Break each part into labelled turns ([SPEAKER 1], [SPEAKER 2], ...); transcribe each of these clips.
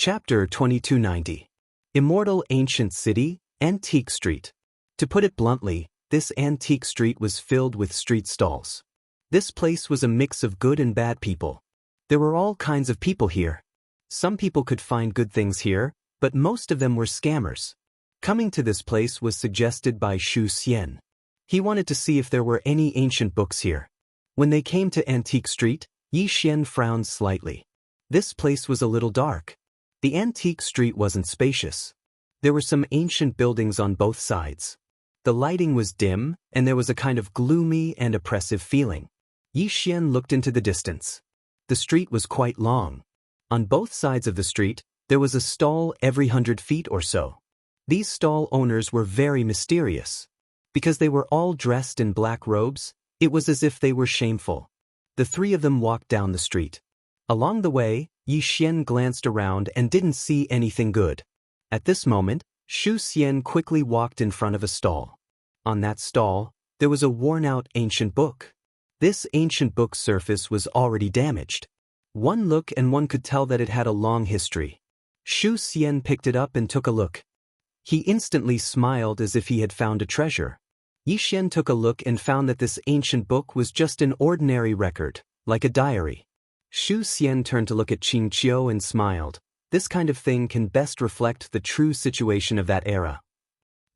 [SPEAKER 1] Chapter 2290. Immortal Ancient City, Antique Street. To put it bluntly, this antique street was filled with street stalls. This place was a mix of good and bad people. There were all kinds of people here. Some people could find good things here, but most of them were scammers. Coming to this place was suggested by Xu Xian. He wanted to see if there were any ancient books here. When they came to Antique Street, Yi Xian frowned slightly. This place was a little dark. The antique street wasn't spacious. There were some ancient buildings on both sides. The lighting was dim, and there was a kind of gloomy and oppressive feeling. Yi Xian looked into the distance. The street was quite long. On both sides of the street, there was a stall every 100 feet or so. These stall owners were very mysterious. Because they were all dressed in black robes, it was as if they were shameful. The three of them walked down the street. Along the way, Yi Xian glanced around and didn't see anything good. At this moment, Xu Xian quickly walked in front of a stall. On that stall, there was a worn-out ancient book. This ancient book's surface was already damaged. One look and one could tell that it had a long history. Xu Xian picked it up and took a look. He instantly smiled as if he had found a treasure. Yi Xian took a look and found that this ancient book was just an ordinary record, like a diary. Xu Xian turned to look at Xianxia and smiled. This kind of thing can best reflect the true situation of that era.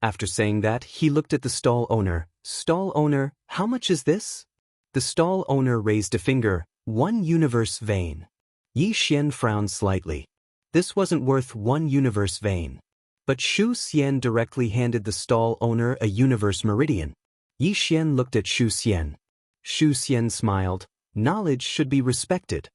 [SPEAKER 1] After saying that, he looked at the stall owner. Stall owner, how much is this? The stall owner raised a finger. 1 universe vein. Yi Xian frowned slightly. This wasn't worth 1 universe vein. But Xu Xian directly handed the stall owner a universe meridian. Yi Xian looked at Xu Xian. Xu Xian smiled. Knowledge should be respected.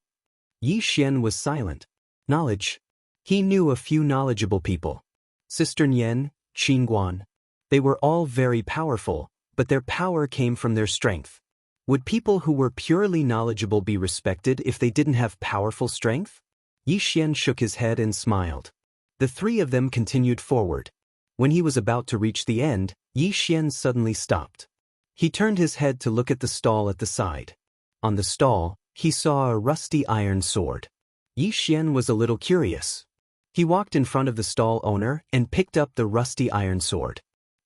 [SPEAKER 1] Yi Xian was silent. Knowledge. He knew a few knowledgeable people. Sister Nian, Qin Guan. They were all very powerful, but their power came from their strength. Would people who were purely knowledgeable be respected if they didn't have powerful strength? Yi Xian shook his head and smiled. The three of them continued forward. When he was about to reach the end, Yi Xian suddenly stopped. He turned his head to look at the stall at the side. On the stall, he saw a rusty iron sword. Yi Xian was a little curious. He walked in front of the stall owner and picked up the rusty iron sword.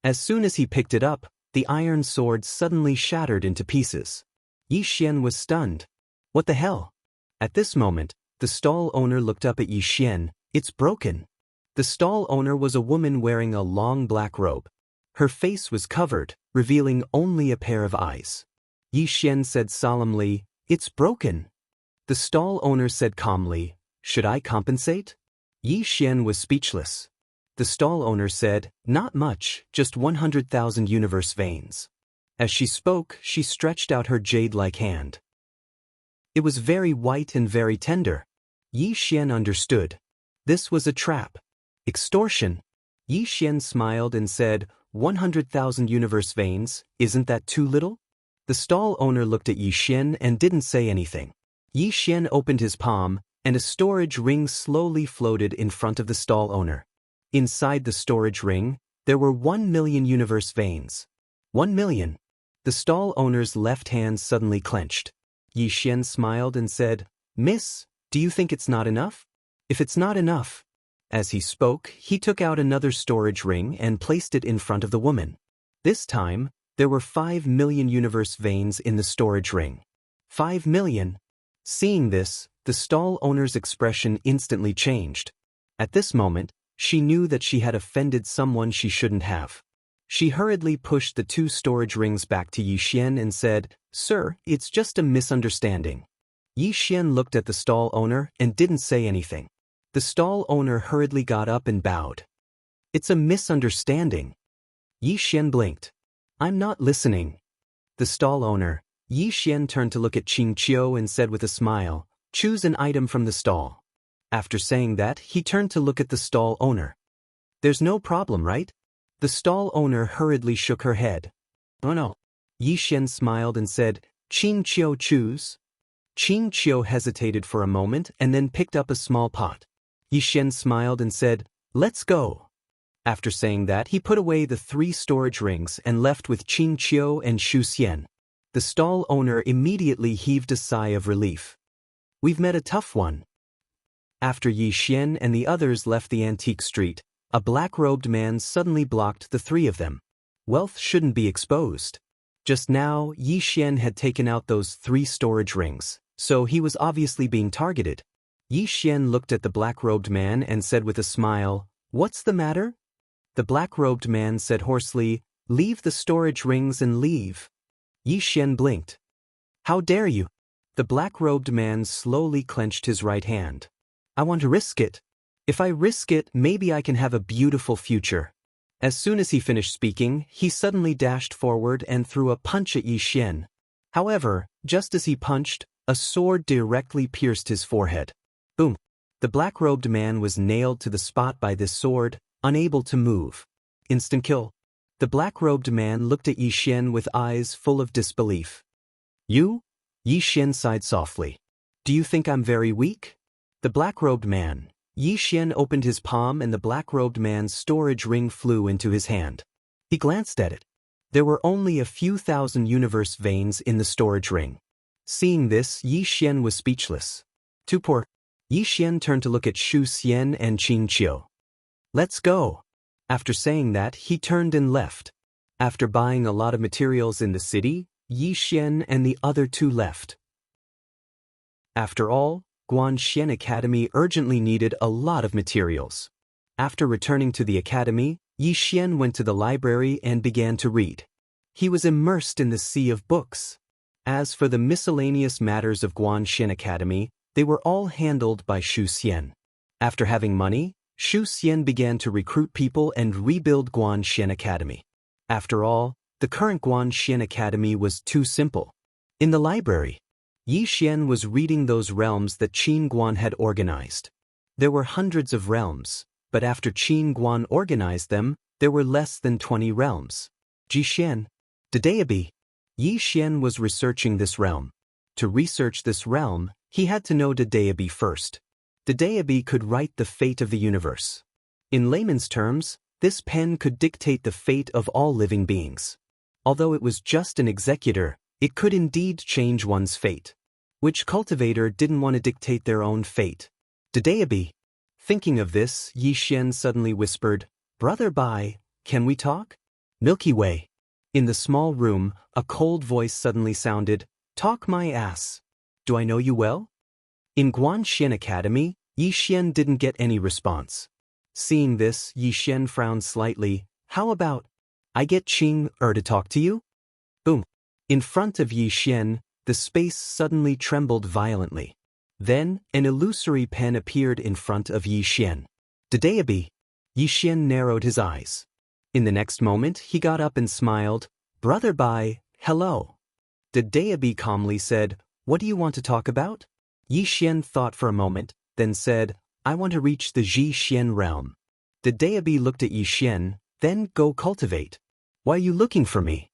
[SPEAKER 1] As soon as he picked it up, the iron sword suddenly shattered into pieces. Yi Xian was stunned. What the hell? At this moment, the stall owner looked up at Yi Xian. It's broken. The stall owner was a woman wearing a long black robe. Her face was covered, revealing only a pair of eyes. Yi Xian said solemnly, "It's broken." The stall owner said calmly, "Should I compensate?" Yi Xian was speechless. The stall owner said, "Not much, just 100,000 universe veins." As she spoke, she stretched out her jade-like hand. It was very white and very tender. Yi Xian understood. This was a trap. Extortion. Yi Xian smiled and said, 100,000 universe veins, isn't that too little? The stall owner looked at Yi Xian and didn't say anything. Yi Xian opened his palm, and a storage ring slowly floated in front of the stall owner. Inside the storage ring, there were 1 million universe veins. 1 million. The stall owner's left hand suddenly clenched. Yi Xian smiled and said, "Miss, do you think it's not enough?" "If it's not enough." As he spoke, he took out another storage ring and placed it in front of the woman. This time, there were 5 million universe veins in the storage ring. 5 million. Seeing this, the stall owner's expression instantly changed. At this moment, she knew that she had offended someone she shouldn't have. She hurriedly pushed the 2 storage rings back to Yi Xian and said, "Sir, it's just a misunderstanding." Yi Xian looked at the stall owner and didn't say anything. The stall owner hurriedly got up and bowed. "It's a misunderstanding." Yi Xian blinked. "I'm not listening." The stall owner, Yi Xian, turned to look at Xianxia and said with a smile, "Choose an item from the stall." After saying that, he turned to look at the stall owner. "There's no problem, right?" The stall owner hurriedly shook her head. "Oh no." Yi Xian smiled and said, "Xianxia, choose." Xianxia hesitated for a moment and then picked up a small pot. Yi Xian smiled and said, "Let's go." After saying that, he put away the 3 storage rings and left with Xianxia and Xu Xian. The stall owner immediately heaved a sigh of relief. "We've met a tough one." After Yi Xian and the others left the antique street, a black-robed man suddenly blocked the three of them. Wealth shouldn't be exposed. Just now, Yi Xian had taken out those 3 storage rings, so he was obviously being targeted. Yi Xian looked at the black-robed man and said with a smile, "What's the matter?" The black-robed man said hoarsely, "Leave the storage rings and leave." Yi Xian blinked. "How dare you?" The black-robed man slowly clenched his right hand. "I want to risk it. If I risk it, maybe I can have a beautiful future." As soon as he finished speaking, he suddenly dashed forward and threw a punch at Yi Xian. However, just as he punched, a sword directly pierced his forehead. Boom! The black-robed man was nailed to the spot by this sword, unable to move. Instant kill. The black-robed man looked at Yi Xian with eyes full of disbelief. "You?" Yi Xian sighed softly. "Do you think I'm very weak?" The black-robed man. Yi Xian opened his palm and the black-robed man's storage ring flew into his hand. He glanced at it. There were only a few thousand universe veins in the storage ring. Seeing this, Yi Xian was speechless. Too poor. Yi Xian turned to look at Xu Xian and Qing Qiu. "Let's go." After saying that, he turned and left. After buying a lot of materials in the city, Yi Xian and the other 2 left. After all, Guanxian Academy urgently needed a lot of materials. After returning to the academy, Yi Xian went to the library and began to read. He was immersed in the sea of books. As for the miscellaneous matters of Guanxian Academy, they were all handled by Xu Xian. After having money, Xu Xian began to recruit people and rebuild Guanxian Academy. After all, the current Guanxian Academy was too simple. In the library, Yi Xian was reading those realms that Qin Guan had organized. There were hundreds of realms, but after Qin Guan organized them, there were less than 20 realms. Ji Xian. Daoist. Yi Xian was researching this realm. To research this realm, he had to know Daoist first. Daoist could write the fate of the universe. In layman's terms, this pen could dictate the fate of all living beings. Although it was just an executor, it could indeed change one's fate. Which cultivator didn't want to dictate their own fate? Daoist. Thinking of this, Yi Xian suddenly whispered, "Brother Bai, can we talk?" Milky Way. In the small room, a cold voice suddenly sounded, "Talk my ass. Do I know you well?" In Guanxian Academy, Yi Xian didn't get any response. Seeing this, Yi Xian frowned slightly. "How about, I get Qing to talk to you?" Boom. In front of Yi Xian, the space suddenly trembled violently. Then, an illusory pen appeared in front of Yi Xian. Daoist. Yi Xian narrowed his eyes. In the next moment, he got up and smiled. "Brother Bai, hello." Daoist calmly said, "What do you want to talk about?" Yi Xian thought for a moment, then said, "I want to reach the Ji Xian realm." Daoist looked at Yi Xian, then go cultivate. "Why are you looking for me?"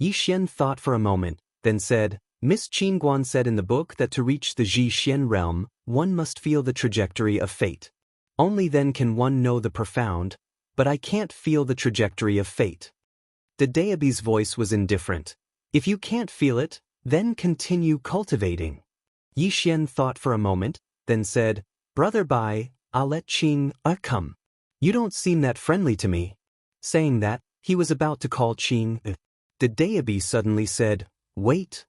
[SPEAKER 1] Yi Xian thought for a moment, then said, "Miss Qin Guan said in the book that to reach the Ji Xian realm, one must feel the trajectory of fate. Only then can one know the profound, but I can't feel the trajectory of fate." Daoist's voice was indifferent. "If you can't feel it, then continue cultivating." Yi Xian thought for a moment, then said, "Brother Bai, I'll let Qing come. You don't seem that friendly to me." Saying that, he was about to call Qing. Daoist suddenly said, "Wait."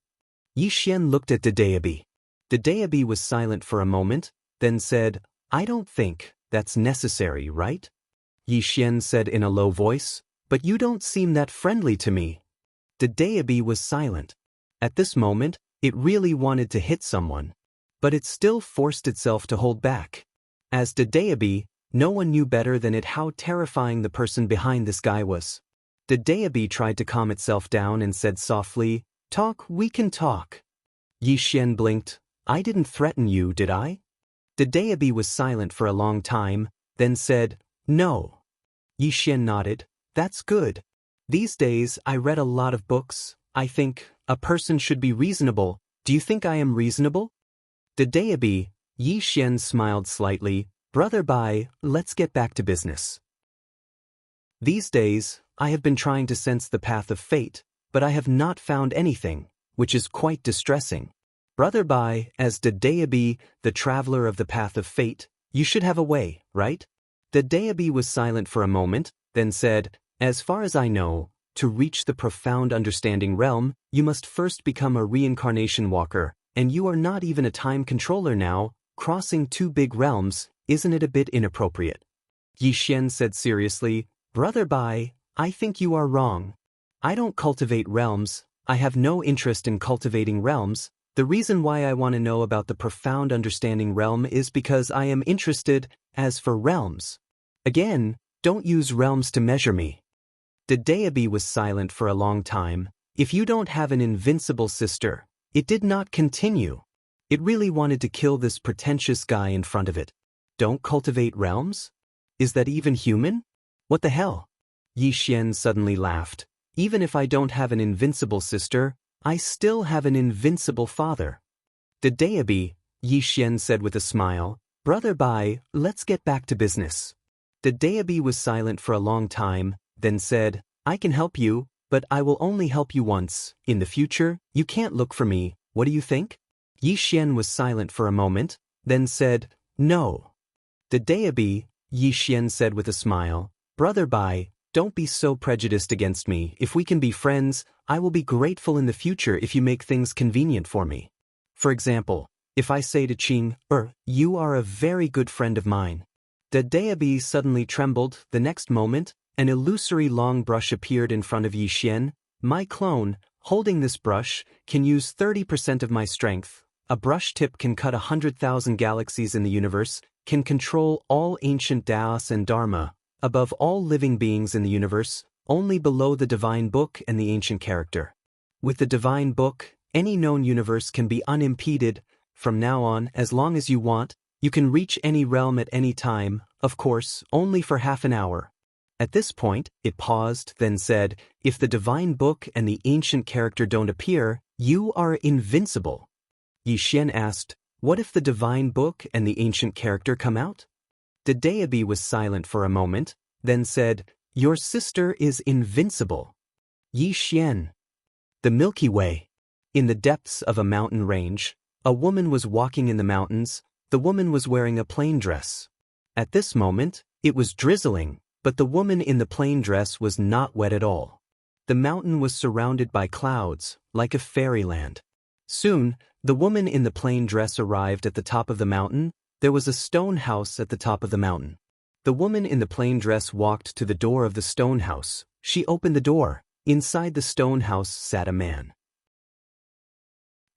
[SPEAKER 1] Yi Xian looked at Daoist. Daoist was silent for a moment, then said, "I don't think that's necessary, right?" Yi Xian said in a low voice, "But you don't seem that friendly to me." Daoist was silent. At this moment, it really wanted to hit someone. But it still forced itself to hold back. As Daoist, no one knew better than it how terrifying the person behind this guy was. Daoist tried to calm itself down and said softly, "Talk, we can talk." Yi Xian blinked. "I didn't threaten you, did I?" Daoist was silent for a long time, then said, "No." Yi Xian nodded. "That's good. These days I read a lot of books. I think a person should be reasonable. Do you think I am reasonable?" Daoist. Yi Xian smiled slightly. "Brother Bai, let's get back to business. These days, I have been trying to sense the path of fate, but I have not found anything, which is quite distressing. Brother Bai, as Daoist, the traveler of the path of fate, You should have a way, right? The Daoist was silent for a moment, then said, as far as I know, to reach the profound understanding realm, you must first become a reincarnation walker, and you are not even a time controller now. Crossing two big realms, isn't it a bit inappropriate? Yi Xian said seriously, Brother Bai, I think you are wrong. I don't cultivate realms, I have no interest in cultivating realms. The reason why I want to know about the profound understanding realm is because I am interested. As for realms, again, don't use realms to measure me. The Daoist was silent for a long time. If you don't have an invincible sister, it did not continue. It really wanted to kill this pretentious guy in front of it. Don't cultivate realms? Is that even human? What the hell? Yi Xian suddenly laughed. Even if I don't have an invincible sister, I still have an invincible father. The Daoist, Yi Xian said with a smile, Brother Bai, let's get back to business. The Daoist was silent for a long time, then said, I can help you, but I will only help you once. In the future, you can't look for me. What do you think? Yi Xian was silent for a moment, then said, No. The Daoist, Yi Xian said with a smile, Brother Bai, don't be so prejudiced against me. If we can be friends, I will be grateful in the future if you make things convenient for me. For example, if I say to Qing, you are a very good friend of mine. The Daoist suddenly trembled. The next moment, an illusory long brush appeared in front of Yi Xian. My clone, holding this brush, can use 30% of my strength. A brush tip can cut 100,000 galaxies in the universe, can control all ancient Daoists and Dharma, above all living beings in the universe, only below the divine book and the ancient character. With the divine book, any known universe can be unimpeded. From now on, as long as you want, you can reach any realm at any time, of course, only for half an hour. At this point, it paused, then said, if the divine book and the ancient character don't appear, you are invincible. Yi Xian asked, what if the divine book and the ancient character come out? The Daoist was silent for a moment, then said, your sister is invincible. Yi Xian. The Milky Way. In the depths of a mountain range, a woman was walking in the mountains. The woman was wearing a plain dress. At this moment, it was drizzling, but the woman in the plain dress was not wet at all. The mountain was surrounded by clouds, like a fairyland. Soon, the woman in the plain dress arrived at the top of the mountain. There was a stone house at the top of the mountain. The woman in the plain dress walked to the door of the stone house. She opened the door. Inside the stone house sat a man.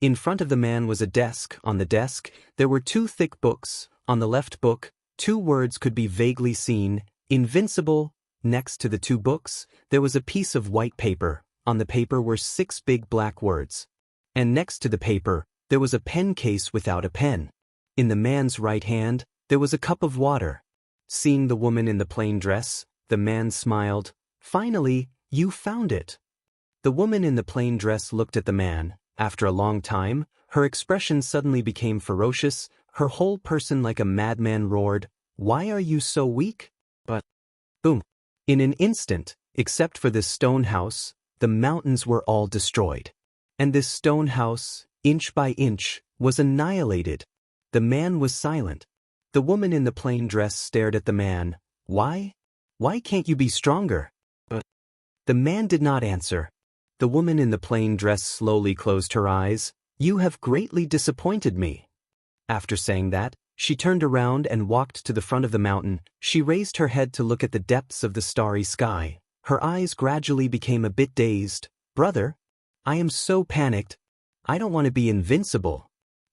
[SPEAKER 1] In front of the man was a desk. On the desk, there were two thick books. On the left book, two words could be vaguely seen, invincible. Next to the two books, there was a piece of white paper. On the paper were 6 big black words. And next to the paper, there was a pen case without a pen. In the man's right hand, there was a cup of water. Seeing the woman in the plain dress, the man smiled. Finally, you found it. The woman in the plain dress looked at the man. After a long time, her expression suddenly became ferocious. Her whole person like a madman roared, why are you so weak? But, boom. In an instant, except for this stone house, the mountains were all destroyed. And this stone house, inch by inch, was annihilated. The man was silent. The woman in the plain dress stared at the man. Why? Why can't you be stronger? But the man did not answer. The woman in the plain dress slowly closed her eyes. You have greatly disappointed me. After saying that, she turned around and walked to the front of the mountain. She raised her head to look at the depths of the starry sky. Her eyes gradually became a bit dazed. Brother, I am so panicked. I don't want to be invincible.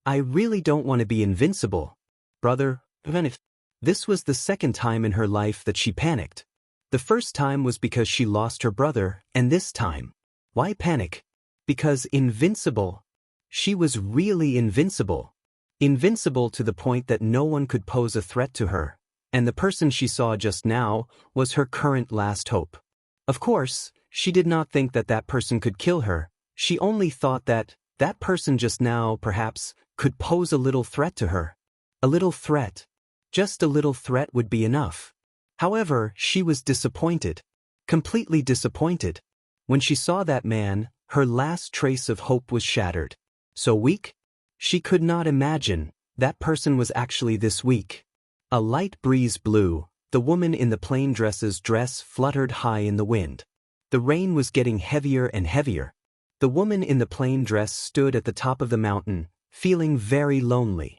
[SPEAKER 1] I really don't want to be invincible. Brother, even if this was the second time in her life that she panicked. The first time was because she lost her brother, and this time. Why panic? Because invincible. She was really invincible. Invincible to the point that no one could pose a threat to her. And the person she saw just now was her current last hope. Of course, she did not think that that person could kill her. She only thought that that person just now, perhaps, could pose a little threat to her. A little threat. Just a little threat would be enough. However, she was disappointed. Completely disappointed. When she saw that man, her last trace of hope was shattered. So weak? She could not imagine that person was actually this weak. A light breeze blew, the woman in the plain dress fluttered high in the wind. The rain was getting heavier and heavier. The woman in the plain dress stood at the top of the mountain, feeling very lonely.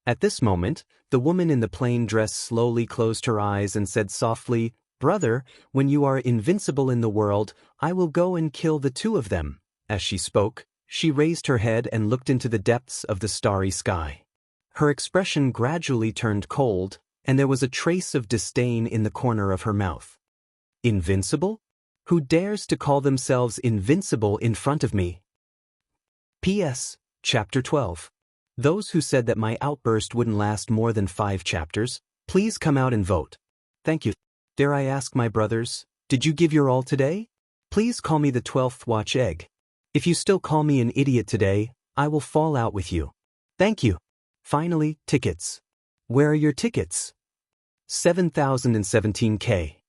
[SPEAKER 1] At this moment, the woman in the plain dress slowly closed her eyes and said softly, "Brother, when you are invincible in the world, I will go and kill the two of them." As she spoke, she raised her head and looked into the depths of the starry sky. Her expression gradually turned cold, and there was a trace of disdain in the corner of her mouth. Invincible? Who dares to call themselves invincible in front of me? P.S. Chapter 12. Those who said that my outburst wouldn't last more than 5 chapters, please come out and vote. Thank you. Dare I ask my brothers, did you give your all today? Please call me the 12th watch egg. If you still call me an idiot today, I will fall out with you. Thank you. Finally, tickets. Where are your tickets? 7,017K.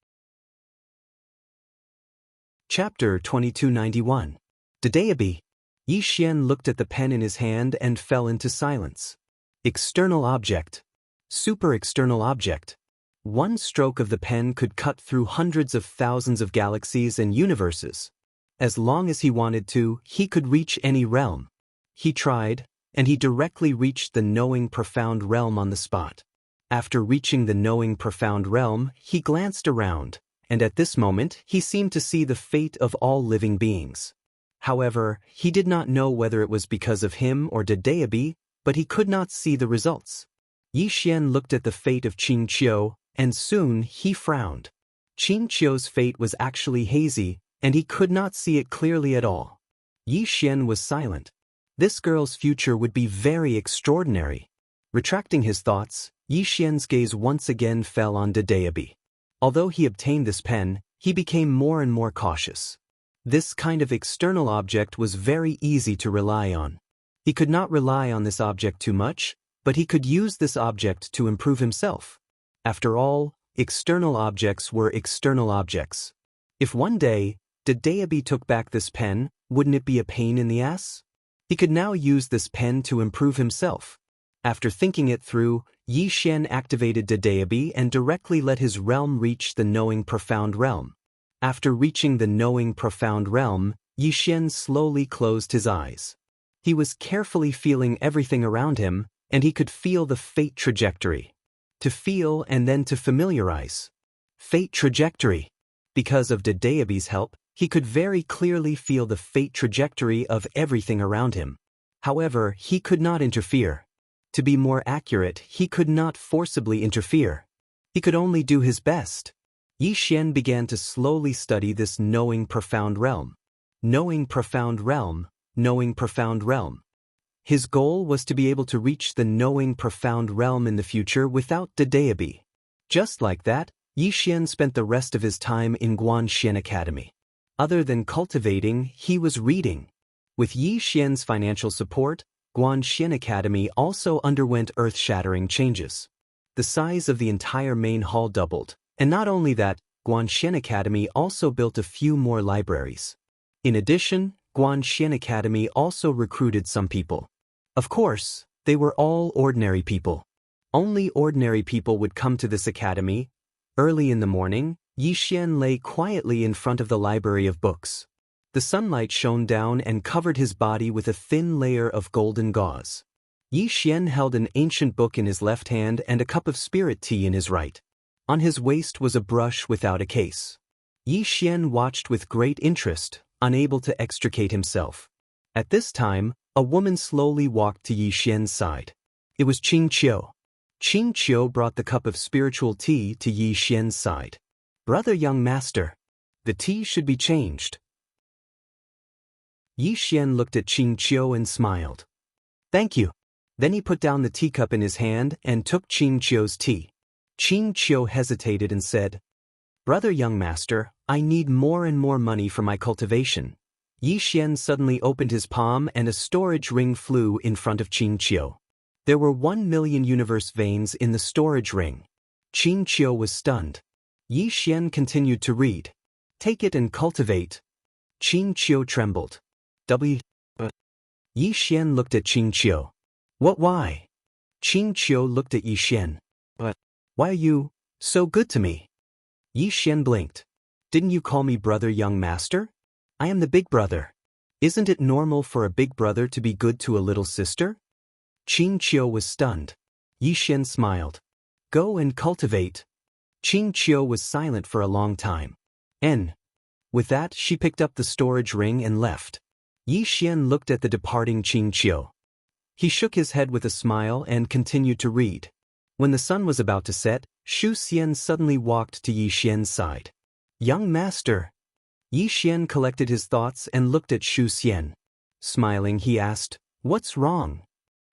[SPEAKER 1] Chapter 2291. Daoist. Yi Xian looked at the pen in his hand and fell into silence. External object. Super external object. One stroke of the pen could cut through hundreds of thousands of galaxies and universes. As long as he wanted to, he could reach any realm. He tried, and he directly reached the knowing profound realm on the spot. After reaching the knowing profound realm, he glanced around, and at this moment he seemed to see the fate of all living beings. However, he did not know whether it was because of him or Daoist, but he could not see the results. Yi Xian looked at the fate of Xianxia, and soon he frowned. Xianxia's fate was actually hazy, and he could not see it clearly at all. Yi Xian was silent. This girl's future would be very extraordinary. Retracting his thoughts, Yi Xian's gaze once again fell on Daoist. Although he obtained this pen, he became more and more cautious. This kind of external object was very easy to rely on. He could not rely on this object too much, but he could use this object to improve himself. After all, external objects were external objects. If one day, Daoist took back this pen, wouldn't it be a pain in the ass? He could now use this pen to improve himself. After thinking it through, Yi Xian activated Daoist and directly let his realm reach the knowing profound realm. After reaching the knowing profound realm, Yi Xian slowly closed his eyes. He was carefully feeling everything around him, and he could feel the fate trajectory. To feel and then to familiarize. Fate trajectory. Because of Daoist's help, he could very clearly feel the fate trajectory of everything around him. However, he could not interfere. To be more accurate, he could not forcibly interfere. He could only do his best. Yi Xian began to slowly study this knowing profound realm. Knowing profound realm, knowing profound realm. His goal was to be able to reach the knowing profound realm in the future without Daoist. Just like that, Yi Xian spent the rest of his time in Guanxian Academy. Other than cultivating, he was reading. With Yi Xian's financial support, Guanxian Academy also underwent earth-shattering changes. The size of the entire main hall doubled, and not only that, Guanxian Academy also built a few more libraries. In addition, Guanxian Academy also recruited some people. Of course, they were all ordinary people. Only ordinary people would come to this academy. Early in the morning, Yi Xian lay quietly in front of the library of books. The sunlight shone down and covered his body with a thin layer of golden gauze. Yi Xian held an ancient book in his left hand and a cup of spirit tea in his right. On his waist was a brush without a case. Yi Xian watched with great interest, unable to extricate himself. At this time, a woman slowly walked to Yi Xian's side. It was Xianxia. Xianxia brought the cup of spiritual tea to Yi Xian's side. "Brother young master, the tea should be changed." Yi Xian looked at Xianxia and smiled. "Thank you." Then he put down the teacup in his hand and took Xianxia's tea. Xianxia hesitated and said, "Brother young master, I need more and more money for my cultivation." Yi Xian suddenly opened his palm and a storage ring flew in front of Xianxia. There were 1,000,000 universe veins in the storage ring. Xianxia was stunned. Yi Xian continued to read. "Take it and cultivate." Xianxia trembled. Yi Xian looked at Xianxia. "What, why?" Xianxia looked at Yi Xian. Why are you so good to me? Yi Xian blinked. Didn't you call me brother, young master? I am the big brother. Isn't it normal for a big brother to be good to a little sister? Qing Qiu was stunned. Yi Xian smiled. Go and cultivate. Qing Qiu was silent for a long time. With that, she picked up the storage ring and left. Yi Xian looked at the departing Qing Qiu. He shook his head with a smile and continued to read. When the sun was about to set, Shu Xian suddenly walked to Yi Xian's side. Young master. Yi Xian collected his thoughts and looked at Shu Xian. Smiling, he asked, What's wrong?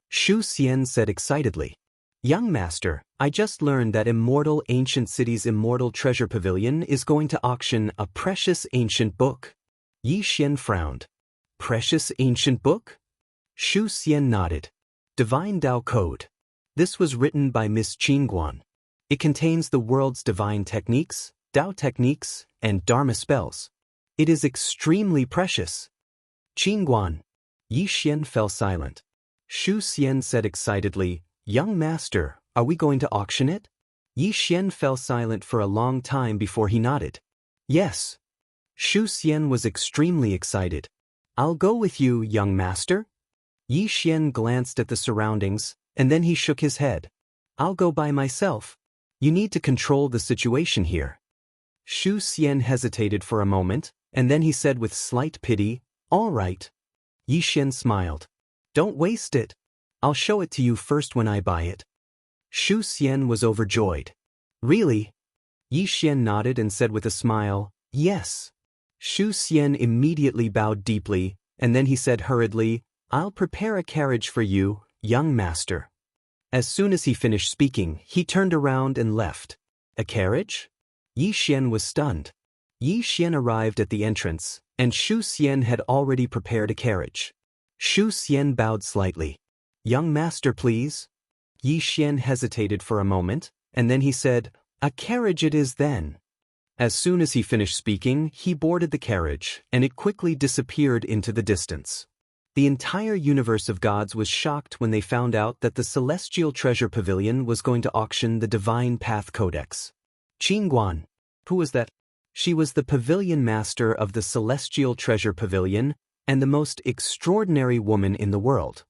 [SPEAKER 1] Shu Xian said excitedly. Young master, I just learned that Immortal Ancient City's Immortal Treasure Pavilion is going to auction a precious ancient book. Yi Xian frowned. Precious ancient book? Shu Xian nodded. Divine Dao Code. This was written by Miss Qingguan. It contains the world's divine techniques, Dao techniques, and Dharma spells. It is extremely precious. Qingguan. Yi Xian fell silent. Shu Xian said excitedly, Young master, are we going to auction it? Yi Xian fell silent for a long time before he nodded. Yes. Shu Xian was extremely excited. I'll go with you, young master. Yi Xian glanced at the surroundings, and then he shook his head. I'll go by myself. You need to control the situation here. Shu Xian hesitated for a moment, and then he said with slight pity, All right. Yi Xian smiled. Don't waste it. I'll show it to you first when I buy it. Shu Xian was overjoyed. Really? Yi Xian nodded and said with a smile, Yes. Shu Xian immediately bowed deeply, and then he said hurriedly, I'll prepare a carriage for you, young master. As soon as he finished speaking, he turned around and left. A carriage? Yi Xian was stunned. Yi Xian arrived at the entrance, and Shu Xian had already prepared a carriage. Shu Xian bowed slightly. Young master, please. Yi Xian hesitated for a moment, and then he said, A carriage it is then. As soon as he finished speaking, he boarded the carriage, and it quickly disappeared into the distance. The entire universe of gods was shocked when they found out that the Celestial Treasure Pavilion was going to auction the Divine Path Codex. Qingguan. Who was that? She was the pavilion master of the Celestial Treasure Pavilion and the most extraordinary woman in the world.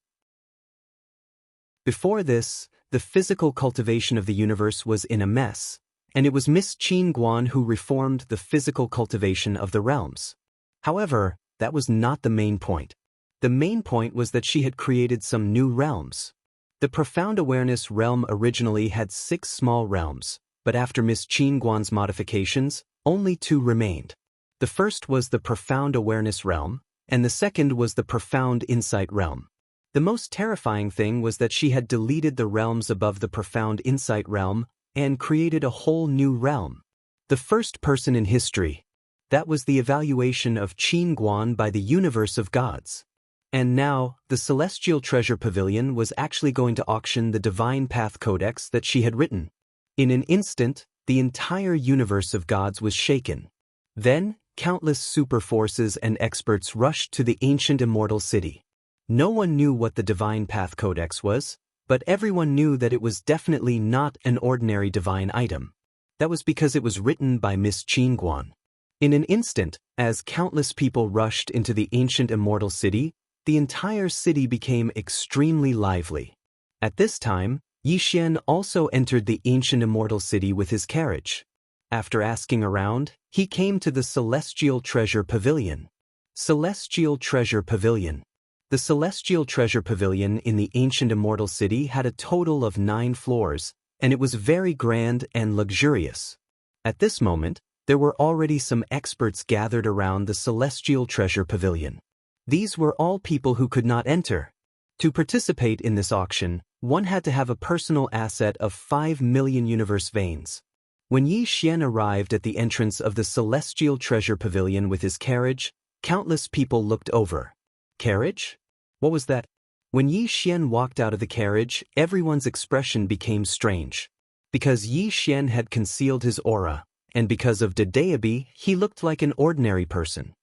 [SPEAKER 1] Before this, the physical cultivation of the universe was in a mess, and it was Miss Qingguan who reformed the physical cultivation of the realms. However, that was not the main point. The main point was that she had created some new realms. The Profound Awareness realm originally had 6 small realms, but after Miss Qingguan's modifications, only 2 remained. The first was the Profound Awareness realm, and the second was the Profound Insight realm. The most terrifying thing was that she had deleted the realms above the Profound Insight realm and created a whole new realm. The first person in history. That was the evaluation of Qingguan by the universe of gods. And now, the Celestial Treasure Pavilion was actually going to auction the Divine Path Codex that she had written. In an instant, the entire universe of gods was shaken. Then, countless super forces and experts rushed to the ancient Immortal City. No one knew what the Divine Path Codex was, but everyone knew that it was definitely not an ordinary divine item. That was because it was written by Miss Qingguan. In an instant, as countless people rushed into the ancient Immortal City, the entire city became extremely lively. At this time, Yi Xian also entered the ancient Immortal City with his carriage. After asking around, he came to the Celestial Treasure Pavilion. Celestial Treasure Pavilion. The Celestial Treasure Pavilion in the ancient Immortal City had a total of 9 floors, and it was very grand and luxurious. At this moment, there were already some experts gathered around the Celestial Treasure Pavilion. These were all people who could not enter. To participate in this auction, one had to have a personal asset of 5 million universe veins. When Yi Xian arrived at the entrance of the Celestial Treasure Pavilion with his carriage, countless people looked over. Carriage? What was that? When Yi Xian walked out of the carriage, everyone's expression became strange. Because Yi Xian had concealed his aura, and because of Daoist, he looked like an ordinary person.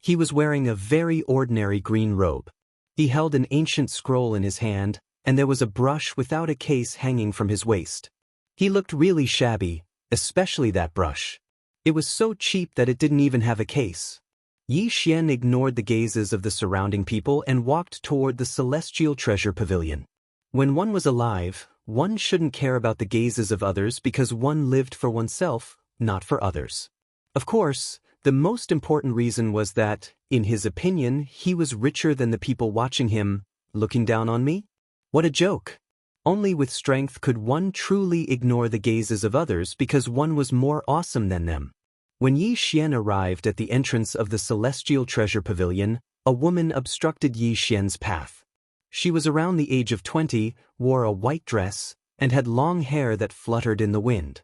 [SPEAKER 1] He was wearing a very ordinary green robe. He held an ancient scroll in his hand, and there was a brush without a case hanging from his waist. He looked really shabby, especially that brush. It was so cheap that it didn't even have a case. Yi Xian ignored the gazes of the surrounding people and walked toward the celestial treasure pavilion. When one was alive, one shouldn't care about the gazes of others because one lived for oneself, not for others. Of course, the most important reason was that, in his opinion, he was richer than the people watching him, looking down on me? What a joke! Only with strength could one truly ignore the gazes of others because one was more awesome than them. When Yi Xian arrived at the entrance of the celestial treasure pavilion, a woman obstructed Yi Xian's path. She was around the age of 20, wore a white dress, and had long hair that fluttered in the wind.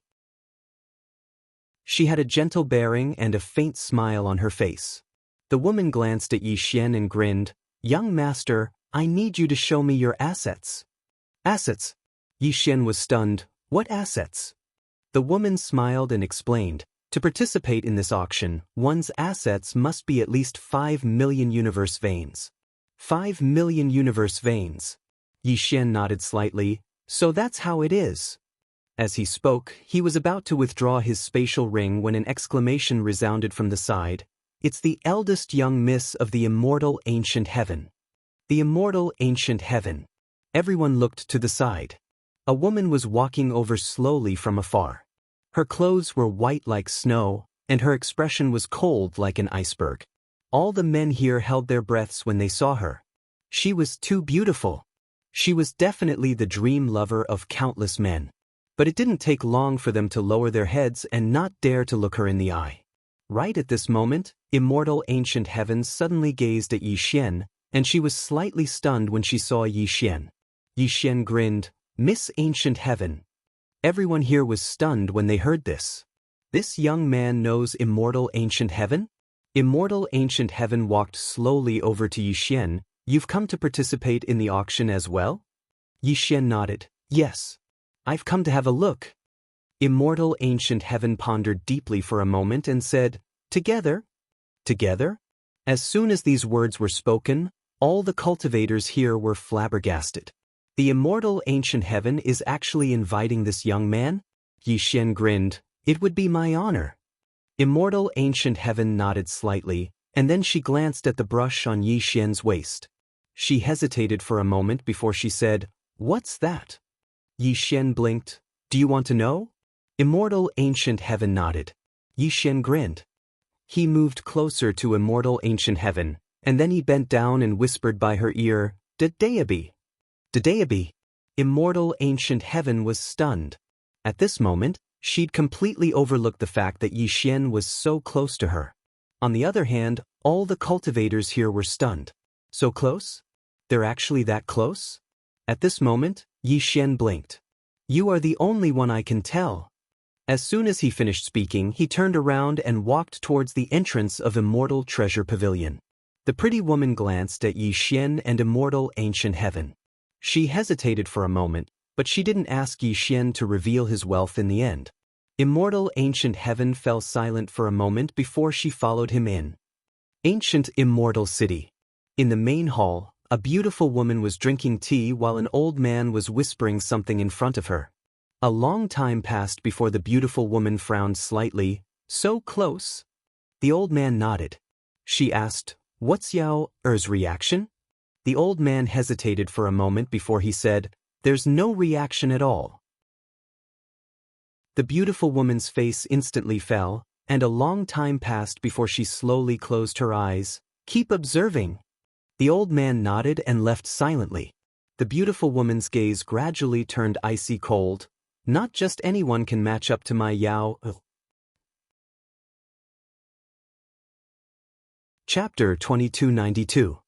[SPEAKER 1] She had a gentle bearing and a faint smile on her face. The woman glanced at Yi Xian and grinned, "Young master, I need you to show me your assets." "Assets?" Yi Xian was stunned. "What assets?" The woman smiled and explained, "To participate in this auction, one's assets must be at least 5 million universe veins." 5 million universe veins. Yi Xian nodded slightly. "So that's how it is." As he spoke, he was about to withdraw his spatial ring when an exclamation resounded from the side. "It's the eldest young miss of the immortal ancient heaven." The immortal ancient heaven. Everyone looked to the side. A woman was walking over slowly from afar. Her clothes were white like snow, and her expression was cold like an iceberg. All the men here held their breaths when they saw her. She was too beautiful. She was definitely the dream lover of countless men. But it didn't take long for them to lower their heads and not dare to look her in the eye. Right at this moment, immortal ancient heaven suddenly gazed at Yi Xian, and she was slightly stunned when she saw Yi Xian. Yi Xian grinned, "Miss Ancient Heaven." Everyone here was stunned when they heard this. This young man knows Immortal Ancient Heaven? Immortal Ancient Heaven walked slowly over to Yi Xian. "You've come to participate in the auction as well?" Yi Xian nodded. "Yes. I've come to have a look." Immortal Ancient Heaven pondered deeply for a moment and said, "Together?" "Together?" As soon as these words were spoken, all the cultivators here were flabbergasted. The Immortal Ancient Heaven is actually inviting this young man? Yi Xian grinned. "It would be my honor." Immortal Ancient Heaven nodded slightly, and then she glanced at the brush on Yi Xian's waist. She hesitated for a moment before she said, "What's that?" Yi Xian blinked. "Do you want to know?" Immortal Ancient Heaven nodded. Yi Xian grinned. He moved closer to Immortal Ancient Heaven, and then he bent down and whispered by her ear, "Daoist." Daoist. Immortal Ancient Heaven was stunned. At this moment, she'd completely overlooked the fact that Yi Xian was so close to her. On the other hand, all the cultivators here were stunned. So close? They're actually that close? At this moment, Yi Xian blinked. "You are the only one I can tell." As soon as he finished speaking, he turned around and walked towards the entrance of Immortal Treasure Pavilion. The pretty woman glanced at Yi Xian and Immortal Ancient Heaven. She hesitated for a moment, but she didn't ask Yi Xian to reveal his wealth in the end. Immortal Ancient Heaven fell silent for a moment before she followed him in. Ancient Immortal City. In the main hall, a beautiful woman was drinking tea while an old man was whispering something in front of her. A long time passed before the beautiful woman frowned slightly. "So close?" The old man nodded. She asked, "What's Yao Er's reaction?" The old man hesitated for a moment before he said, "There's no reaction at all." The beautiful woman's face instantly fell, and a long time passed before she slowly closed her eyes. "Keep observing." The old man nodded and left silently. The beautiful woman's gaze gradually turned icy cold. "Not just anyone can match up to my Yao." Chapter 2292.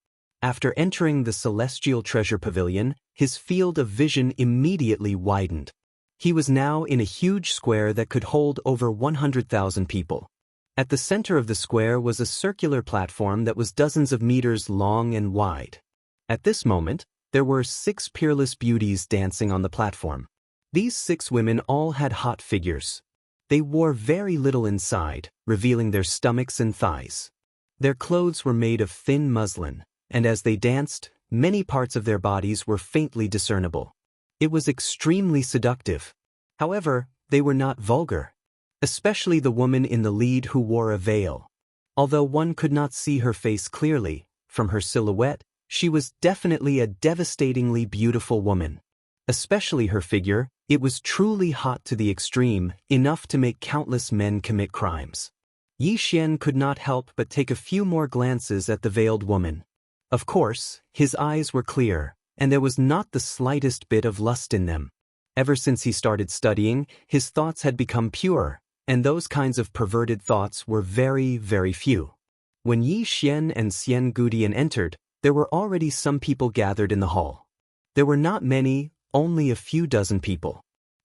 [SPEAKER 1] After entering the Celestial Treasure Pavilion, his field of vision immediately widened. He was now in a huge square that could hold over 100,000 people. At the center of the square was a circular platform that was dozens of meters long and wide. At this moment, there were 6 peerless beauties dancing on the platform. These 6 women all had hot figures. They wore very little inside, revealing their stomachs and thighs. Their clothes were made of thin muslin, and as they danced, many parts of their bodies were faintly discernible. It was extremely seductive. However, they were not vulgar. Especially the woman in the lead who wore a veil. Although one could not see her face clearly, from her silhouette, she was definitely a devastatingly beautiful woman. Especially her figure, it was truly hot to the extreme, enough to make countless men commit crimes. Yi Xian could not help but take a few more glances at the veiled woman. Of course, his eyes were clear, and there was not the slightest bit of lust in them. Ever since he started studying, his thoughts had become pure, and those kinds of perverted thoughts were very, very few. When Yi Xian and Xian Gudian entered, there were already some people gathered in the hall. There were not many, only a few dozen people.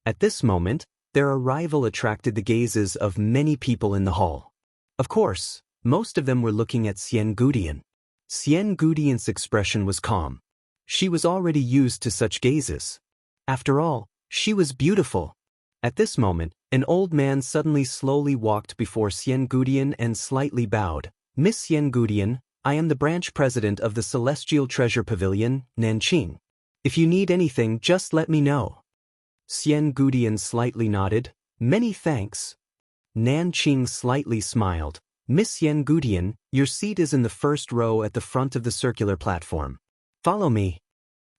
[SPEAKER 1] At this moment, their arrival attracted the gazes of many people in the hall. Of course, most of them were looking at Xian Gudian. Xian Gudian's expression was calm. She was already used to such gazes. After all, she was beautiful. At this moment, an old man suddenly slowly walked before Xian Gudian and slightly bowed. Miss Xian Gudian, I am the branch president of the Celestial Treasure Pavilion, Nanqing. If you need anything, just let me know. Xian Gudian slightly nodded. Many thanks. Nanqing slightly smiled. Miss Xian Gudian, your seat is in the first row at the front of the circular platform. Follow me.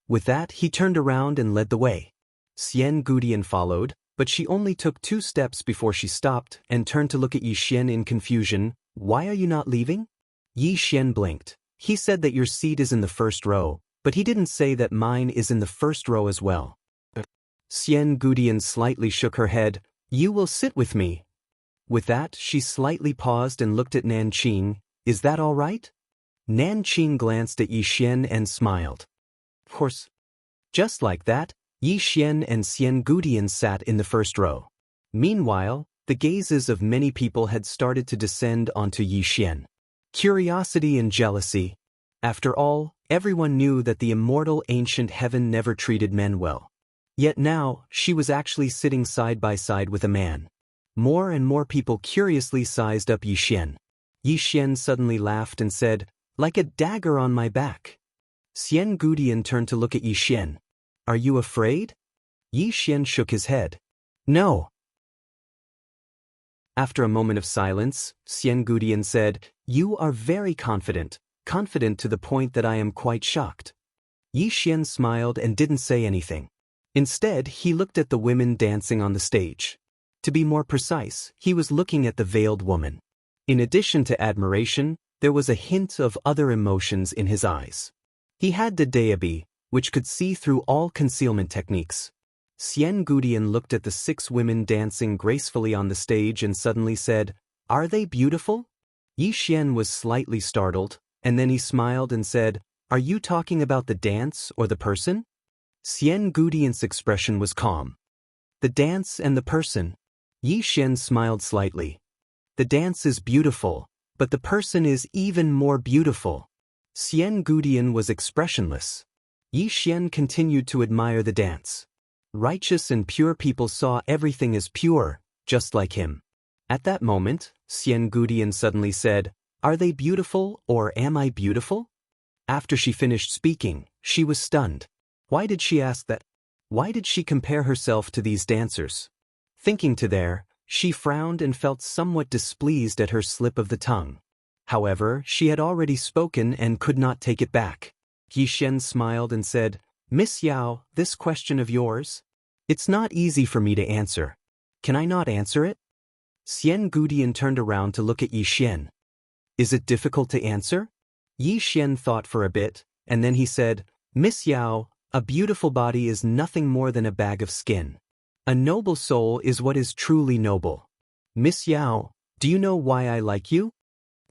[SPEAKER 1] With that, he turned around and led the way. Xian Gudian followed, but she only took 2 steps before she stopped and turned to look at Yi Xian in confusion. Why are you not leaving? Yi Xian blinked. He said that your seat is in the first row, but he didn't say that mine is in the first row as well. Xian Gudian slightly shook her head. You will sit with me. With that, she slightly paused and looked at Nanqing. Is that all right? Nanqing glanced at Yi Xian and smiled. Of course. Just like that, Yi Xian and Xian Gudian sat in the first row. Meanwhile, the gazes of many people had started to descend onto Yi Xian. Curiosity and jealousy. After all, everyone knew that the immortal ancient heaven never treated men well. Yet now, she was actually sitting side by side with a man. More and more people curiously sized up Yi Xian. Yi Xian suddenly laughed and said, like a dagger on my back. Xian Gudian turned to look at Yi Xian. Are you afraid? Yi Xian shook his head. No. After a moment of silence, Xian Gudian said, You are very confident to the point that I am quite shocked. Yi Xian smiled and didn't say anything. Instead, he looked at the women dancing on the stage. To be more precise, he was looking at the veiled woman. In addition to admiration, there was a hint of other emotions in his eyes. He had the Daoist, which could see through all concealment techniques. Xian Gudian looked at the 6 women dancing gracefully on the stage and suddenly said, Are they beautiful? Yi Xian was slightly startled, and then he smiled and said, Are you talking about the dance or the person? Xian Gudian's expression was calm. The dance and the person. Yi Xian smiled slightly. The dance is beautiful, but the person is even more beautiful. Xian Gudian was expressionless. Yi Xian continued to admire the dance. Righteous and pure people saw everything as pure, just like him. At that moment, Xian Gudian suddenly said, Are they beautiful or am I beautiful? After she finished speaking, she was stunned. Why did she ask that? Why did she compare herself to these dancers? Thinking to there, she frowned and felt somewhat displeased at her slip of the tongue. However, she had already spoken and could not take it back. Yi Xian smiled and said, Miss Yao, this question of yours? It's not easy for me to answer. Can I not answer it? Xian Gudian turned around to look at Yi Xian. Is it difficult to answer? Yi Xian thought for a bit, and then he said, Miss Yao, a beautiful body is nothing more than a bag of skin. A noble soul is what is truly noble. Miss Yao, do you know why I like you?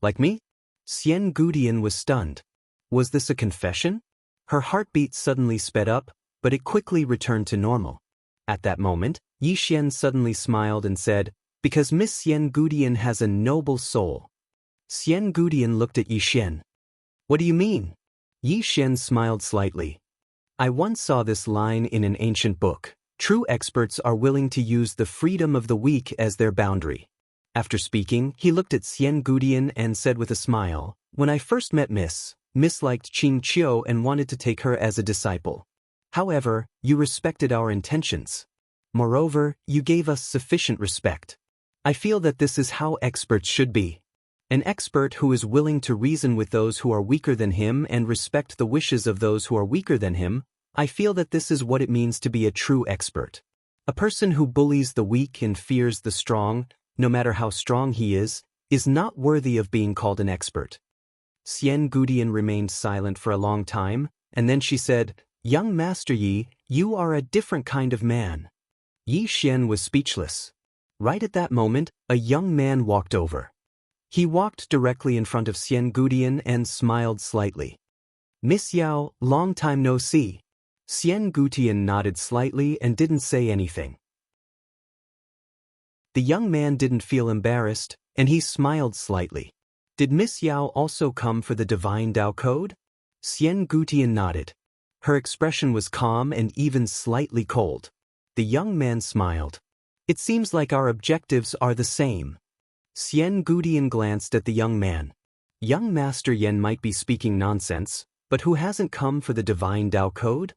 [SPEAKER 1] Like me? Xian Gudian was stunned. Was this a confession? Her heartbeat suddenly sped up, but it quickly returned to normal. At that moment, Yi Xian suddenly smiled and said, Because Miss Xian Gudian has a noble soul. Xian Gudian looked at Yi Xian. What do you mean? Yi Xian smiled slightly. I once saw this line in an ancient book. True experts are willing to use the freedom of the weak as their boundary. After speaking, he looked at Xian Gudian and said with a smile, When I first met Miss liked Qing Qiu and wanted to take her as a disciple. However, you respected our intentions. Moreover, you gave us sufficient respect. I feel that this is how experts should be. An expert who is willing to reason with those who are weaker than him and respect the wishes of those who are weaker than him. I feel that this is what it means to be a true expert. A person who bullies the weak and fears the strong, no matter how strong he is not worthy of being called an expert. Xian Gudian remained silent for a long time, and then she said, "Young Master Yi, you are a different kind of man." Yi Xian was speechless. Right at that moment, a young man walked over. He walked directly in front of Xian Gudian and smiled slightly. "Miss Yao, long time no see." Xian Gudian nodded slightly and didn't say anything. The young man didn't feel embarrassed, and he smiled slightly. "Did Miss Yao also come for the Divine Tao Code?" Xian Gudian nodded. Her expression was calm and even slightly cold. The young man smiled. "It seems like our objectives are the same." Xian Gudian glanced at the young man. Young Master Yen might be speaking nonsense, but who hasn't come for the Divine Tao Code?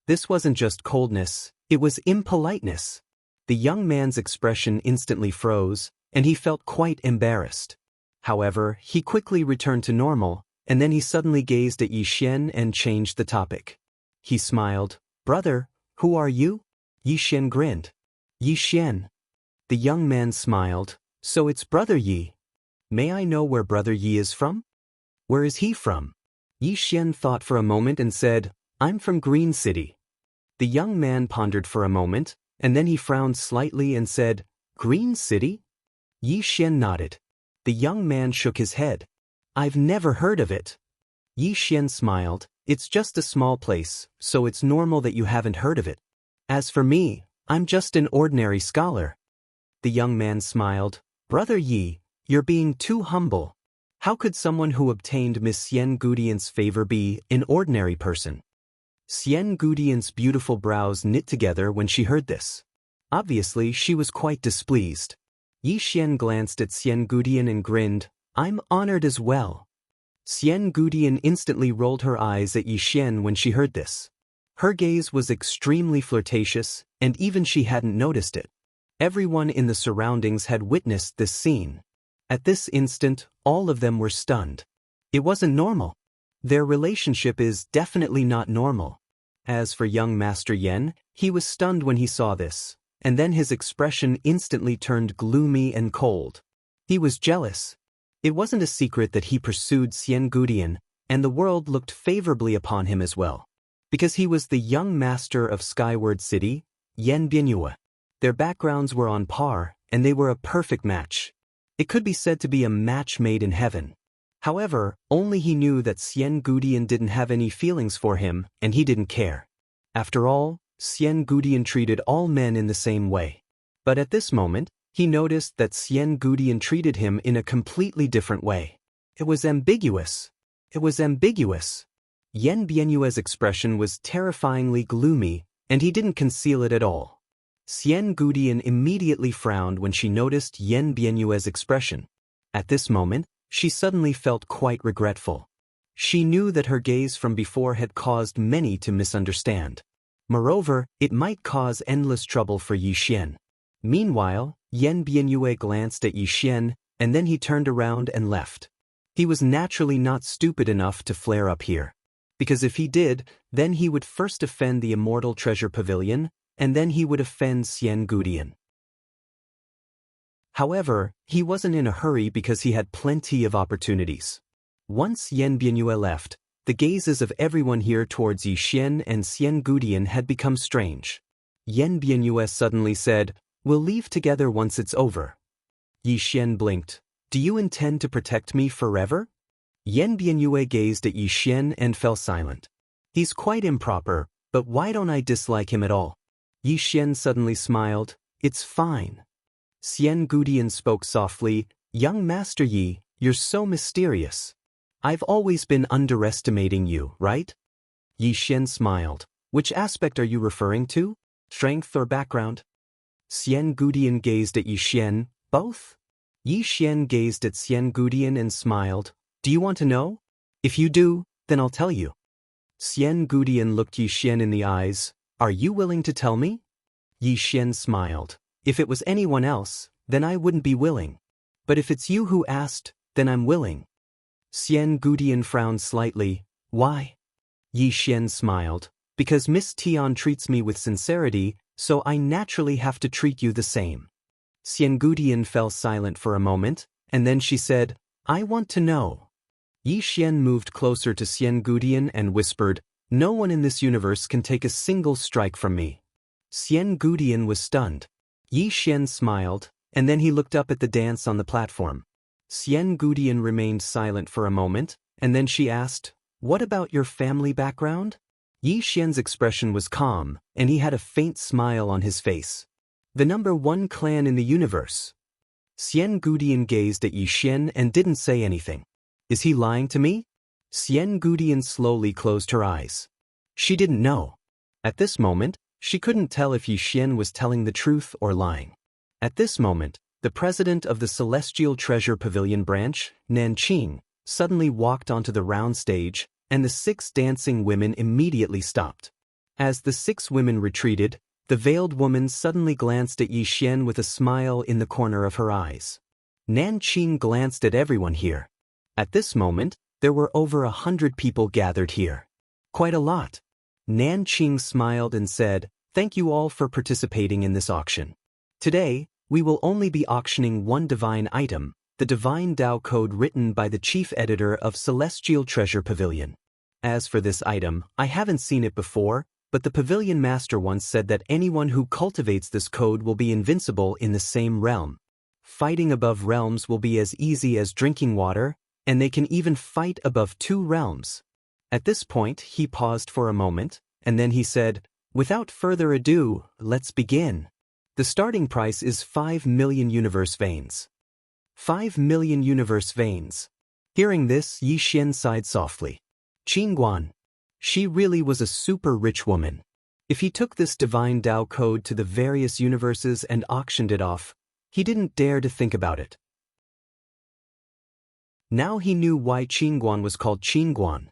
[SPEAKER 1] This wasn't just coldness, it was impoliteness. The young man's expression instantly froze, and he felt quite embarrassed. However, he quickly returned to normal, and then he suddenly gazed at Yi Xian and changed the topic. He smiled. "Brother, who are you?" Yi Xian grinned. "Yi Xian." The young man smiled. "So it's Brother Yi. May I know where Brother Yi is from?" "Where is he from?" Yi Xian thought for a moment and said, "I'm from Green City." The young man pondered for a moment, and then he frowned slightly and said, "Green City?" Yi Xian nodded. The young man shook his head. "I've never heard of it." Yi Xian smiled. "It's just a small place, so it's normal that you haven't heard of it. As for me, I'm just an ordinary scholar." The young man smiled. "Brother Yi, you're being too humble. How could someone who obtained Miss Xian Gudian's favor be an ordinary person?" Xian Gudian's beautiful brows knit together when she heard this. Obviously, she was quite displeased. Yi Xian glanced at Xian Gudian and grinned. "I'm honored as well." Xian Gudian instantly rolled her eyes at Yi Xian when she heard this. Her gaze was extremely flirtatious, and even she hadn't noticed it. Everyone in the surroundings had witnessed this scene. At this instant, all of them were stunned. It wasn't normal. Their relationship is definitely not normal. As for young Master Yen, he was stunned when he saw this, and then his expression instantly turned gloomy and cold. He was jealous. It wasn't a secret that he pursued Xian Gudian, and the world looked favorably upon him as well. Because he was the young master of Skyward City, Yen Bianyue. Their backgrounds were on par, and they were a perfect match. It could be said to be a match made in heaven. However, only he knew that Xian Gudian didn't have any feelings for him, and he didn't care. After all, Xian Gudian treated all men in the same way. But at this moment, he noticed that Xian Gudian treated him in a completely different way. It was ambiguous. It was ambiguous. Yen Bianyue's expression was terrifyingly gloomy, and he didn't conceal it at all. Xian Gudian immediately frowned when she noticed Yen Bianyue's expression. At this moment, she suddenly felt quite regretful. She knew that her gaze from before had caused many to misunderstand. Moreover, it might cause endless trouble for Yi Xian. Meanwhile, Yen Bianyue glanced at Yi Xian, and then he turned around and left. He was naturally not stupid enough to flare up here. Because if he did, then he would first offend the Immortal Treasure Pavilion, and then he would offend Xian Gudian. However, he wasn't in a hurry because he had plenty of opportunities. Once Yen Bianyue left, the gazes of everyone here towards Yi Xian and Xian Gudian had become strange. Yen Bianyue suddenly said, "We'll leave together once it's over." Yi Xian blinked. "Do you intend to protect me forever?" Yen Bianyue gazed at Yi Xian and fell silent. "He's quite improper, but why don't I dislike him at all?" Yi Xian suddenly smiled. "It's fine." Xian Gudian spoke softly. "Young Master Yi, you're so mysterious. I've always been underestimating you, right?" Yi Xian smiled. "Which aspect are you referring to? Strength or background?" Xian Gudian gazed at Yi Xian. "Both?" Yi Xian gazed at Xian Gudian and smiled. "Do you want to know? If you do, then I'll tell you." Xian Gudian looked Yi Xian in the eyes. "Are you willing to tell me?" Yi Xian smiled. If it was anyone else, then I wouldn't be willing. But if it's you who asked, then I'm willing. Xian Gudian frowned slightly. Why? Yi Xian smiled. Because Miss Tian treats me with sincerity, so I naturally have to treat you the same. Xian Gudian fell silent for a moment, and then she said, I want to know. Yi Xian moved closer to Xian Gudian and whispered, No one in this universe can take a single strike from me. Xian Gudian was stunned. Yi Xian smiled, and then he looked up at the dance on the platform. Xian Gudian remained silent for a moment, and then she asked, What about your family background? Yi Xian's expression was calm, and he had a faint smile on his face. The #1 clan in the universe. Xian Gudian gazed at Yi Xian and didn't say anything. Is he lying to me? Xian Gudian slowly closed her eyes. She didn't know. At this moment, she couldn't tell if Yi Xian was telling the truth or lying. At this moment, the president of the Celestial Treasure Pavilion branch, Nanqing, suddenly walked onto the round stage, and the 6 dancing women immediately stopped. As the 6 women retreated, the veiled woman suddenly glanced at Yi Xian with a smile in the corner of her eyes. Nanqing glanced at everyone here. At this moment, there were over 100 people gathered here. Quite a lot. Nanqing smiled and said, Thank you all for participating in this auction. Today, we will only be auctioning one divine item, the Divine Tao Code written by the chief editor of Celestial Treasure Pavilion. As for this item, I haven't seen it before, but the Pavilion Master once said that anyone who cultivates this code will be invincible in the same realm. Fighting above realms will be as easy as drinking water, and they can even fight above 2 realms. At this point, he paused for a moment, and then he said, Without further ado, let's begin. The starting price is 5 million universe veins. 5 million universe veins. Hearing this, Yi Xian sighed softly. Qingguan. She really was a super rich woman. If he took this divine Tao code to the various universes and auctioned it off, he didn't dare to think about it. Now he knew why Qingguan was called Qingguan.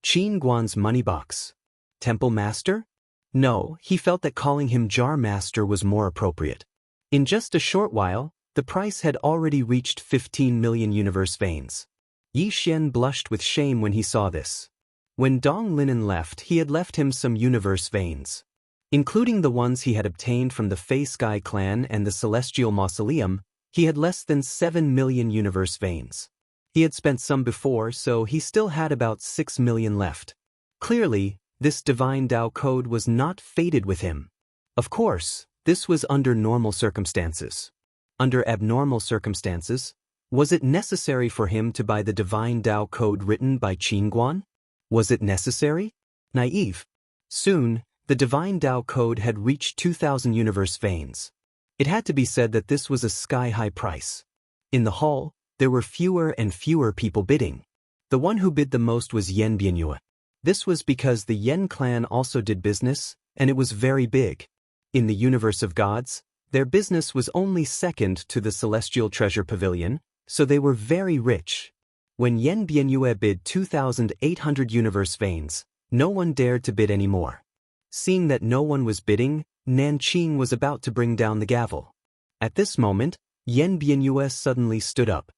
[SPEAKER 1] Qingguan's money box. Temple Master? No, he felt that calling him Jar Master was more appropriate. In just a short while, the price had already reached 15 million universe veins. Yi Xian blushed with shame when he saw this. When Dong Linen left, he had left him some universe veins. Including the ones he had obtained from the Fey Sky clan and the Celestial Mausoleum, he had less than 7 million universe veins. He had spent some before, so he still had about 6 million left. Clearly, this divine Tao code was not fated with him. Of course, this was under normal circumstances. Under abnormal circumstances, was it necessary for him to buy the divine Tao code written by Qingguan? Was it necessary? Naive. Soon, the divine Tao code had reached 2,000 universe veins. It had to be said that this was a sky-high price. In the hall, there were fewer and fewer people bidding. The one who bid the most was Yan Bianyue. This was because the Yan clan also did business, and it was very big. In the universe of gods, their business was only second to the Celestial Treasure Pavilion, so they were very rich. When Yan Bianyue bid 2,800 universe veins, no one dared to bid any more. Seeing that no one was bidding, Nanqing was about to bring down the gavel. At this moment, Yan Bianyue suddenly stood up.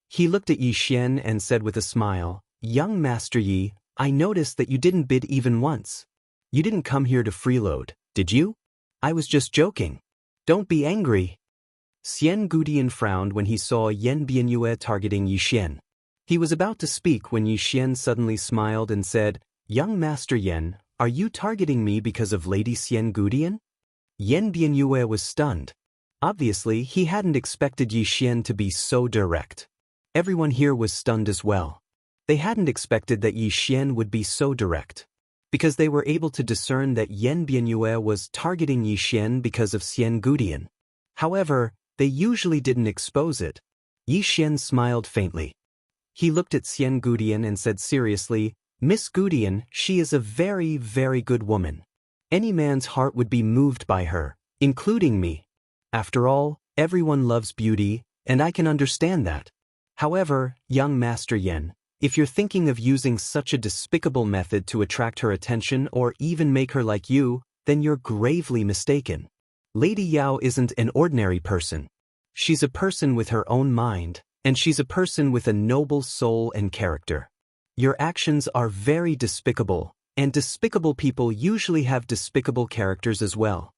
[SPEAKER 1] He looked at Yi Xian and said with a smile, Young Master Yi, I noticed that you didn't bid even once. You didn't come here to freeload, did you? I was just joking. Don't be angry. Xian Gudian frowned when he saw Yan Bianyue targeting Yi Xian. He was about to speak when Yi Xian suddenly smiled and said, Young Master Yan, are you targeting me because of Lady Xian Gudian? Yan Bianyue was stunned. Obviously, he hadn't expected Yi Xian to be so direct. Everyone here was stunned as well. They hadn't expected that Yi Xian would be so direct. Because they were able to discern that Yan Bianyue was targeting Yi Xian because of Xian Gudian. However, they usually didn't expose it. Yi Xian smiled faintly. He looked at Xian Gudian and said seriously, Miss Gudian, she is a very, very good woman. Any man's heart would be moved by her, including me. After all, everyone loves beauty, and I can understand that. However, young Master Yan, if you're thinking of using such a despicable method to attract her attention or even make her like you, then you're gravely mistaken. Lady Yao isn't an ordinary person. She's a person with her own mind, and she's a person with a noble soul and character. Your actions are very despicable, and despicable people usually have despicable characters as well.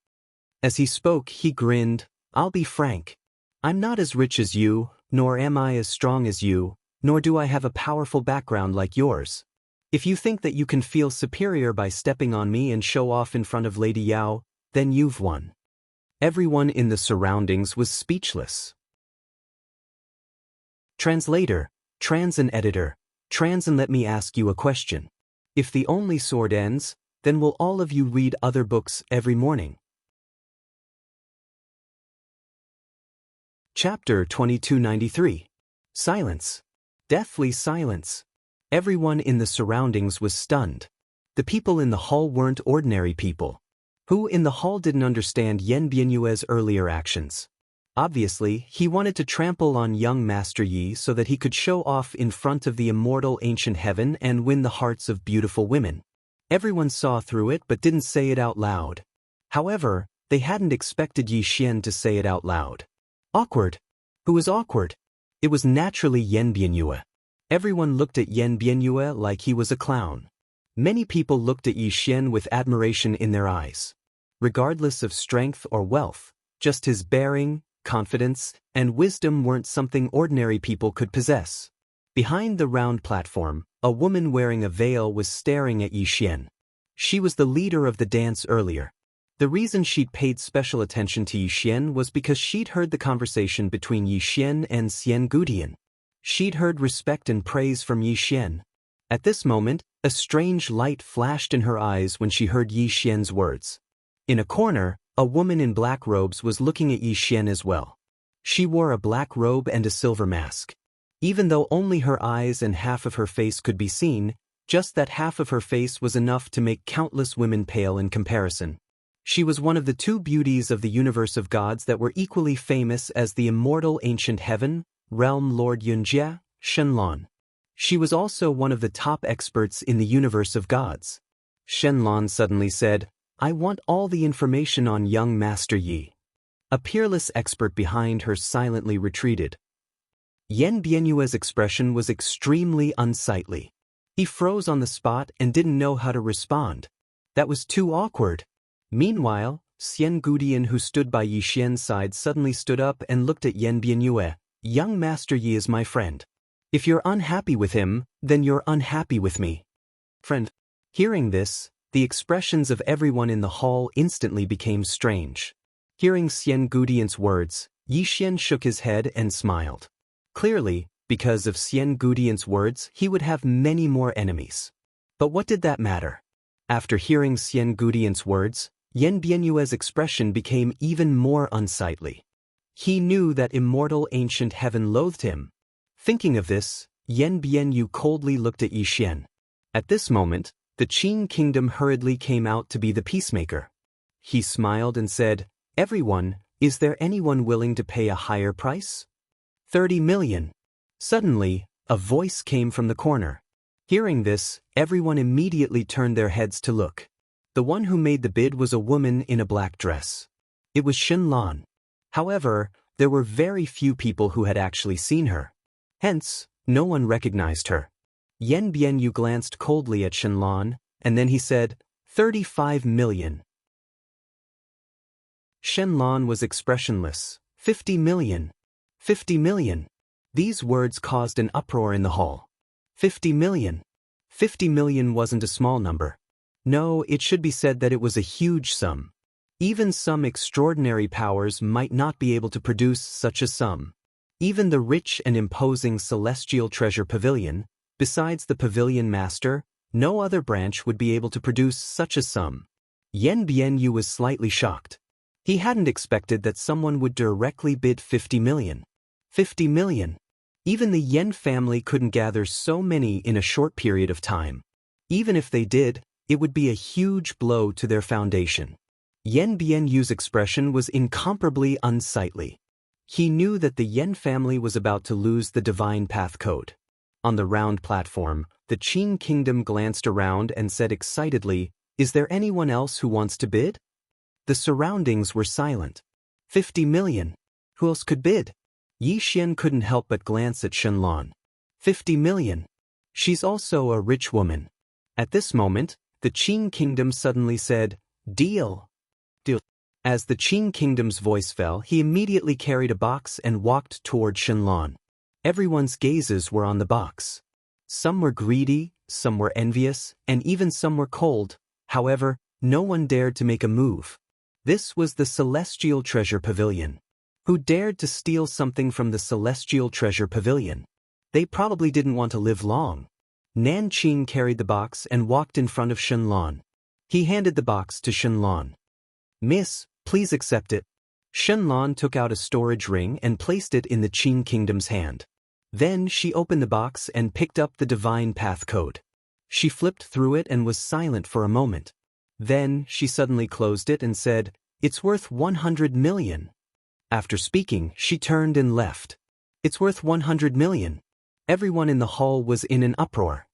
[SPEAKER 1] As he spoke, he grinned. I'll be frank. I'm not as rich as you, nor am I as strong as you, nor do I have a powerful background like yours. If you think that you can feel superior by stepping on me and show off in front of Lady Yao, then you've won. Everyone in the surroundings was speechless. Translator, trans and editor, trans and let me ask you a question. If the only sword ends, then will all of you read other books every morning? Chapter 2293. Silence. Deathly silence. Everyone in the surroundings was stunned. The people in the hall weren't ordinary people. Who in the hall didn't understand Yan Bianyue's earlier actions? Obviously, he wanted to trample on young Master Yi so that he could show off in front of the immortal ancient heaven and win the hearts of beautiful women. Everyone saw through it but didn't say it out loud. However, they hadn't expected Yi Xian to say it out loud. Awkward. Who was awkward? It was naturally Yan Bianyue. Everyone looked at Yan Bianyue like he was a clown. Many people looked at Yi Xian with admiration in their eyes. Regardless of strength or wealth, just his bearing, confidence, and wisdom weren't something ordinary people could possess. Behind the round platform, a woman wearing a veil was staring at Yi Xian. She was the leader of the dance earlier. The reason she'd paid special attention to Yi Xian was because she'd heard the conversation between Yi Xian and Xian Gudian. She'd heard respect and praise from Yi Xian. At this moment, a strange light flashed in her eyes when she heard Yi Xian's words. In a corner, a woman in black robes was looking at Yi Xian as well. She wore a black robe and a silver mask. Even though only her eyes and half of her face could be seen, just that half of her face was enough to make countless women pale in comparison. She was one of the two beauties of the universe of gods that were equally famous as the immortal ancient heaven, realm Lord Yunjie, Shenlong. She was also one of the top experts in the universe of gods. Shenlong suddenly said, I want all the information on young Master Yi. A peerless expert behind her silently retreated. Yan Bianyue's expression was extremely unsightly. He froze on the spot and didn't know how to respond. That was too awkward. Meanwhile, Xian Gudian, who stood by Yi Xian's side, suddenly stood up and looked at Yan Bianyue. Young Master Yi is my friend. If you're unhappy with him, then you're unhappy with me. Friend. Hearing this, the expressions of everyone in the hall instantly became strange. Hearing Xian Gudian's words, Yi Xian shook his head and smiled. Clearly, because of Xian Gudian's words, he would have many more enemies. But what did that matter? After hearing Xian Gudian's words, Yan Bianyue's expression became even more unsightly. He knew that immortal ancient heaven loathed him. Thinking of this, Yan Bianyu coldly looked at Yi Xian. At this moment, the Qin kingdom hurriedly came out to be the peacemaker. He smiled and said, Everyone, is there anyone willing to pay a higher price? 30 million. Suddenly, a voice came from the corner. Hearing this, everyone immediately turned their heads to look. The one who made the bid was a woman in a black dress. It was Shenlong. However, there were very few people who had actually seen her. Hence, no one recognized her. Yan Bianyu glanced coldly at Shenlong, and then he said, 35 million. Shenlong was expressionless. 50 million. 50 million. These words caused an uproar in the hall. 50 million. 50 million wasn't a small number. No, it should be said that it was a huge sum. Even some extraordinary powers might not be able to produce such a sum. Even the rich and imposing Celestial Treasure Pavilion, besides the Pavilion Master, no other branch would be able to produce such a sum. Yan Bianyu was slightly shocked. He hadn't expected that someone would directly bid 50 million. 50 million. Even the Yan family couldn't gather so many in a short period of time. Even if they did, it would be a huge blow to their foundation. Yan Bianyu's expression was incomparably unsightly. He knew that the Yan family was about to lose the Divine Path Code. On the round platform, the Qin kingdom glanced around and said excitedly, Is there anyone else who wants to bid? The surroundings were silent. 50 million. Who else could bid? Yi Xian couldn't help but glance at Shenlong. 50 million. She's also a rich woman. At this moment, the Qing Kingdom suddenly said, "Deal." Deal. As the Qing Kingdom's voice fell, he immediately carried a box and walked toward Shenlong. Everyone's gazes were on the box. Some were greedy, some were envious, and even some were cold. However, no one dared to make a move. This was the Celestial Treasure Pavilion. Who dared to steal something from the Celestial Treasure Pavilion? They probably didn't want to live long. Nanqing carried the box and walked in front of Shenlong. He handed the box to Shenlong. "Miss, please accept it." Shenlong took out a storage ring and placed it in the Qing Kingdom's hand. Then she opened the box and picked up the Divine Path Code. She flipped through it and was silent for a moment. Then she suddenly closed it and said, "It's worth 100 million. After speaking, she turned and left. "It's worth 100 million. Everyone in the hall was in an uproar.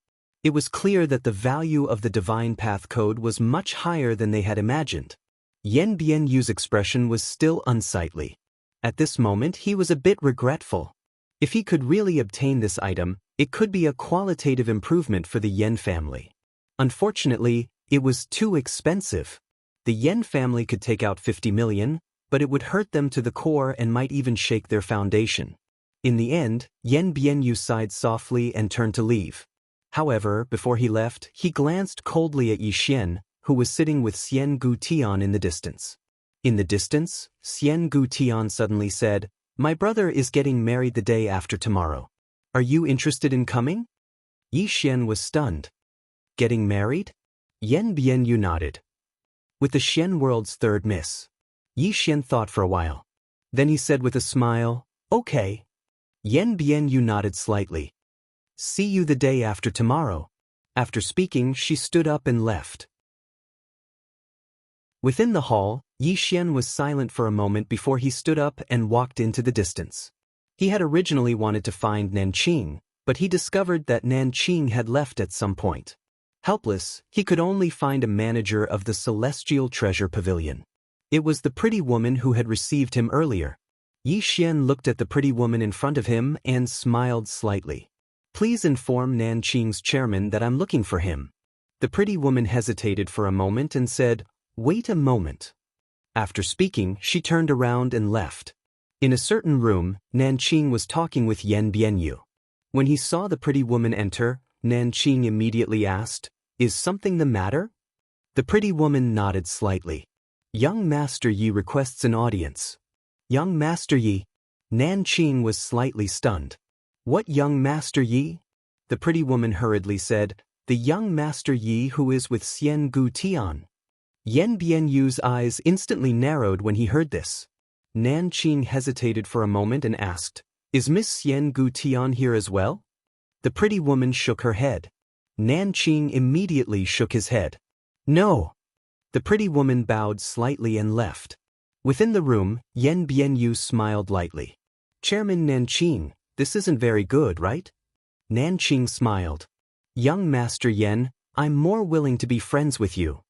[SPEAKER 1] It was clear that the value of the Divine Path Code was much higher than they had imagined. Yan Bianyu's expression was still unsightly. At this moment, he was a bit regretful. If he could really obtain this item, it could be a qualitative improvement for the Yan family. Unfortunately, it was too expensive. The Yan family could take out 50 million, but it would hurt them to the core and might even shake their foundation. In the end, Yan Bianyu sighed softly and turned to leave. However, before he left, he glanced coldly at Yi Xian, who was sitting with Xian Gu Tian in the distance. In the distance, Xian Gu Tian suddenly said, "My brother is getting married the day after tomorrow. Are you interested in coming?" Yi Xian was stunned. "Getting married?" Yan Bianyu nodded. "With the Xian world's third miss." Yi Xian thought for a while. Then he said with a smile, "Okay." Yan Bianyu nodded slightly. "See you the day after tomorrow." After speaking, she stood up and left. Within the hall, Yi Xian was silent for a moment before he stood up and walked into the distance. He had originally wanted to find Nanqing, but he discovered that Nanqing had left at some point. Helpless, he could only find a manager of the Celestial Treasure Pavilion. It was the pretty woman who had received him earlier. Yi Xian looked at the pretty woman in front of him and smiled slightly. "Please inform Nanqing's chairman that I'm looking for him." The pretty woman hesitated for a moment and said, "Wait a moment." After speaking, she turned around and left. In a certain room, Nanqing was talking with Yan Bianyu. When he saw the pretty woman enter, Nanqing immediately asked, "Is something the matter?" The pretty woman nodded slightly. "Young Master Yi requests an audience." "Young Master Yi?" Nanqing was slightly stunned. "What young Master Yi?" The pretty woman hurriedly said, "The young Master Yi who is with Xian Gu Tian." Yan Bianyu's eyes instantly narrowed when he heard this. Nanqing hesitated for a moment and asked, "Is Miss Xian Gu Tian here as well?" The pretty woman shook her head. Nanqing immediately shook his head. "No." The pretty woman bowed slightly and left. Within the room, Yan Bianyu smiled lightly. "Chairman Nanqing, this isn't very good, right?" Nanqing smiled. "Young Master Yan, I'm more willing to be friends with you."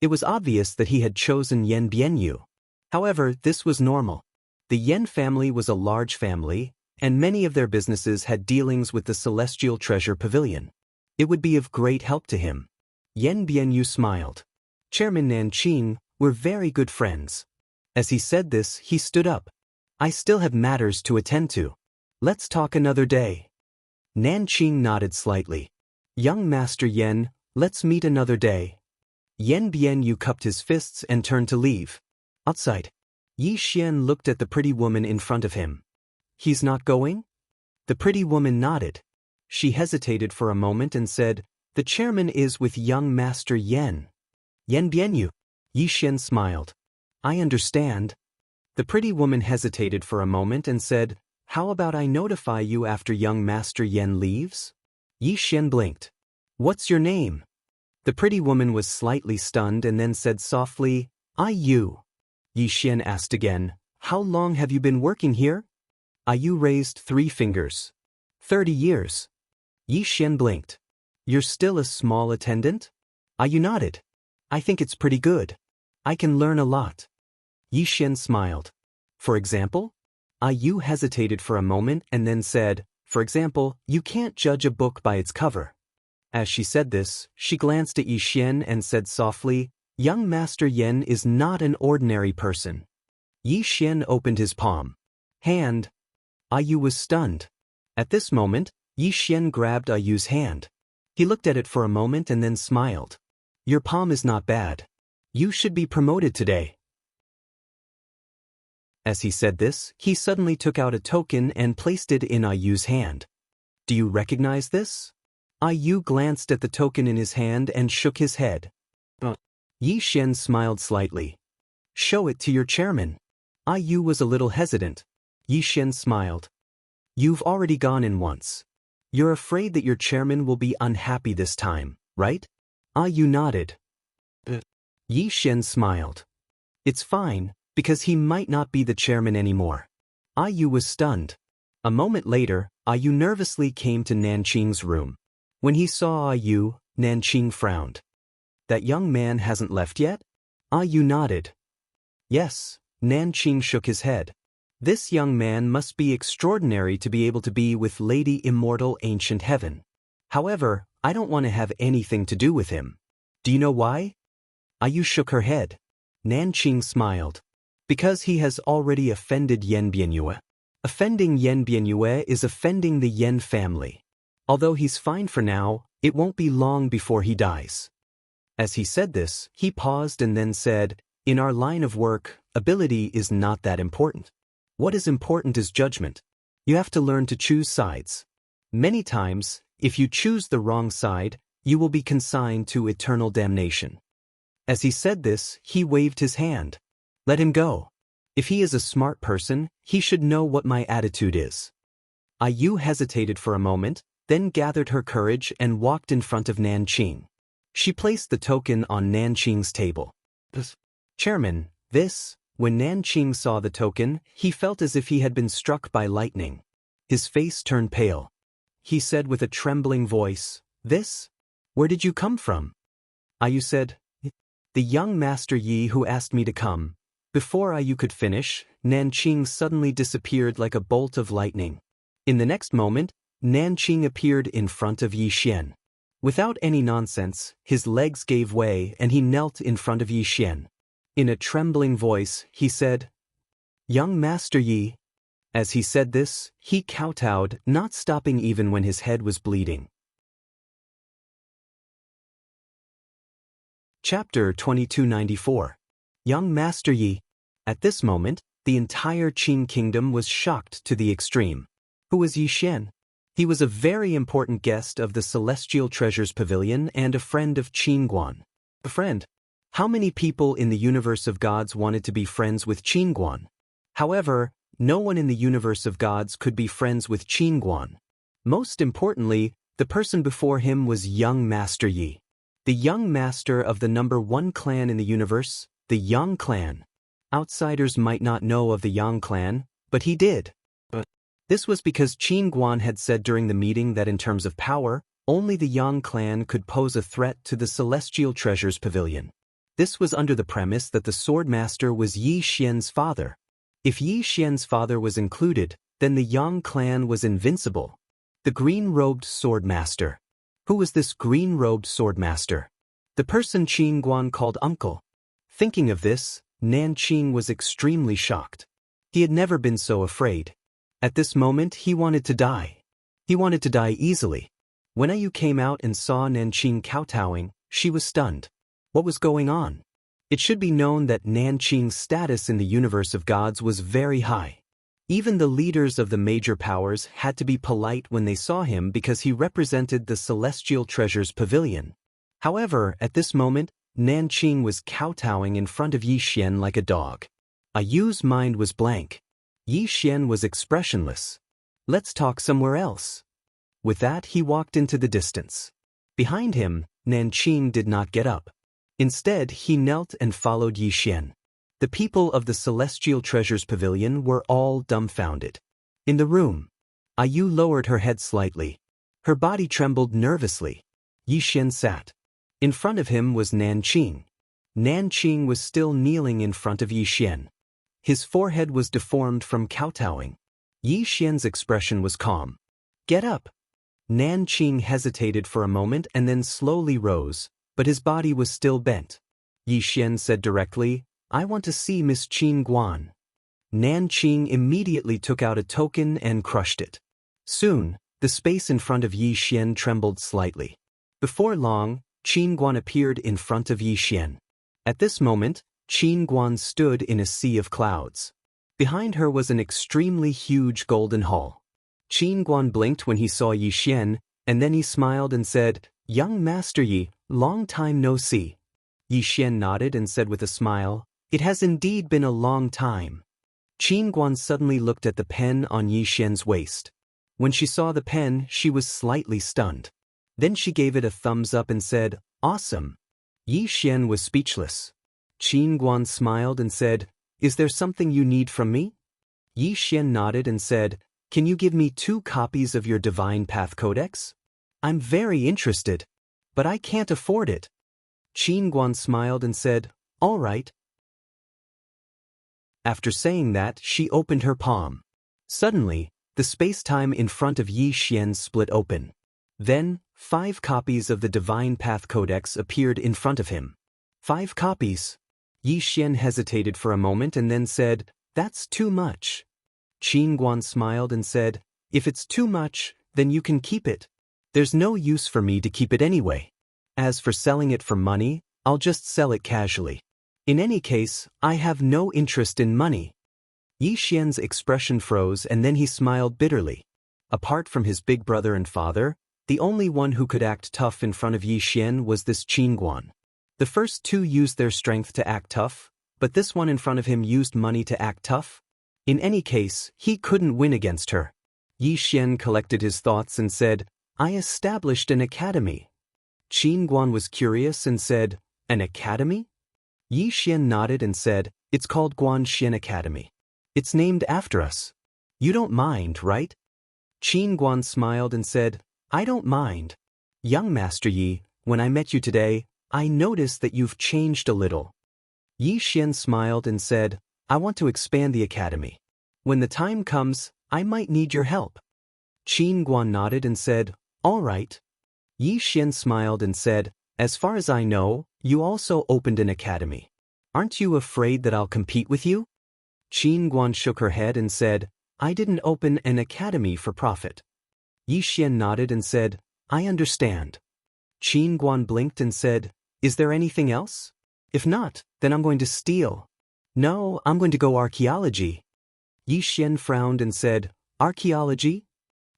[SPEAKER 1] It was obvious that he had chosen Yan Bianyu. However, this was normal. The Yan family was a large family, and many of their businesses had dealings with the Celestial Treasure Pavilion. It would be of great help to him. Yan Bianyu smiled. "Chairman Nanqing, we're very good friends." As he said this, he stood up. "I still have matters to attend to. Let's talk another day." Nanqing nodded slightly. "Young Master Yan, let's meet another day." Yan Bianyu cupped his fists and turned to leave. Outside, Yi Xian looked at the pretty woman in front of him. "He's not going?" The pretty woman nodded. She hesitated for a moment and said, "The chairman is with young Master Yan." "Yan Bianyu." Yi Xian smiled. "I understand." The pretty woman hesitated for a moment and said, "How about I notify you after young Master Yan leaves?" Yi Xian blinked. "What's your name?" The pretty woman was slightly stunned and then said softly, "You." Yi Xian asked again, "How long have you been working here?" Yu raised 3 fingers. 30 years. Yi Xian blinked. "You're still a small attendant?" Yu nodded. "I think it's pretty good." I can learn a lot. Yixian smiled. For example? Yu hesitated for a moment and then said, for example, you can't judge a book by its cover. As she said this, she glanced at Yixian and said softly, young Master Yen is not an ordinary person. Yixian opened his palm. Hand. Yu was stunned. At this moment, Yixian grabbed Yu's hand. He looked at it for a moment and then smiled. Your palm is not bad. You should be promoted today. As he said this, he suddenly took out a token and placed it in Yu's hand. Do you recognize this? Yu glanced at the token in his hand and shook his head. Yixian smiled slightly. Show it to your chairman. Yu was a little hesitant. Yixian smiled. You've already gone in once. You're afraid that your chairman will be unhappy this time, right? Yu nodded. Yixian smiled. It's fine, because he might not be the chairman anymore. Yu was stunned. A moment later, Yu nervously came to Nanqing's room. When he saw Yu, Nanqing frowned. That young man hasn't left yet? Yu nodded. Yes, Nanqing shook his head. This young man must be extraordinary to be able to be with Lady Immortal Ancient Heaven. However, I don't want to have anything to do with him. Do you know why? Yu shook her head. Nanqing smiled. Because he has already offended Yen Bianyue. Offending Yen Bianyue is offending the Yen family. Although he's fine for now, it won't be long before he dies. As he said this, he paused and then said, in our line of work, ability is not that important. What is important is judgment. You have to learn to choose sides. Many times, if you choose the wrong side, you will be consigned to eternal damnation. As he said this, he waved his hand. Let him go. If he is a smart person, he should know what my attitude is. Yu hesitated for a moment, then gathered her courage and walked in front of Nanqing. She placed the token on Nanqing's table. Chairman, this. When Nanqing saw the token, he felt as if he had been struck by lightning. His face turned pale. He said with a trembling voice, this? Where did you come from? Yu said, the young Master Yi who asked me to come. Before Yu could finish, Nanqing suddenly disappeared like a bolt of lightning. In the next moment, Nanqing appeared in front of Yixian. Without any nonsense, his legs gave way and he knelt in front of Yixian. In a trembling voice, he said, young Master Yi. As he said this, he kowtowed, not stopping even when his head was bleeding. Chapter 2294. Young Master Yi. At this moment, the entire Qin kingdom was shocked to the extreme. Who was Yixian? He was a very important guest of the Celestial Treasures Pavilion and a friend of Qin Guan. A friend? How many people in the universe of gods wanted to be friends with Qin Guan? However, no one in the universe of gods could be friends with Qin Guan. Most importantly, the person before him was young Master Yi. The young master of the number 1 clan in the universe, the Yang clan. Outsiders might not know of the Yang clan, but he did. This was because Qin Guan had said during the meeting that in terms of power, only the Yang clan could pose a threat to the Celestial Treasures Pavilion. This was under the premise that the sword master was Yi Xian's father. If Yi Xian's father was included, then the Yang clan was invincible. The green-robed sword master. Who was this green-robed sword master? The person Qin Guan called uncle. Thinking of this, Nanqing was extremely shocked. He had never been so afraid. At this moment he wanted to die. He wanted to die easily. When Yu came out and saw Nanqing kowtowing, she was stunned. What was going on? It should be known that Nanqing's status in the universe of gods was very high. Even the leaders of the major powers had to be polite when they saw him because he represented the Celestial Treasures Pavilion. However, at this moment, Nanqing was kowtowing in front of Yixian like a dog. Yu's mind was blank. Yixian was expressionless. Let's talk somewhere else. With that, he walked into the distance. Behind him, Nanqing did not get up. Instead, he knelt and followed Yixian. The people of the Celestial Treasures Pavilion were all dumbfounded. In the room, Yu lowered her head slightly. Her body trembled nervously. Yixian sat. In front of him was Nanqing. Nanqing was still kneeling in front of Yi Xian. His forehead was deformed from kowtowing. Yi Xian's expression was calm. "Get up." Nanqing hesitated for a moment and then slowly rose, but his body was still bent. Yi Xian said directly, "I want to see Miss Qin Guan." Nanqing immediately took out a token and crushed it. Soon, the space in front of Yi Xian trembled slightly. Before long, Qin Guan appeared in front of Yi Xian. At this moment, Qin Guan stood in a sea of clouds. Behind her was an extremely huge golden hall. Qin Guan blinked when he saw Yi Xian, and then he smiled and said, "Young Master Yi, long time no see." Yi Xian nodded and said with a smile, "It has indeed been a long time." Qin Guan suddenly looked at the pen on Yi Xian's waist. When she saw the pen, she was slightly stunned. Then she gave it a thumbs up and said, "Awesome." Yi Xian was speechless. Qin Guan smiled and said, "Is there something you need from me?" Yi Xian nodded and said, "Can you give me 2 copies of your Divine Path Codex? I'm very interested, but I can't afford it." Qin Guan smiled and said, "All right." After saying that, she opened her palm. Suddenly, the space-time in front of Yi Xian split open. Then, 5 copies of the Divine Path Codex appeared in front of him. 5 copies. Yi Xian hesitated for a moment and then said, "That's too much." Qin Guan smiled and said, "If it's too much, then you can keep it. There's no use for me to keep it anyway. As for selling it for money, I'll just sell it casually. In any case, I have no interest in money." Yi Xian's expression froze and then he smiled bitterly. Apart from his big brother and father, the only one who could act tough in front of Yi Xian was this Qin Guan. The first 2 used their strength to act tough, but this one in front of him used money to act tough. In any case, he couldn't win against her. Yi Xian collected his thoughts and said, "I established an academy." Qin Guan was curious and said, "An academy?" Yi Xian nodded and said, "It's called Guan Xian Academy. It's named after us. You don't mind, right?" Qin Guan smiled and said, "I don't mind. Young Master Yi, when I met you today, I noticed that you've changed a little." Yi Xian smiled and said, "I want to expand the academy. When the time comes, I might need your help." Qin Guan nodded and said, "All right." Yi Xian smiled and said, "As far as I know, you also opened an academy. Aren't you afraid that I'll compete with you?" Qin Guan shook her head and said, "I didn't open an academy for profit." Yi Xian nodded and said, "I understand." Qin Guan blinked and said, "Is there anything else? If not, then I'm going to steal." "No, I'm going to go archaeology." Yi Xian frowned and said, "Archaeology?"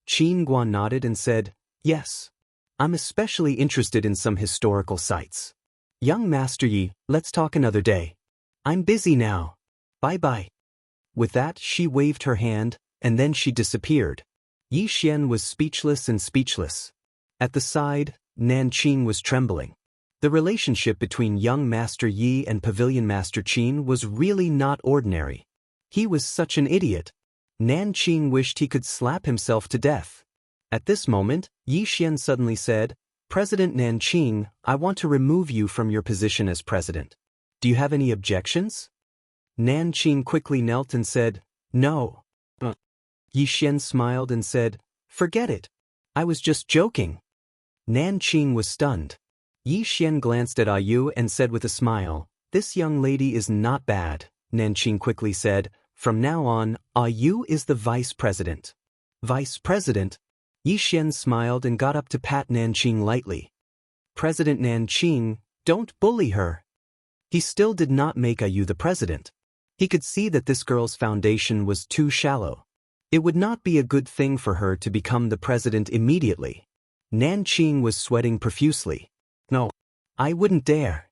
[SPEAKER 1] Qin Guan nodded and said, "Yes. I'm especially interested in some historical sites. Young Master Yi, let's talk another day. I'm busy now. Bye-bye." With that, she waved her hand, and then she disappeared. Yi Xian was speechless and speechless. At the side, Nanqing was trembling. The relationship between young Master Yi and Pavilion Master Qin was really not ordinary. He was such an idiot. Nanqing wished he could slap himself to death. At this moment, Yi Xian suddenly said, "President Nanqing, I want to remove you from your position as president. Do you have any objections?" Nanqing quickly knelt and said, "No." Yi Xian smiled and said, "Forget it. I was just joking." Nanqing was stunned. Yi Xian glanced at Ayu and said with a smile, "This young lady is not bad." Nanqing quickly said, "From now on, Ayu is the vice president." "Vice president?" Yi Xian smiled and got up to pat Nanqing lightly. "President Nanqing, don't bully her." He still did not make Ayu the president. He could see that this girl's foundation was too shallow. It would not be a good thing for her to become the president immediately. Nanqing was sweating profusely. "No, I wouldn't dare."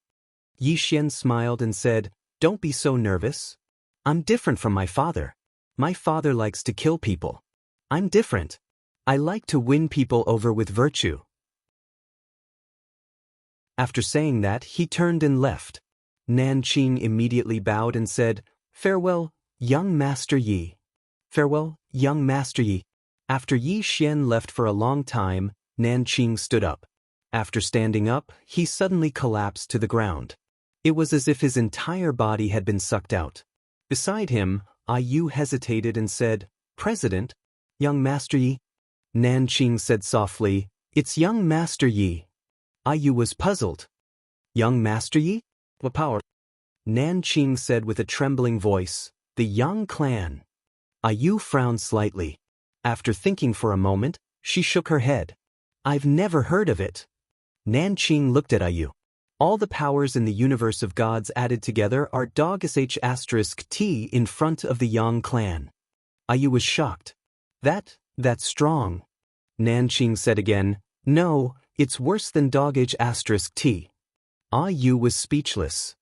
[SPEAKER 1] Yi Xian smiled and said, "Don't be so nervous. I'm different from my father. My father likes to kill people. I'm different. I like to win people over with virtue." After saying that, he turned and left. Nanqing immediately bowed and said, "Farewell, young Master Yi." "Farewell, young Master Yi." After Yi Xian left for a long time, Nanqing stood up. After standing up, he suddenly collapsed to the ground. It was as if his entire body had been sucked out. Beside him, Yu hesitated and said, "President? Young Master Yi?" Nanqing said softly, "It's young Master Yi." Yu was puzzled. "Young Master Yi? What power?" Nanqing said with a trembling voice, "The Yang clan." Yu frowned slightly. After thinking for a moment, she shook her head. "I've never heard of it." Nanqing looked at Yu. "All the powers in the universe of gods added together are Daoist*T in front of the Yang clan." Yu was shocked. That's strong." Nanqing said again, "No, it's worse than Daoist*T. Yu was speechless.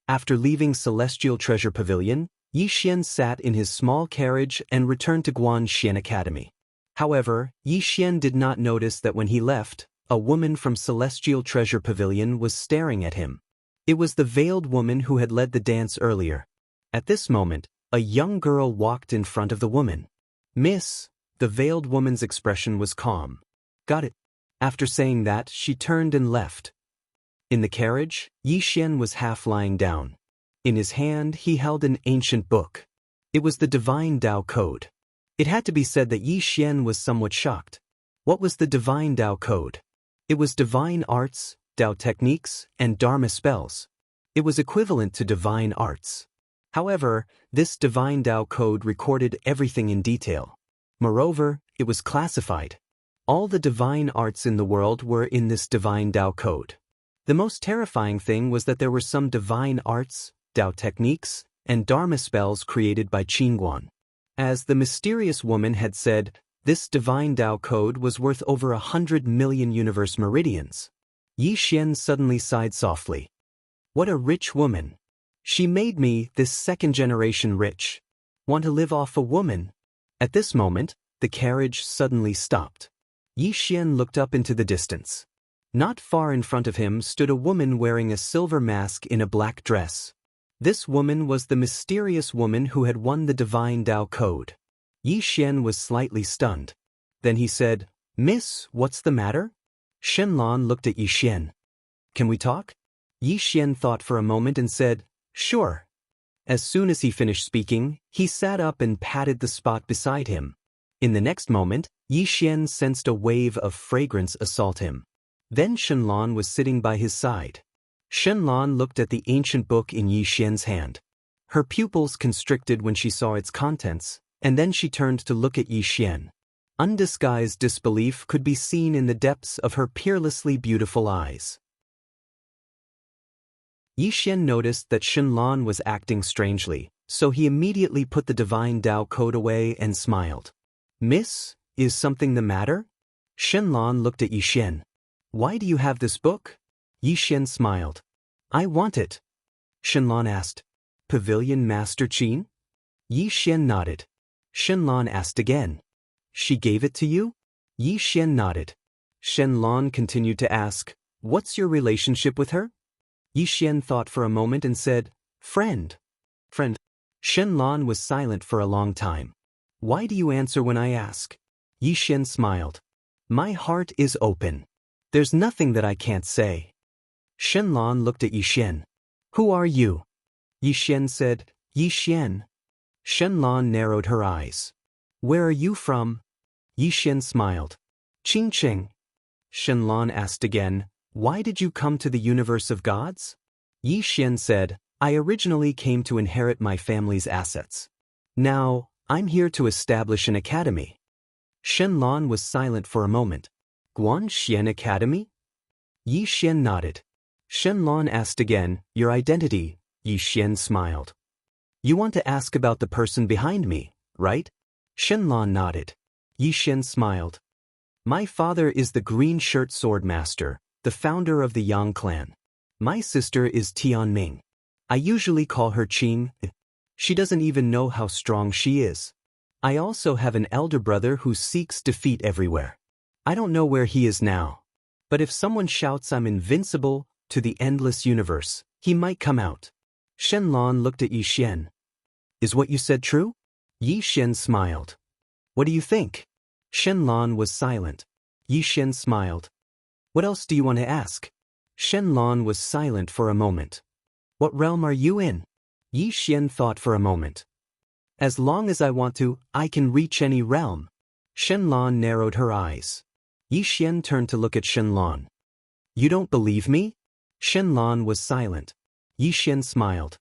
[SPEAKER 1] After leaving Celestial Treasure Pavilion, Yixian sat in his small carriage and returned to Guanxian Academy. However, Yixian did not notice that when he left, a woman from Celestial Treasure Pavilion was staring at him. It was the veiled woman who had led the dance earlier. At this moment, a young girl walked in front of the woman. "Miss," the veiled woman's expression was calm. "Got it." After saying that, she turned and left. In the carriage, Yixian was half lying down. In his hand, he held an ancient book. It was the Divine Dao Code. It had to be said that Yixian was somewhat shocked. What was the Divine Dao Code? It was divine arts, Dao techniques, and Dharma spells. It was equivalent to divine arts. However, this Divine Dao Code recorded everything in detail. Moreover, it was classified. All the divine arts in the world were in this Divine Dao Code. The most terrifying thing was that there were some divine arts, Dao techniques, and Dharma spells created by Qingguan. As the mysterious woman had said, this Divine Dao Code was worth over 100 million universe meridians. Yixian suddenly sighed softly. "What a rich woman. She made me, this second generation, rich. Want to live off a woman?" At this moment, the carriage suddenly stopped. Yixian looked up into the distance. Not far in front of him stood a woman wearing a silver mask in a black dress. This woman was the mysterious woman who had won the Divine Dao Code. Yixian was slightly stunned. Then he said, "Miss, what's the matter?" Shenlong looked at Yixian. "Can we talk?" Yixian thought for a moment and said, "Sure." As soon as he finished speaking, he sat up and patted the spot beside him. In the next moment, Yixian sensed a wave of fragrance assault him. Then Shenlong was sitting by his side. Shenlong looked at the ancient book in Yixian's hand. Her pupils constricted when she saw its contents, and then she turned to look at Yixian. Undisguised disbelief could be seen in the depths of her peerlessly beautiful eyes. Yixian noticed that Shenlong was acting strangely, so he immediately put the Divine Dao Code away and smiled. "Miss, is something the matter?" Shenlong looked at Yixian. "Why do you have this book?" Yixian smiled. "I want it." Shenlong asked, "Pavilion Master Qin?" Yixian nodded. Shenlong asked again, "She gave it to you?" Yixian nodded. Shenlong continued to ask, "What's your relationship with her?" Yixian thought for a moment and said, "Friend." "Friend." Shenlong was silent for a long time. "Why do you answer when I ask?" Yixian smiled. "My heart is open. There's nothing that I can't say." Shenlong looked at Yixian. "Who are you?" Yixian said, "Yixian." Shenlong narrowed her eyes. "Where are you from?" Yixian smiled. "Qingqing." Shenlong asked again, "Why did you come to the universe of gods?" Yixian said, "I originally came to inherit my family's assets. Now, I'm here to establish an academy." Shenlong was silent for a moment. "Guanxian Academy?" Yixian nodded. Shenlong asked again, "Your identity?" Yixian smiled. "You want to ask about the person behind me, right?" Shenlong nodded. Yixian smiled. "My father is the Green Shirt Sword Master, the founder of the Yang clan. My sister is Tianming. I usually call her Qing. She doesn't even know how strong she is. I also have an elder brother who seeks defeat everywhere. I don't know where he is now. But if someone shouts I'm invincible to the endless universe, he might come out." Shenlong looked at Yixian. "Is what you said true?" Yixian smiled. "What do you think?" Shenlong was silent. Yixian smiled. "What else do you want to ask?" Shenlong was silent for a moment. What realm are you in? Yi Xian thought for a moment. As long as I want to, I can reach any realm. Shenlan narrowed her eyes. Yi Xian turned to look at Shenlan. You don't believe me? Shenlan was silent. Yi Xian smiled.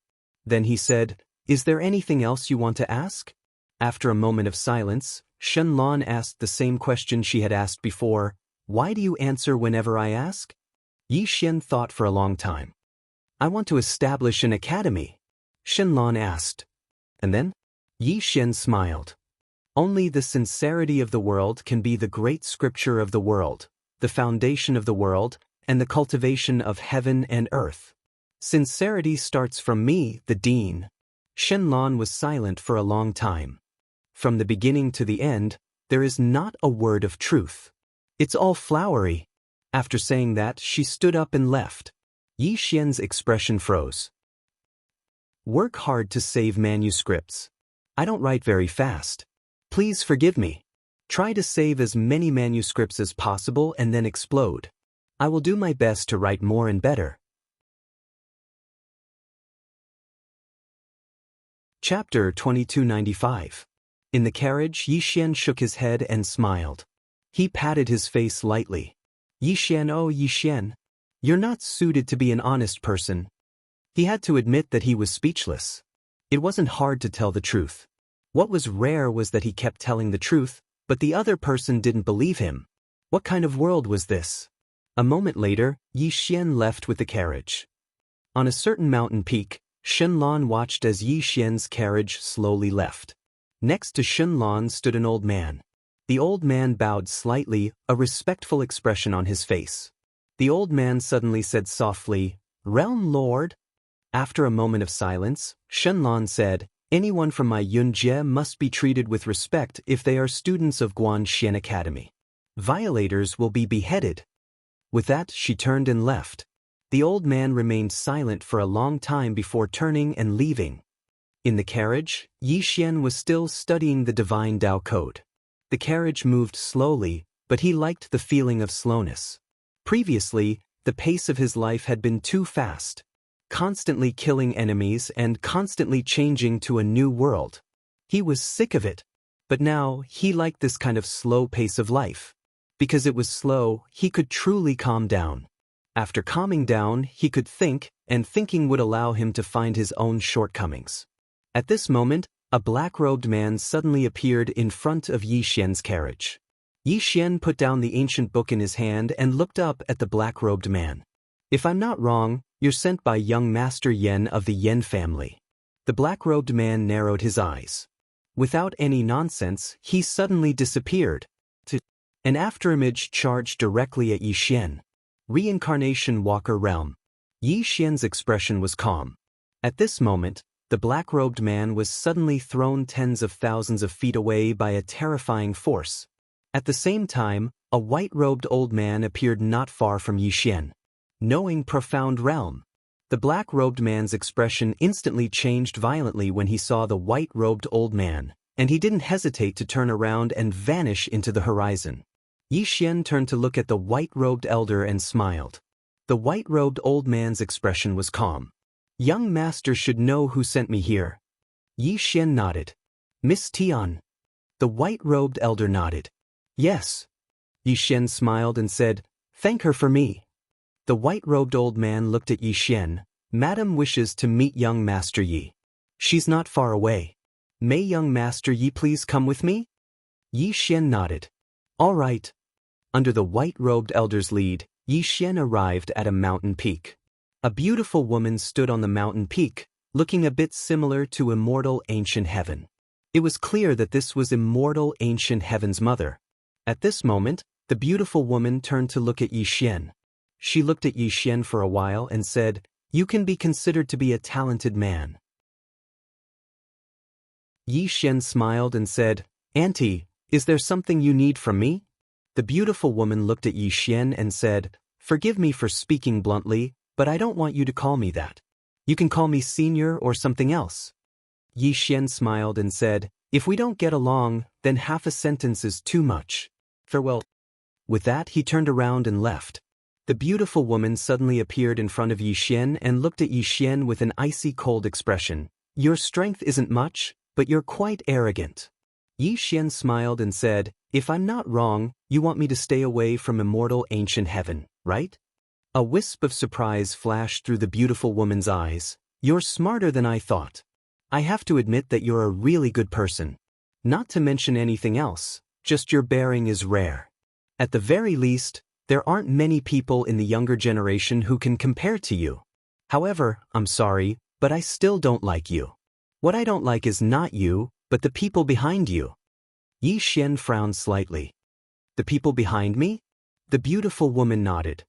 [SPEAKER 1] Then he said, Is there anything else you want to ask? After a moment of silence, Shenlan asked the same question she had asked before. Why do you answer whenever I ask? Yi Xian thought for a long time. I want to establish an academy. Shenlan asked. And then? Yi Xian smiled. Only the sincerity of the world can be the great scripture of the world, the foundation of the world, and the cultivation of heaven and earth. Sincerity starts from me, the dean. Shenlan was silent for a long time. From the beginning to the end, there is not a word of truth. It's all flowery. After saying that, she stood up and left. Yi Xian's expression froze. Work hard to save manuscripts. I don't write very fast. Please forgive me. Try to save as many manuscripts as possible and then explode. I will do my best to write more and better. Chapter 2295. In the carriage, Yi Xian shook his head and smiled. He patted his face lightly. Yi Xian, oh Yi Xian, you're not suited to be an honest person. He had to admit that he was speechless. It wasn't hard to tell the truth. What was rare was that he kept telling the truth, but the other person didn't believe him. What kind of world was this? A moment later, Yi Xian left with the carriage. On a certain mountain peak, Shenlan watched as Yi Xian's carriage slowly left. Next to Shenlan stood an old man. The old man bowed slightly, a respectful expression on his face. The old man suddenly said softly, Realm Lord? After a moment of silence, Shenlan said, Anyone from my Yunjie must be treated with respect if they are students of Guanxian Academy. Violators will be beheaded. With that, she turned and left. The old man remained silent for a long time before turning and leaving. In the carriage, Yi Xian was still studying the divine Dao code. The carriage moved slowly, but he liked the feeling of slowness. Previously, the pace of his life had been too fast, constantly killing enemies and constantly changing to a new world. He was sick of it, but now he liked this kind of slow pace of life. Because it was slow, he could truly calm down. After calming down, he could think, and thinking would allow him to find his own shortcomings. At this moment, a black-robed man suddenly appeared in front of Yi Xian's carriage. Yi Xian put down the ancient book in his hand and looked up at the black-robed man. If I'm not wrong, you're sent by young Master Yen of the Yen family. The black-robed man narrowed his eyes. Without any nonsense, he suddenly disappeared. An afterimage charged directly at Yi Xian. Reincarnation Walker Realm. Yi Xian's expression was calm. At this moment, the black-robed man was suddenly thrown tens of thousands of feet away by a terrifying force. At the same time, a white-robed old man appeared not far from Yi Xian. Knowing profound realm. The black-robed man's expression instantly changed violently when he saw the white-robed old man, and he didn't hesitate to turn around and vanish into the horizon. Yi Xian turned to look at the white-robed elder and smiled. The white-robed old man's expression was calm. Young master should know who sent me here. Yi Xian nodded. Miss Tian. The white-robed elder nodded. Yes. Yi Xian smiled and said, Thank her for me. The white-robed old man looked at Yi Xian. Madam wishes to meet young Master Yi. She's not far away. May young Master Yi please come with me? Yi Xian nodded. All right. Under the white-robed elder's lead, Yi Xian arrived at a mountain peak. A beautiful woman stood on the mountain peak, looking a bit similar to Immortal Ancient Heaven. It was clear that this was Immortal Ancient Heaven's mother. At this moment, the beautiful woman turned to look at Yi Xian. She looked at Yi Xian for a while and said, You can be considered to be a talented man. Yi Xian smiled and said, Auntie, is there something you need from me? The beautiful woman looked at Yi Xian and said, Forgive me for speaking bluntly, but I don't want you to call me that. You can call me senior or something else. Yi Xian smiled and said, If we don't get along, then half a sentence is too much. Farewell. With that, he turned around and left. The beautiful woman suddenly appeared in front of Yi Xian and looked at Yi Xian with an icy cold expression. Your strength isn't much, but you're quite arrogant. Yi Xian smiled and said, if I'm not wrong, you want me to stay away from immortal ancient heaven, right? A wisp of surprise flashed through the beautiful woman's eyes. You're smarter than I thought. I have to admit that you're a really good person. Not to mention anything else, just your bearing is rare. At the very least, there aren't many people in the younger generation who can compare to you. However, I'm sorry, but I still don't like you. What I don't like is not you, but the people behind you. Yi Xian frowned slightly. The people behind me? The beautiful woman nodded.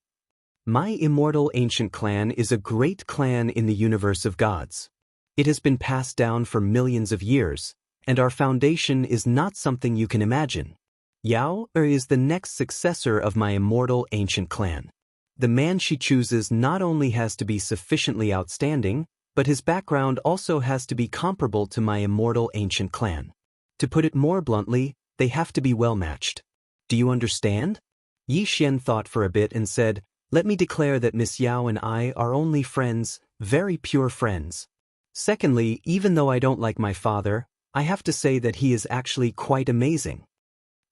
[SPEAKER 1] My immortal ancient clan is a great clan in the universe of gods. It has been passed down for millions of years, and our foundation is not something you can imagine. Yao is the next successor of my immortal ancient clan. The man she chooses not only has to be sufficiently outstanding, but his background also has to be comparable to my immortal ancient clan. To put it more bluntly, they have to be well-matched. Do you understand? Yi Xian thought for a bit and said, let me declare that Miss Yao and I are only friends, very pure friends. Secondly, even though I don't like my father, I have to say that he is actually quite amazing.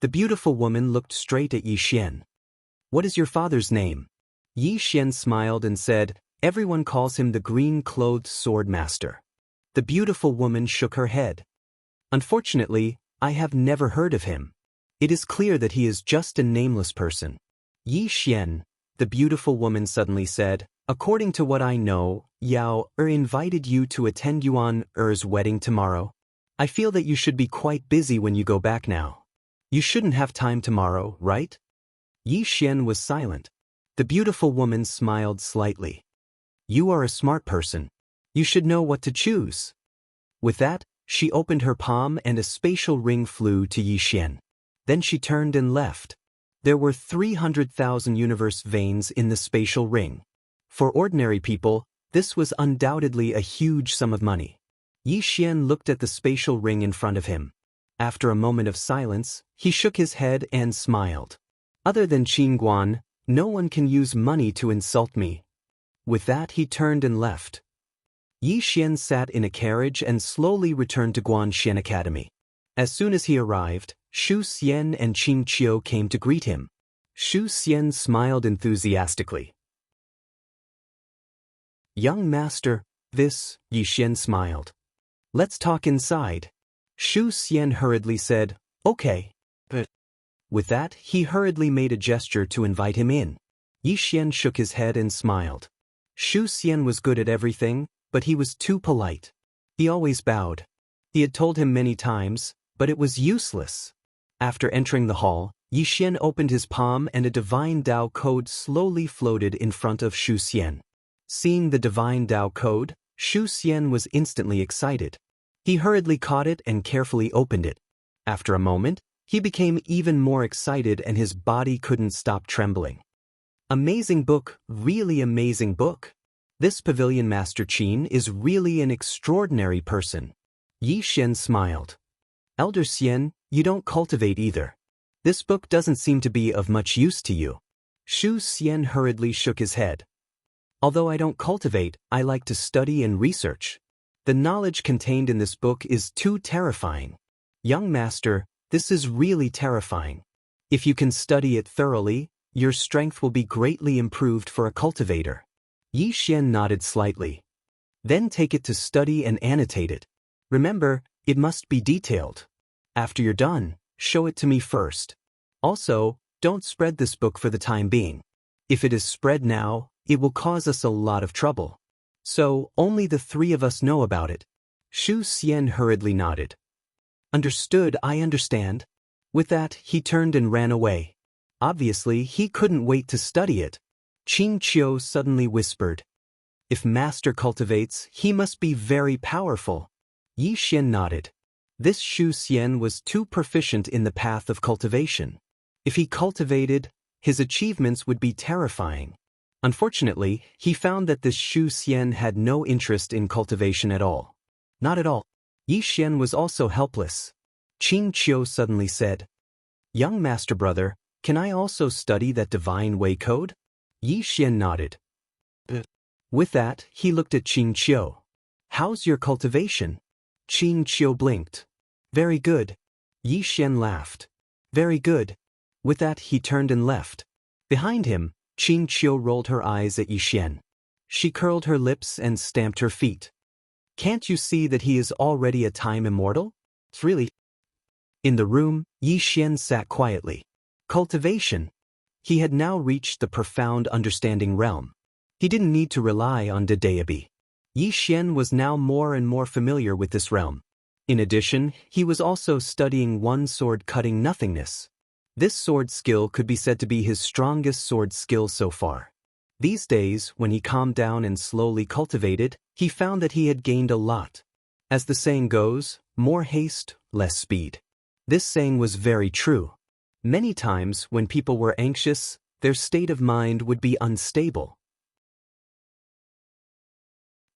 [SPEAKER 1] The beautiful woman looked straight at Yi Xian. What is your father's name? Yi Xian smiled and said, everyone calls him the green-clothed sword master. The beautiful woman shook her head. Unfortunately, I have never heard of him. It is clear that he is just a nameless person. Yi Xian, the beautiful woman suddenly said, according to what I know, Yao invited you to attend Yuan's wedding tomorrow. I feel that you should be quite busy when you go back now. You shouldn't have time tomorrow, right? Yi Xian was silent. The beautiful woman smiled slightly. You are a smart person. You should know what to choose. With that, she opened her palm and a spatial ring flew to Yi Xian. Then she turned and left. There were 300,000 universe veins in the spatial ring. For ordinary people, this was undoubtedly a huge sum of money. Yi Xian looked at the spatial ring in front of him. After a moment of silence, he shook his head and smiled. Other than Qin Guan, no one can use money to insult me. With that, he turned and left. Yi Xian sat in a carriage and slowly returned to Guanxian Academy. As soon as he arrived, Shu Xian and Qing Qiu came to greet him. Shu Xian smiled enthusiastically. Young master, this, Yi Xian smiled. Let's talk inside. Shu Xian hurriedly said, okay. But with that, he hurriedly made a gesture to invite him in. Yi Xian shook his head and smiled. Shu Xian was good at everything, but he was too polite. He always bowed. He had told him many times, but it was useless. After entering the hall, Yi Xian opened his palm and a divine Dao code slowly floated in front of Shu Xian. Seeing the divine Dao code, Shu Xian was instantly excited. He hurriedly caught it and carefully opened it. After a moment, he became even more excited and his body couldn't stop trembling. Amazing book, really amazing book. This pavilion master Qin is really an extraordinary person. Yi Xian smiled. Elder Xian, you don't cultivate either. This book doesn't seem to be of much use to you. Shu Xian hurriedly shook his head. Although I don't cultivate, I like to study and research. The knowledge contained in this book is too terrifying. Young master, this is really terrifying. If you can study it thoroughly, your strength will be greatly improved for a cultivator. Yi Xian nodded slightly. Then take it to study and annotate it. Remember, it must be detailed. After you're done, show it to me first. Also, don't spread this book for the time being. If it is spread now, it will cause us a lot of trouble. So, only the three of us know about it. Shu Xian hurriedly nodded. Understood, I understand. With that, he turned and ran away. Obviously, he couldn't wait to study it. Qing Qiu suddenly whispered. If master cultivates, he must be very powerful. Yi Xian nodded. This Shu Xian was too proficient in the path of cultivation. If he cultivated, his achievements would be terrifying. Unfortunately, he found that this Shu Xian had no interest in cultivation at all. Not at all. Yi Xian was also helpless. Qing Qiu suddenly said, Young master brother, can I also study that divine way code? Yi Xian nodded. With that, he looked at Qing Qiu. How's your cultivation? Qing Qiu blinked. Very good. Yi Xian laughed. Very good. With that, he turned and left. Behind him, Qing Qiu rolled her eyes at Yi Xian. She curled her lips and stamped her feet. Can't you see that he is already a time immortal? Really? In the room, Yi Xian sat quietly. Cultivation. He had now reached the profound understanding realm. He didn't need to rely on Daoist. Yi Xian was now more and more familiar with this realm. In addition, he was also studying one sword cutting nothingness. This sword skill could be said to be his strongest sword skill so far. These days, when he calmed down and slowly cultivated, he found that he had gained a lot. As the saying goes, more haste, less speed. This saying was very true. Many times, when people were anxious, their state of mind would be unstable.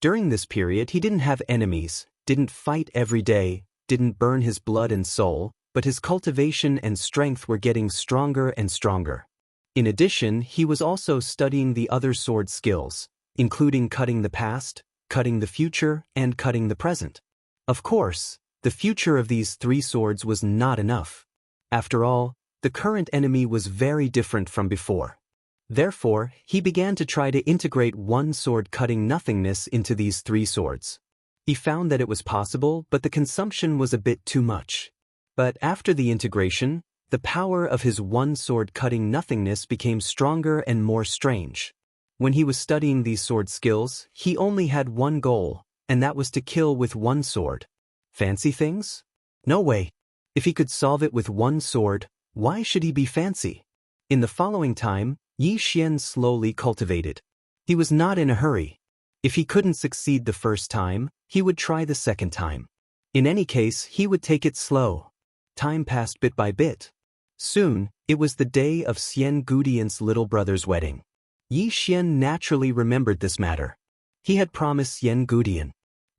[SPEAKER 1] During this period, he didn't have enemies, didn't fight every day, didn't burn his blood and soul, but his cultivation and strength were getting stronger and stronger. In addition, he was also studying the other sword skills, including cutting the past, cutting the future, and cutting the present. Of course, the future of these three swords was not enough. After all, the current enemy was very different from before. Therefore, he began to try to integrate one sword cutting nothingness into these three swords. He found that it was possible, but the consumption was a bit too much. But after the integration, the power of his one sword cutting nothingness became stronger and more strange. When he was studying these sword skills, he only had one goal, and that was to kill with one sword. Fancy things? No way. If he could solve it with one sword, why should he be fancy? In the following time, Yi Xian slowly cultivated. He was not in a hurry. If he couldn't succeed the first time, he would try the second time. In any case, he would take it slow. Time passed bit by bit. Soon, it was the day of Xian Gudian's little brother's wedding. Yi Xian naturally remembered this matter. He had promised Xian Gudian.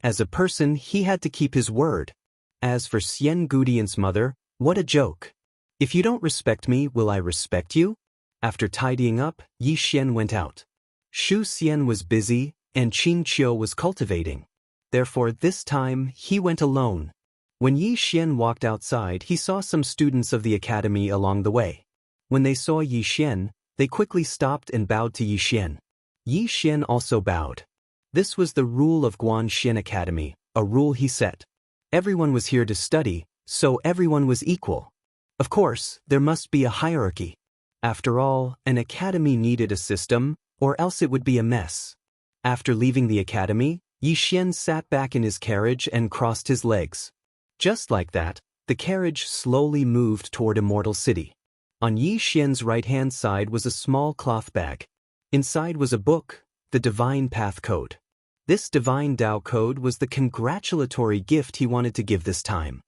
[SPEAKER 1] As a person, he had to keep his word. As for Xian Gudian's mother, what a joke. If you don't respect me, will I respect you? After tidying up, Yi Xian went out. Shu Xian was busy, and Qing Qiu was cultivating. Therefore, this time, he went alone. When Yi Xian walked outside, he saw some students of the academy along the way. When they saw Yi Xian, they quickly stopped and bowed to Yi Xian. Yi Xian also bowed. This was the rule of Guanxian Academy, a rule he set. Everyone was here to study, so everyone was equal. Of course, there must be a hierarchy. After all, an academy needed a system, or else it would be a mess. After leaving the academy, Yi Xian sat back in his carriage and crossed his legs. Just like that, the carriage slowly moved toward Immortal City. On Yi Xian's right-hand side was a small cloth bag. Inside was a book, the Divine Path Code. This Divine Tao Code was the congratulatory gift he wanted to give this time.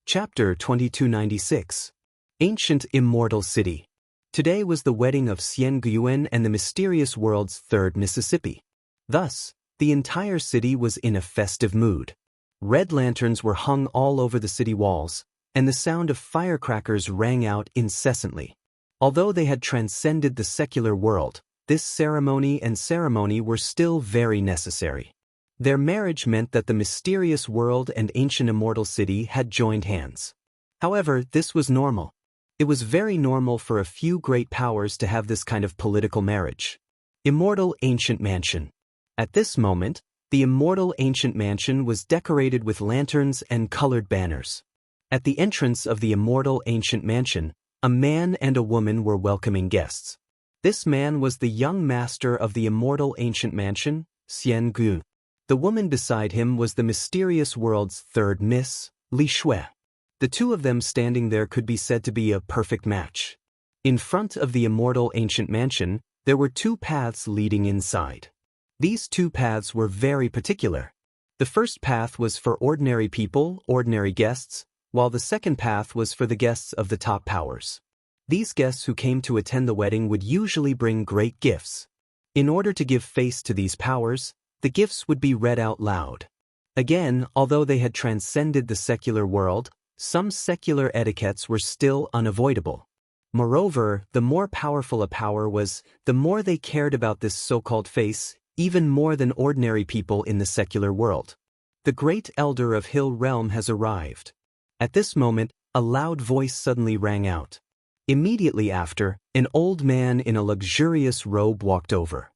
[SPEAKER 1] Chapter 2296. Ancient Immortal City. Today was the wedding of Xian Guiyuan and the mysterious world's third Mississippi. Thus, the entire city was in a festive mood. Red lanterns were hung all over the city walls, and the sound of firecrackers rang out incessantly. Although they had transcended the secular world, this ceremony were still very necessary. Their marriage meant that the mysterious world and ancient immortal city had joined hands. However, this was normal. It was very normal for a few great powers to have this kind of political marriage. Immortal Ancient Mansion. At this moment, the Immortal Ancient Mansion was decorated with lanterns and colored banners. At the entrance of the Immortal Ancient Mansion, a man and a woman were welcoming guests. This man was the young master of the Immortal Ancient Mansion, Xian Gu. The woman beside him was the mysterious world's third Miss, Li Shui. The two of them standing there could be said to be a perfect match. In front of the Immortal Ancient Mansion, there were two paths leading inside. These two paths were very particular. The first path was for ordinary people, ordinary guests, while the second path was for the guests of the top powers. These guests who came to attend the wedding would usually bring great gifts. In order to give face to these powers, the gifts would be read out loud. Again, although they had transcended the secular world, Some secular etiquettes were still unavoidable. Moreover, the more powerful a power was, the more they cared about this so-called face, even more than ordinary people in the secular world. The great elder of Hill Realm has arrived. At this moment, a loud voice suddenly rang out. Immediately after, an old man in a luxurious robe walked over.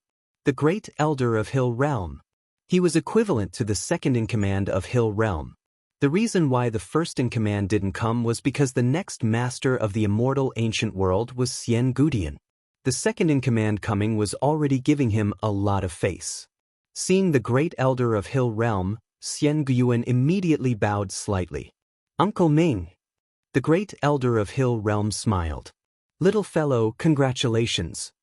[SPEAKER 1] The great elder of Hill Realm. He was equivalent to the second-in-command of Hill Realm. The reason why the first-in-command didn't come was because the next master of the immortal ancient world was Xian Gudian. The second-in-command coming was already giving him a lot of face. Seeing the great elder of Hill Realm, Xian Gudian immediately bowed slightly. "Uncle Ming." The great elder of Hill Realm smiled. "Little fellow, congratulations."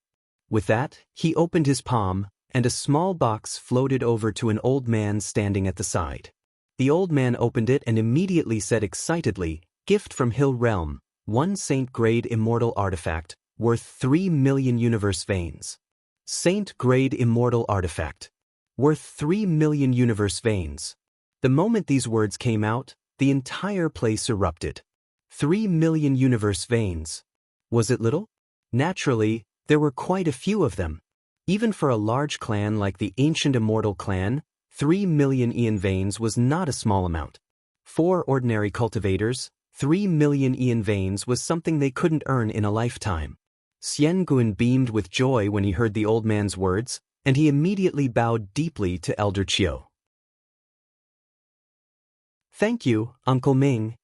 [SPEAKER 1] With that, he opened his palm, and a small box floated over to an old man standing at the side. The old man opened it and immediately said excitedly, "Gift from Hill Realm, 1 Saint-grade immortal artifact, worth 3 million universe veins." Saint-grade immortal artifact. Worth 3 million universe veins. The moment these words came out, the entire place erupted. 3 million universe veins. Was it little? Naturally, there were quite a few of them. Even for a large clan like the ancient immortal clan, 3 million Ian veins was not a small amount. For ordinary cultivators, 3 million Ian veins was something they couldn't earn in a lifetime. Xian Guan beamed with joy when he heard the old man's words, and he immediately bowed deeply to Elder Chiu. "Thank you, Uncle Ming."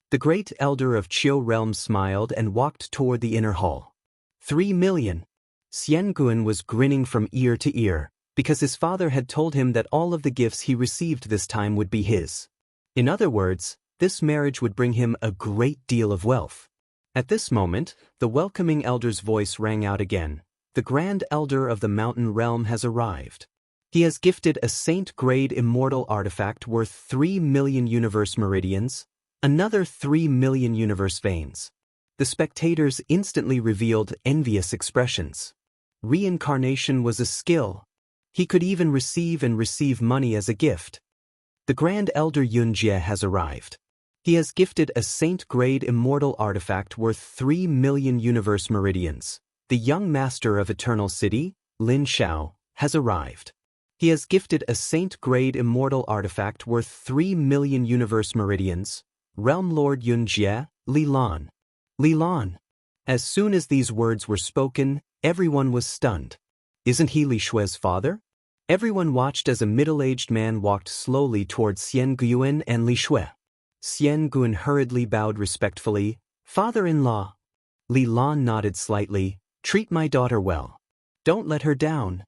[SPEAKER 1] The great elder of Chiu Realm smiled and walked toward the inner hall. 3 million. Xian Guan was grinning from ear to ear, because his father had told him that all of the gifts he received this time would be his. In other words, this marriage would bring him a great deal of wealth. At this moment, the welcoming elder's voice rang out again. "The grand elder of the mountain realm has arrived. He has gifted a saint-grade immortal artifact worth 3 million universe meridians, another 3 million universe veins." The spectators instantly revealed envious expressions. Reincarnation was a skill. He could even receive money as a gift. The Grand Elder Yunjie has arrived. He has gifted a saint-grade immortal artifact worth 3 million universe meridians. The young master of Eternal City, Lin Xiao, has arrived. He has gifted a saint-grade immortal artifact worth 3 million universe meridians. Realm Lord Yunjie, Li Lan. Li Lan. As soon as these words were spoken, everyone was stunned. Isn't he Li Shui's father? Everyone watched as a middle-aged man walked slowly towards Xian Guan and Li Shui. Xian Guan hurriedly bowed respectfully. "Father-in-law." Li Lan nodded slightly. "Treat my daughter well. Don't let her down."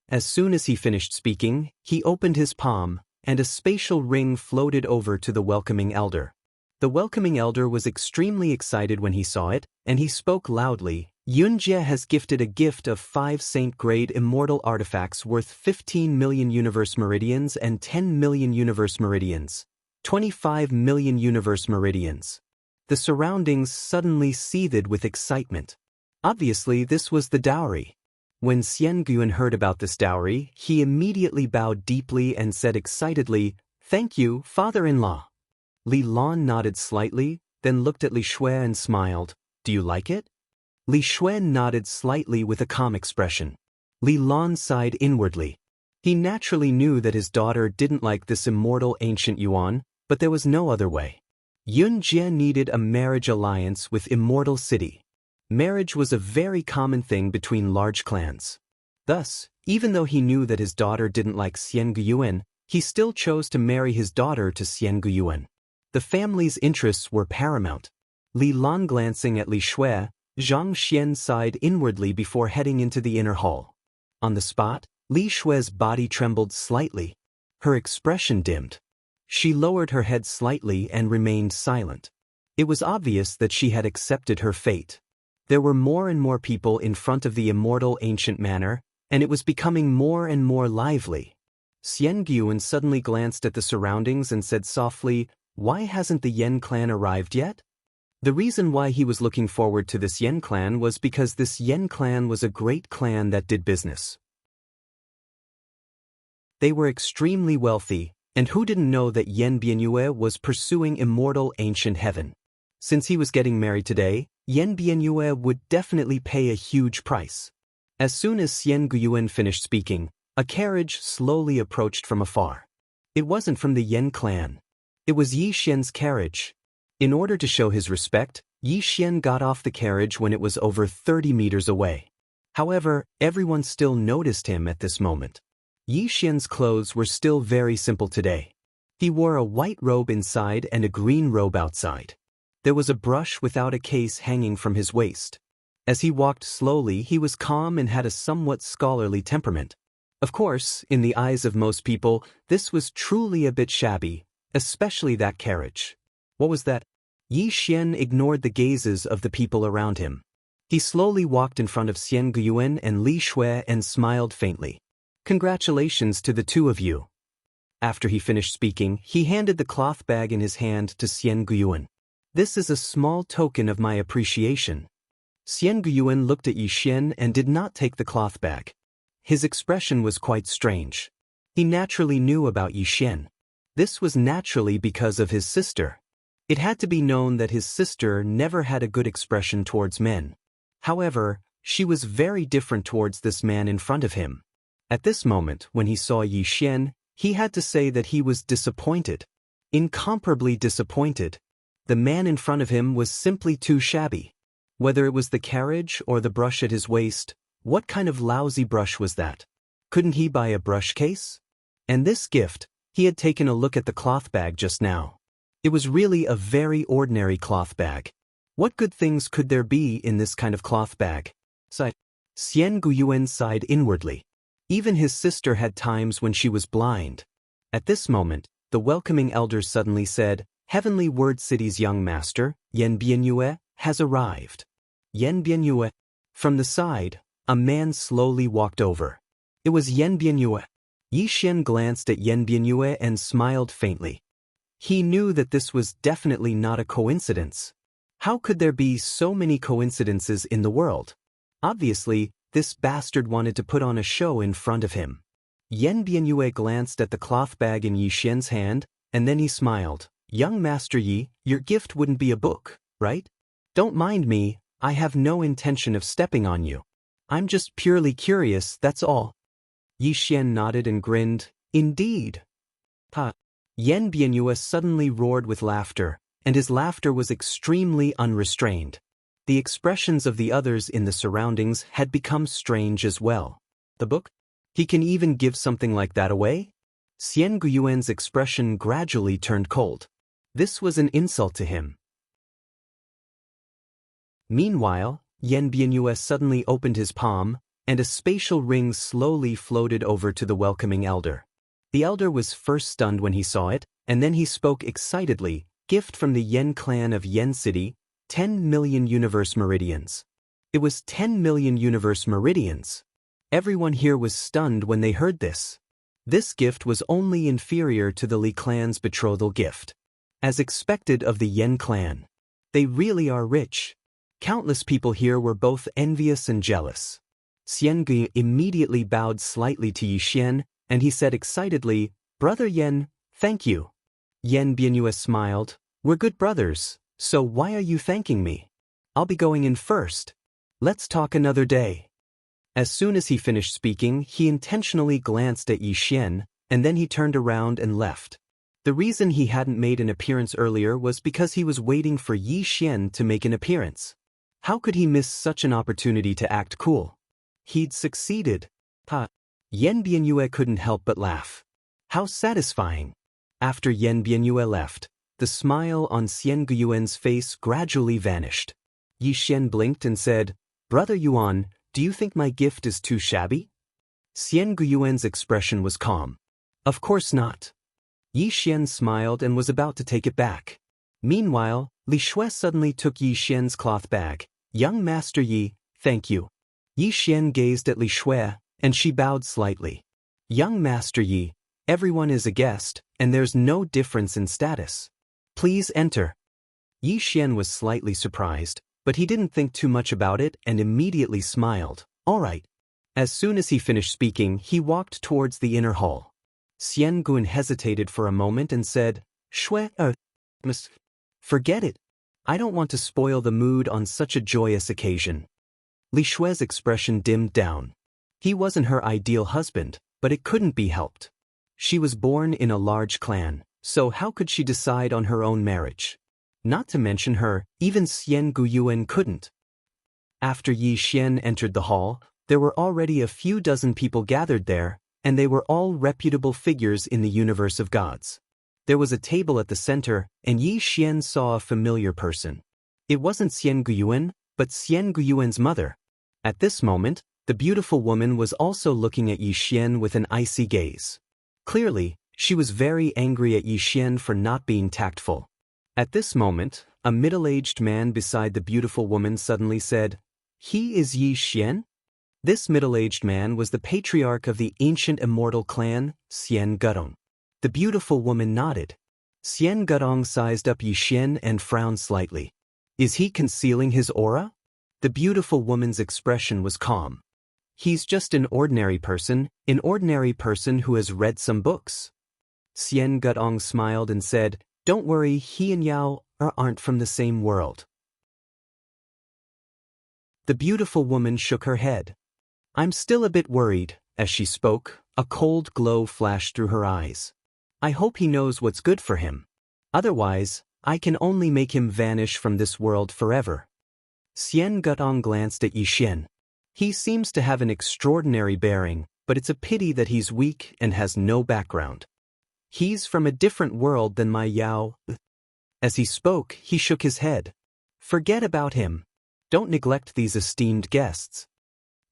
[SPEAKER 1] As soon as he finished speaking, he opened his palm, and a spatial ring floated over to the welcoming elder. The welcoming elder was extremely excited when he saw it, and he spoke loudly. "Yunjie has gifted a gift of 5 saint-grade immortal artifacts worth 15 million universe meridians and 10 million universe meridians. 25 million universe meridians." The surroundings suddenly seethed with excitement. Obviously, this was the dowry. When Xian Guan heard about this dowry, he immediately bowed deeply and said excitedly, "Thank you, father-in-law." Li Lan nodded slightly, then looked at Li Shui and smiled. "Do you like it?" Li Shui nodded slightly with a calm expression. Li Lan sighed inwardly. He naturally knew that his daughter didn't like this immortal ancient Yuan, but there was no other way. Yunjie needed a marriage alliance with Immortal City. Marriage was a very common thing between large clans. Thus, even though he knew that his daughter didn't like Xian Guan, he still chose to marry his daughter to Xian Guan. The family's interests were paramount. Li Lan glancing at Li Shui, Zhang Xian sighed inwardly before heading into the inner hall. On the spot, Li Shui's body trembled slightly. Her expression dimmed. She lowered her head slightly and remained silent. It was obvious that she had accepted her fate. There were more and more people in front of the immortal ancient manor, and it was becoming more and more lively. Xian Guan suddenly glanced at the surroundings and said softly, "Why hasn't the Yen clan arrived yet?" The reason why he was looking forward to this Yen clan was because this Yen clan was a great clan that did business. They were extremely wealthy, And who didn't know that Yan Bianyue was pursuing immortal ancient heaven? Since he was getting married today, Yan Bianyue would definitely pay a huge price. As soon as Xian Guyuan finished speaking, a carriage slowly approached from afar. It wasn't from the Yan clan. It was Yi Xian's carriage. In order to show his respect, Yi Xian got off the carriage when it was over 30 meters away. However, everyone still noticed him at this moment. Yi Xian's clothes were still very simple today. He wore a white robe inside and a green robe outside. There was a brush without a case hanging from his waist. As he walked slowly, he was calm and had a somewhat scholarly temperament. Of course, in the eyes of most people, this was truly a bit shabby, especially that carriage. What was that? Yi Xian ignored the gazes of the people around him. He slowly walked in front of Xian Guyuan and Li Shui and smiled faintly. Congratulations to the two of you. After he finished speaking, he handed the cloth bag in his hand to Xian Guyuan. This is a small token of my appreciation. Xian Guyuan looked at Yi Xian and did not take the cloth bag. His expression was quite strange. He naturally knew about Yi Xian. This was naturally because of his sister. It had to be known that his sister never had a good expression towards men. However, she was very different towards this man in front of him. At this moment, when he saw Yi Xian, he had to say that he was disappointed. Incomparably disappointed. The man in front of him was simply too shabby. Whether it was the carriage or the brush at his waist, what kind of lousy brush was that? Couldn't he buy a brush case? And this gift, he had taken a look at the cloth bag just now. It was really a very ordinary cloth bag. What good things could there be in this kind of cloth bag? Xian Guyuan sighed inwardly. Even his sister had times when she was blind. At this moment, the welcoming elder suddenly said, Heavenly Word City's young master, Yan Bianyue, has arrived. Yan Bianyue. From the side, a man slowly walked over. It was Yan Bianyue. Yi Xian glanced at Yan Bianyue and smiled faintly. He knew that this was definitely not a coincidence. How could there be so many coincidences in the world? Obviously, this bastard wanted to put on a show in front of him. Yan Bianyue glanced at the cloth bag in Yi Xian's hand, and then he smiled. Young Master Yi, your gift wouldn't be a book, right? Don't mind me, I have no intention of stepping on you. I'm just purely curious, that's all. Yi Xian nodded and grinned. Indeed. Yan Bianyue suddenly roared with laughter, and his laughter was extremely unrestrained. The expressions of the others in the surroundings had become strange as well. The book? He can even give something like that away? Xian Guyuan's expression gradually turned cold. This was an insult to him. Meanwhile, Yan Bianyue suddenly opened his palm, and a spatial ring slowly floated over to the welcoming elder. The elder was first stunned when he saw it, and then he spoke excitedly, gift from the Yan clan of Yan City, 10 million universe meridians. It was 10 million universe meridians. Everyone here was stunned when they heard this. This gift was only inferior to the Li clan's betrothal gift. As expected of the Yan clan. They really are rich. Countless people here were both envious and jealous. Xian Gui immediately bowed slightly to Yi Xian, and he said excitedly, Brother Yan, thank you. Yan Bianyue smiled. We're good brothers, so why are you thanking me? I'll be going in first. Let's talk another day. As soon as he finished speaking, he intentionally glanced at Yi Xian, and then he turned around and left. The reason he hadn't made an appearance earlier was because he was waiting for Yi Xian to make an appearance. How could he miss such an opportunity to act cool? He'd succeeded. Yan Bianyue couldn't help but laugh. How satisfying. After Yan Bianyue left, the smile on Xian Guyuan's face gradually vanished. Yi Xian blinked and said, Brother Yuan, do you think my gift is too shabby? Xian Guyuan's expression was calm. Of course not. Yi Xian smiled and was about to take it back. Meanwhile, Li Shui suddenly took Yi Xian's cloth bag. Young Master Yi, thank you. Yi Xian gazed at Li Shui, and she bowed slightly. Young Master Yi, everyone is a guest, and there's no difference in status. Please enter. Yi Xian was slightly surprised, but he didn't think too much about it and immediately smiled. All right. As soon as he finished speaking, he walked towards the inner hall. Xian Guan hesitated for a moment and said, Shui, miss. Forget it. I don't want to spoil the mood on such a joyous occasion. Li Shui's expression dimmed down. He wasn't her ideal husband, but it couldn't be helped. She was born in a large clan, so how could she decide on her own marriage? Not to mention her, even Xian Guyuan couldn't. After Yi Xian entered the hall, there were already a few dozen people gathered there, and they were all reputable figures in the universe of gods. There was a table at the center, and Yi Xian saw a familiar person. It wasn't Xian Guyuan, but Xian Guyuan's mother. At this moment, the beautiful woman was also looking at Yi Xian with an icy gaze. Clearly, she was very angry at Yi Xian for not being tactful. At this moment, a middle-aged man beside the beautiful woman suddenly said, "He is Yi Xian?" This middle-aged man was the patriarch of the ancient immortal clan, Xian Gudong. The beautiful woman nodded. Xian Gudong sized up Yi Xian and frowned slightly. Is he concealing his aura? The beautiful woman's expression was calm. He's just an ordinary person who has read some books. Xian Gudong smiled and said, "Don't worry, he and Yao aren't from the same world." The beautiful woman shook her head. "I'm still a bit worried." As she spoke, a cold glow flashed through her eyes. "I hope he knows what's good for him. Otherwise, I can only make him vanish from this world forever." Xian Gudong glanced at Yi Xian. He seems to have an extraordinary bearing, but it's a pity that he's weak and has no background. He's from a different world than my Yao. As he spoke, he shook his head. "Forget about him. Don't neglect these esteemed guests."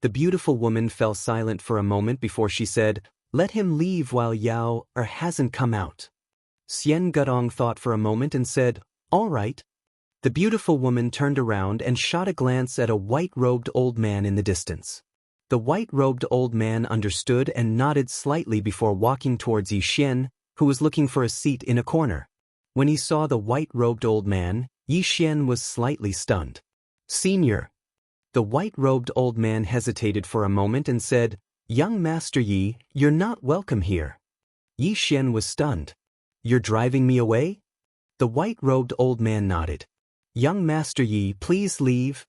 [SPEAKER 1] The beautiful woman fell silent for a moment before she said, "Let him leave while Yao hasn't come out." Xian Gudong thought for a moment and said, "All right." The beautiful woman turned around and shot a glance at a white-robed old man in the distance. The white-robed old man understood and nodded slightly before walking towards Yi Xian, who was looking for a seat in a corner. When he saw the white-robed old man, Yi Xian was slightly stunned. "Senior." The white-robed old man hesitated for a moment and said, "Young Master Yi, you're not welcome here." Yi Xian was stunned. "You're driving me away?" The white-robed old man nodded. "Young Master Yi, please leave."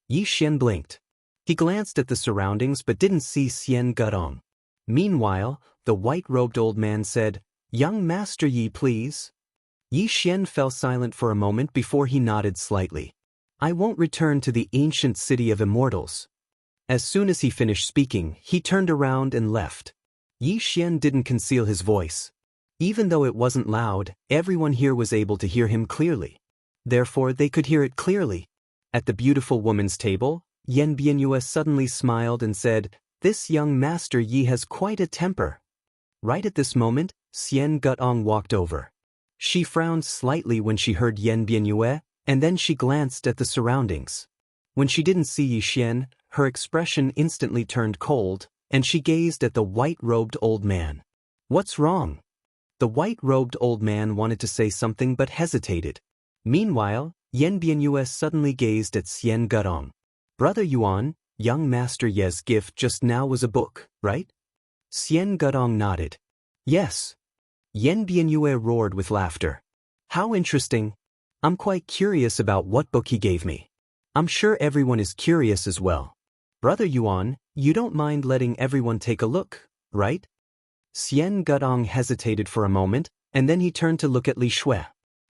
[SPEAKER 1] Yi Xian blinked. He glanced at the surroundings but didn't see Xian Gudong. Meanwhile, the white-robed old man said, "Young Master Yi, please." Yi Xian fell silent for a moment before he nodded slightly. "I won't return to the ancient city of immortals." As soon as he finished speaking, he turned around and left. Yi Xian didn't conceal his voice. Even though it wasn't loud, everyone here was able to hear him clearly. Therefore, they could hear it clearly. At the beautiful woman's table, Yan Bianyue suddenly smiled and said, "This young Master Yi has quite a temper." Right at this moment, Xian Gudong walked over. She frowned slightly when she heard Yan Bianyue, and then she glanced at the surroundings. When she didn't see Yi Xian, her expression instantly turned cold, and she gazed at the white-robed old man. "What's wrong?" The white-robed old man wanted to say something but hesitated. Meanwhile, Yan Bianyue suddenly gazed at Xian Gudong. "Brother Yuan, young Master Ye's gift just now was a book, right?" Xian Gudong nodded. "Yes." Yan Bianyue roared with laughter. "How interesting. I'm quite curious about what book he gave me. I'm sure everyone is curious as well. Brother Yuan, you don't mind letting everyone take a look, right?" Xian Gudong hesitated for a moment, and then he turned to look at Li Shui.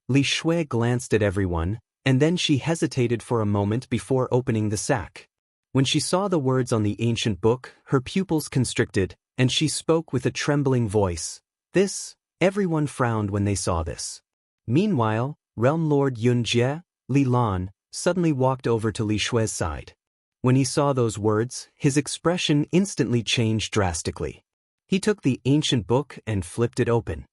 [SPEAKER 1] Li Shui glanced at everyone, and then she hesitated for a moment before opening the sack. When she saw the words on the ancient book, her pupils constricted, and she spoke with a trembling voice. Everyone frowned when they saw this. Meanwhile, Realm Lord Yun Jie, Li Lan, suddenly walked over to Li Shui's side. When he saw those words, his expression instantly changed drastically. He took the ancient book and flipped it open.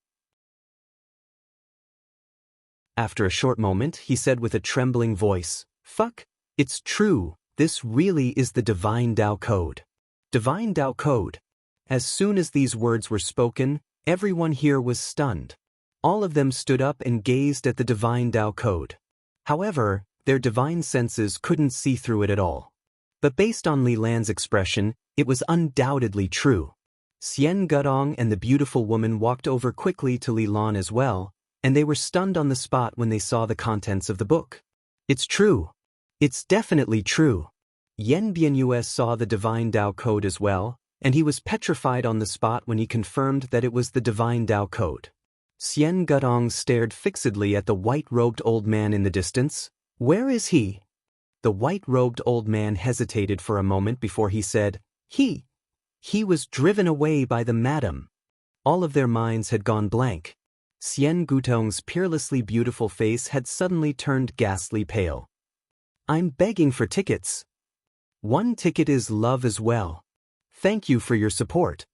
[SPEAKER 1] After a short moment, he said with a trembling voice, "Fuck, it's true, this really is the Divine Tao Code." Divine Tao Code. As soon as these words were spoken, everyone here was stunned. All of them stood up and gazed at the Divine Tao Code. However, their divine senses couldn't see through it at all. But based on Li Lan's expression, it was undoubtedly true. Xian Gudong and the beautiful woman walked over quickly to Li Lan as well, and they were stunned on the spot when they saw the contents of the book. It's true. It's definitely true. Yen Bianyue saw the Divine Dao Code as well, and he was petrified on the spot when he confirmed that it was the Divine Dao Code. Xian Gudong stared fixedly at the white-robed old man in the distance. Where is he? The white-robed old man hesitated for a moment before he said, He was driven away by the madam. All of their minds had gone blank. Xian Gutong's peerlessly beautiful face had suddenly turned ghastly pale. I'm begging for tickets. One ticket is love as well. Thank you for your support.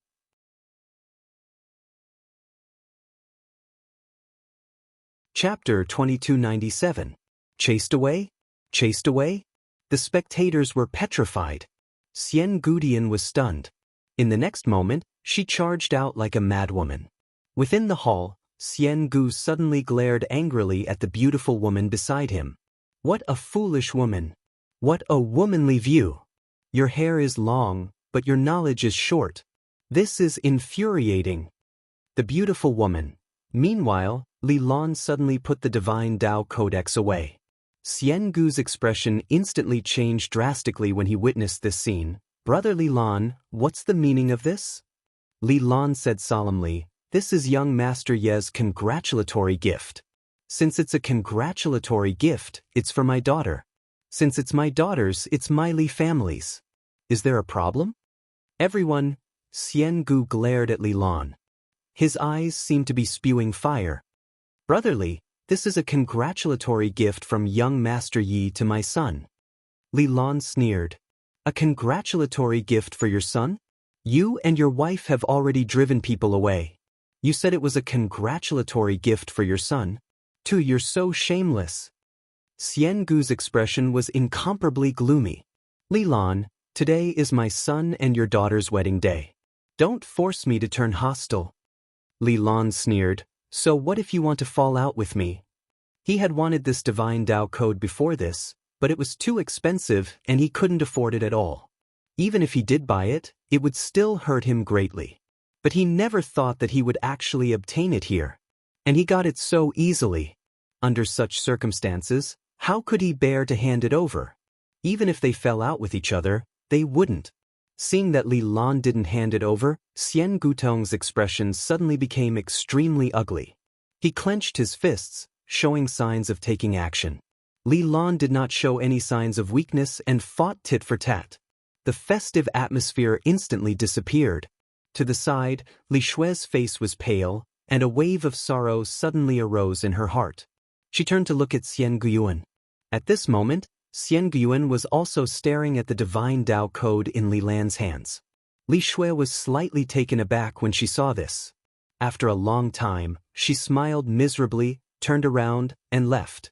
[SPEAKER 1] Chapter 2297. Chased away? Chased away? The spectators were petrified. Xian Gudian was stunned. In the next moment, she charged out like a madwoman. Within the hall, Xian Gu suddenly glared angrily at the beautiful woman beside him. What a foolish woman. What a womanly view. Your hair is long, but your knowledge is short. This is infuriating. The beautiful woman. Meanwhile, Li Lan suddenly put the Divine Dao Codex away. Xian Gu's expression instantly changed drastically when he witnessed this scene. Brother Li Lan, what's the meaning of this? Li Lan said solemnly, This is young Master Ye's congratulatory gift. Since it's a congratulatory gift, it's for my daughter. Since it's my daughter's, it's my Li family's. Is there a problem? Everyone, Xian Gu glared at Li Lan. His eyes seemed to be spewing fire. Brotherly, this is a congratulatory gift from young Master Yi to my son. Li Lan sneered. A congratulatory gift for your son? You and your wife have already driven people away. You said it was a congratulatory gift for your son? Too, you're so shameless. Xian Gu's expression was incomparably gloomy. Li Lan, today is my son and your daughter's wedding day. Don't force me to turn hostile. Li Lan sneered, So what if you want to fall out with me? He had wanted this Divine Dao Code before this, but it was too expensive and he couldn't afford it at all. Even if he did buy it, it would still hurt him greatly. But he never thought that he would actually obtain it here. And he got it so easily. Under such circumstances, how could he bear to hand it over? Even if they fell out with each other, they wouldn't. Seeing that Li Lan didn't hand it over, Xian Gutong's expression suddenly became extremely ugly. He clenched his fists, showing signs of taking action. Li Lan did not show any signs of weakness and fought tit for tat. The festive atmosphere instantly disappeared. To the side, Li Shui's face was pale, and a wave of sorrow suddenly arose in her heart. She turned to look at Xian Guyuan. At this moment, Xian Guyuan was also staring at the Divine Dao Code in Li Lan's hands. Li Shui was slightly taken aback when she saw this. After a long time, she smiled miserably, turned around, and left.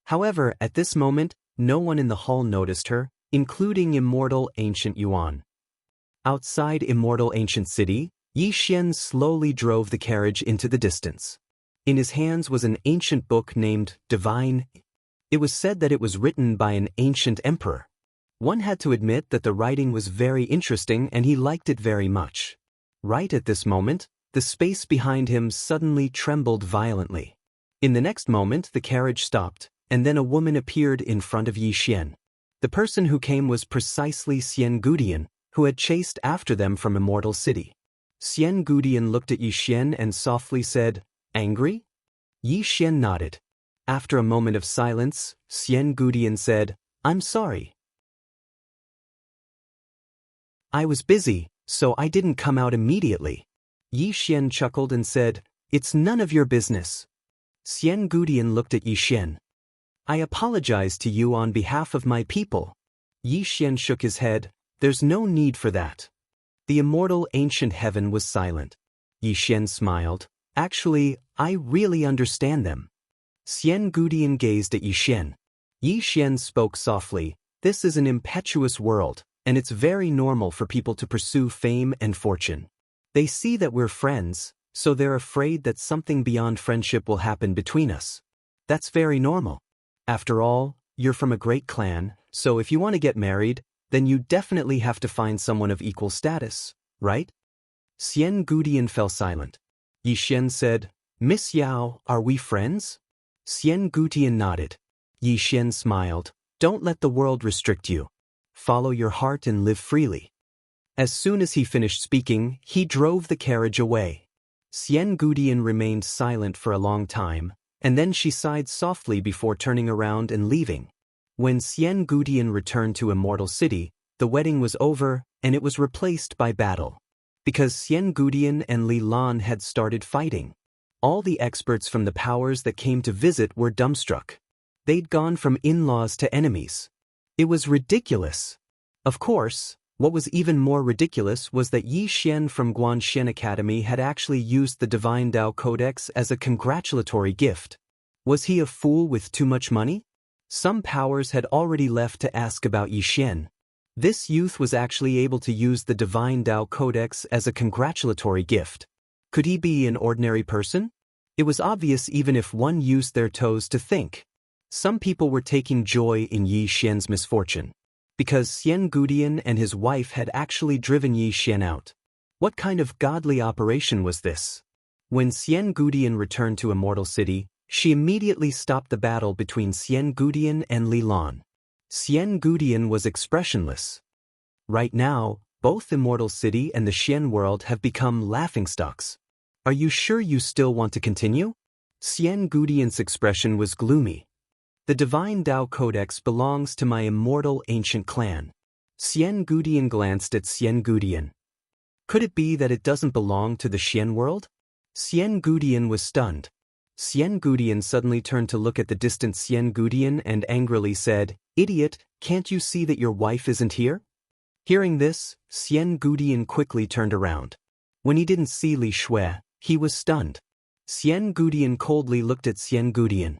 [SPEAKER 1] However, at this moment, no one in the hall noticed her, including Immortal Ancient Yuan. Outside Immortal Ancient City, Yi Xian slowly drove the carriage into the distance. In his hands was an ancient book named Divine. It was said that it was written by an ancient emperor. One had to admit that the writing was very interesting and he liked it very much. Right at this moment, the space behind him suddenly trembled violently. In the next moment, the carriage stopped, and then a woman appeared in front of Yi Xian. The person who came was precisely Xian Gudian, who had chased after them from Immortal City. Xian Gudian looked at Yi Xian and softly said, Angry? Yi Xian nodded. After a moment of silence, Xian Gudian said, I'm sorry. I was busy, so I didn't come out immediately. Yi Xian chuckled and said, It's none of your business. Xian Gudian looked at Yi Xian. I apologize to you on behalf of my people. Yi Xian shook his head, There's no need for that. The immortal ancient heaven was silent. Yi Xian smiled, Actually, I really understand them. Xian Gudian gazed at Yi Xian. Yi Xian spoke softly, This is an impetuous world, and it's very normal for people to pursue fame and fortune. They see that we're friends, so they're afraid that something beyond friendship will happen between us. That's very normal. After all, you're from a great clan, so if you want to get married, then you definitely have to find someone of equal status, right? Xian Gudian fell silent. Yi Xian said, Miss Yao, are we friends? Xian Gudian nodded. Yi Xian smiled. Don't let the world restrict you. Follow your heart and live freely. As soon as he finished speaking, he drove the carriage away. Xian Gudian remained silent for a long time, and then she sighed softly before turning around and leaving. When Xian Gudian returned to Immortal City, the wedding was over, and it was replaced by battle. Because Xian Gudian and Li Lan had started fighting. All the experts from the powers that came to visit were dumbstruck. They'd gone from in-laws to enemies. It was ridiculous. Of course, what was even more ridiculous was that Yi Xian from Guanxian Academy had actually used the Divine Tao Codex as a congratulatory gift. Was he a fool with too much money? Some powers had already left to ask about Yi Xian. This youth was actually able to use the Divine Tao Codex as a congratulatory gift. Could he be an ordinary person? It was obvious even if one used their toes to think. Some people were taking joy in Yi Xian's misfortune. Because Xian Gudian and his wife had actually driven Yi Xian out. What kind of godly operation was this? When Xian Gudian returned to Immortal City, she immediately stopped the battle between Xian Gudian and Li Lan. Xian Gudian was expressionless. Right now, both Immortal City and the Xian world have become laughingstocks. Are you sure you still want to continue? Xian Gudian's expression was gloomy. The Divine Tao Codex belongs to my immortal ancient clan. Xian Gudian glanced at Xian Gudian. Could it be that it doesn't belong to the Xian world? Xian Gudian was stunned. Xian Gudian suddenly turned to look at the distant Xian Gudian and angrily said, Idiot, can't you see that your wife isn't here? Hearing this, Xian Gudian quickly turned around. When he didn't see Li Shui, he was stunned. Xian Gudian coldly looked at Xian Gudian.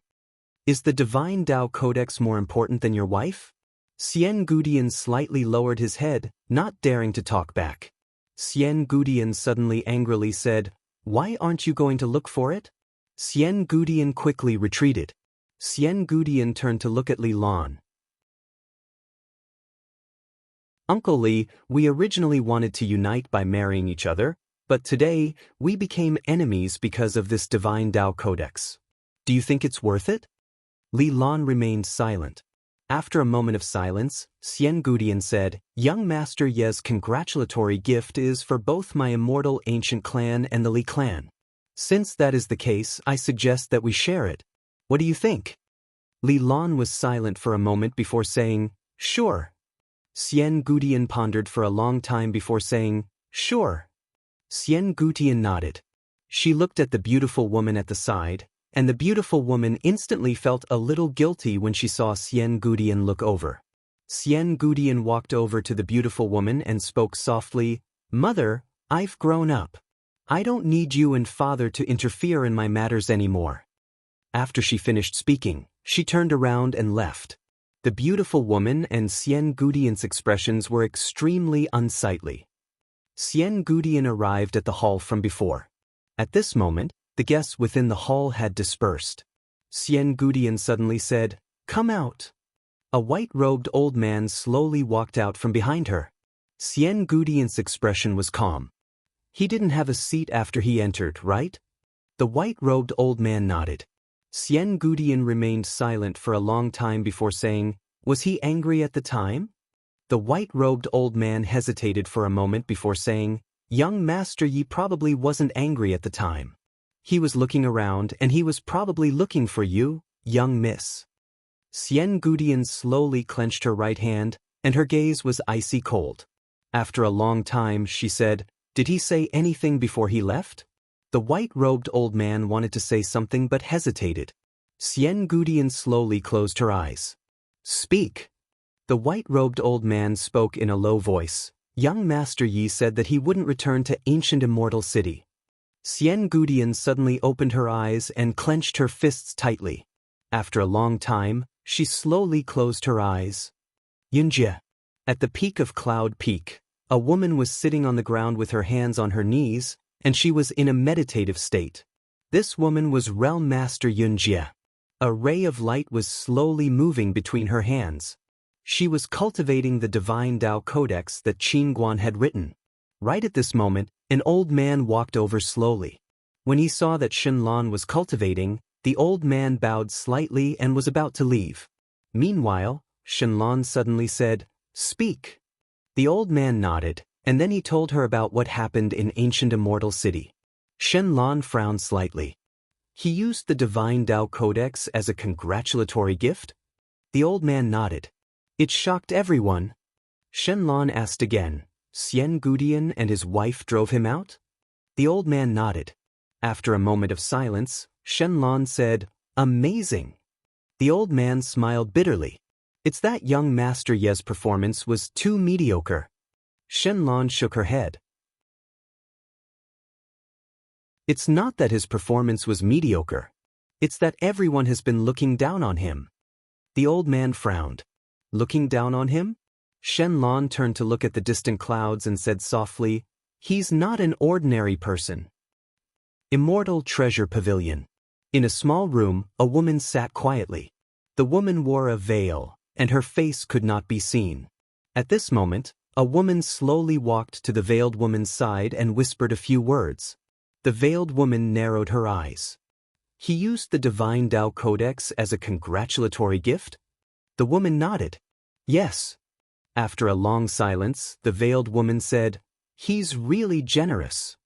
[SPEAKER 1] Is the Divine Tao Codex more important than your wife? Xian Gudian slightly lowered his head, not daring to talk back. Xian Gudian suddenly angrily said, Why aren't you going to look for it? Xian Gudian quickly retreated. Xian Gudian turned to look at Li Lan. Uncle Li, we originally wanted to unite by marrying each other, but today, we became enemies because of this Divine Tao Codex. Do you think it's worth it? Li Lan remained silent. After a moment of silence, Xian Gudian said, Young Master Ye's congratulatory gift is for both my immortal ancient clan and the Li clan. Since that is the case, I suggest that we share it. What do you think? Li Lan was silent for a moment before saying, Sure. Xian Gudian pondered for a long time before saying, Sure. Xian Gudian nodded. She looked at the beautiful woman at the side, and the beautiful woman instantly felt a little guilty when she saw Xian Gudian look over. Xian Gudian walked over to the beautiful woman and spoke softly, Mother, I've grown up. I don't need you and father to interfere in my matters anymore. After she finished speaking, she turned around and left. The beautiful woman and Xian Gudian's expressions were extremely unsightly. Xian Gudian arrived at the hall from before. At this moment, the guests within the hall had dispersed. Xian Gudian suddenly said, Come out. A white-robed old man slowly walked out from behind her. Xian Gudian's expression was calm. He didn't have a seat after he entered, right? The white-robed old man nodded. Xian Gudian remained silent for a long time before saying, Was he angry at the time? The white-robed old man hesitated for a moment before saying, Young Master Yi probably wasn't angry at the time. He was looking around and he was probably looking for you, young miss. Xian Gudian slowly clenched her right hand, and her gaze was icy cold. After a long time, she said, Did he say anything before he left? The white-robed old man wanted to say something but hesitated. Xian Gudian slowly closed her eyes. Speak. The white-robed old man spoke in a low voice. Young Master Yi said that he wouldn't return to ancient Immortal City. Xian Gudian suddenly opened her eyes and clenched her fists tightly. After a long time, she slowly closed her eyes. Yunjie. At the peak of Cloud Peak, a woman was sitting on the ground with her hands on her knees, and she was in a meditative state. This woman was Realm Master Yunjie. A ray of light was slowly moving between her hands. She was cultivating the Divine Tao Codex that Qin Guan had written. Right at this moment, An old man walked over slowly. When he saw that Shenlong was cultivating, the old man bowed slightly and was about to leave. Meanwhile, Shenlong suddenly said, "Speak." The old man nodded, and then he told her about what happened in ancient Immortal City. Shenlong frowned slightly. He used the Divine Dao Codex as a congratulatory gift? The old man nodded. It shocked everyone. Shenlong asked again, "Xianxia and his wife drove him out?" The old man nodded. After a moment of silence, Shenlong said, "Amazing." The old man smiled bitterly. It's that young Master Ye's performance was too mediocre. Shenlong shook her head. It's not that his performance was mediocre. It's that everyone has been looking down on him. The old man frowned. Looking down on him? Shenlong turned to look at the distant clouds and said softly, "He's not an ordinary person." Immortal Treasure Pavilion. In a small room, a woman sat quietly. The woman wore a veil, and her face could not be seen. At this moment, a woman slowly walked to the veiled woman's side and whispered a few words. The veiled woman narrowed her eyes. He used the Divine Dao Codex as a congratulatory gift? The woman nodded. Yes. After a long silence, the veiled woman said, "He's really generous."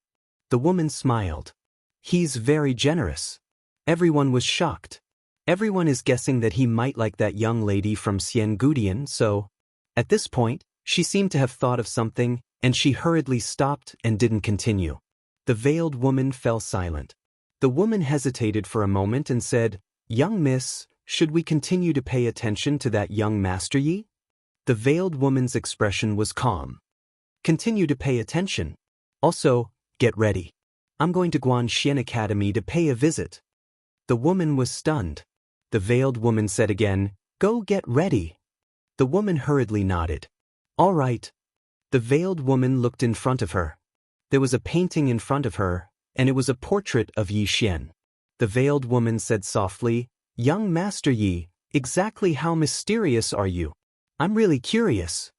[SPEAKER 1] The woman smiled. "He's very generous." Everyone was shocked. Everyone is guessing that he might like that young lady from Xianxia, so... At this point, she seemed to have thought of something, and she hurriedly stopped and didn't continue. The veiled woman fell silent. The woman hesitated for a moment and said, "Young miss, should we continue to pay attention to that young Master Yi?" The veiled woman's expression was calm. "Continue to pay attention. Also, get ready. I'm going to Xian Academy to pay a visit." The woman was stunned. The veiled woman said again, "Go get ready." The woman hurriedly nodded. "All right." The veiled woman looked in front of her. There was a painting in front of her, and it was a portrait of Yi Xian. The veiled woman said softly, "Young Master Yi, exactly how mysterious are you? I'm really curious."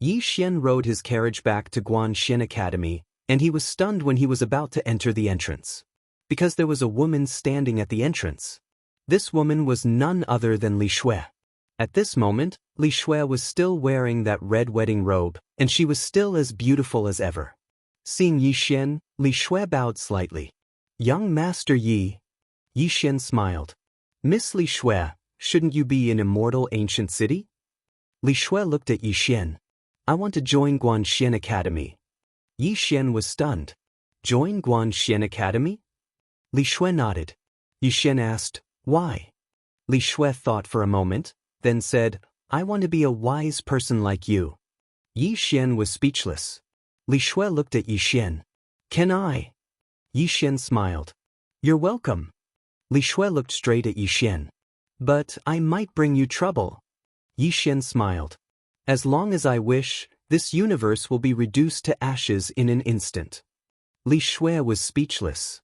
[SPEAKER 1] Yi Xian rode his carriage back to Xian Academy, and he was stunned when he was about to enter the entrance. Because there was a woman standing at the entrance. This woman was none other than Li Shui. At this moment, Li Shui was still wearing that red wedding robe, and she was still as beautiful as ever. Seeing Yi Xian, Li Shui bowed slightly. "Young Master Yi." Yi Xian smiled. "Miss Li Shui, shouldn't you be in Immortal Ancient City?" Li Shui looked at Yi Xian. "I want to join Xian Academy." Yi Xian was stunned. "Join Xian Academy?" Li Shui nodded. Yi Xian asked, "Why?" Li Shui thought for a moment, then said, "I want to be a wise person like you." Yi Xian was speechless. Li Shui looked at Yi Xian. "Can I?" Yi Xian smiled. "You're welcome." Li Shui looked straight at Yi Xian. "But I might bring you trouble." Yi Xian smiled. "As long as I wish, this universe will be reduced to ashes in an instant." Li Shui was speechless.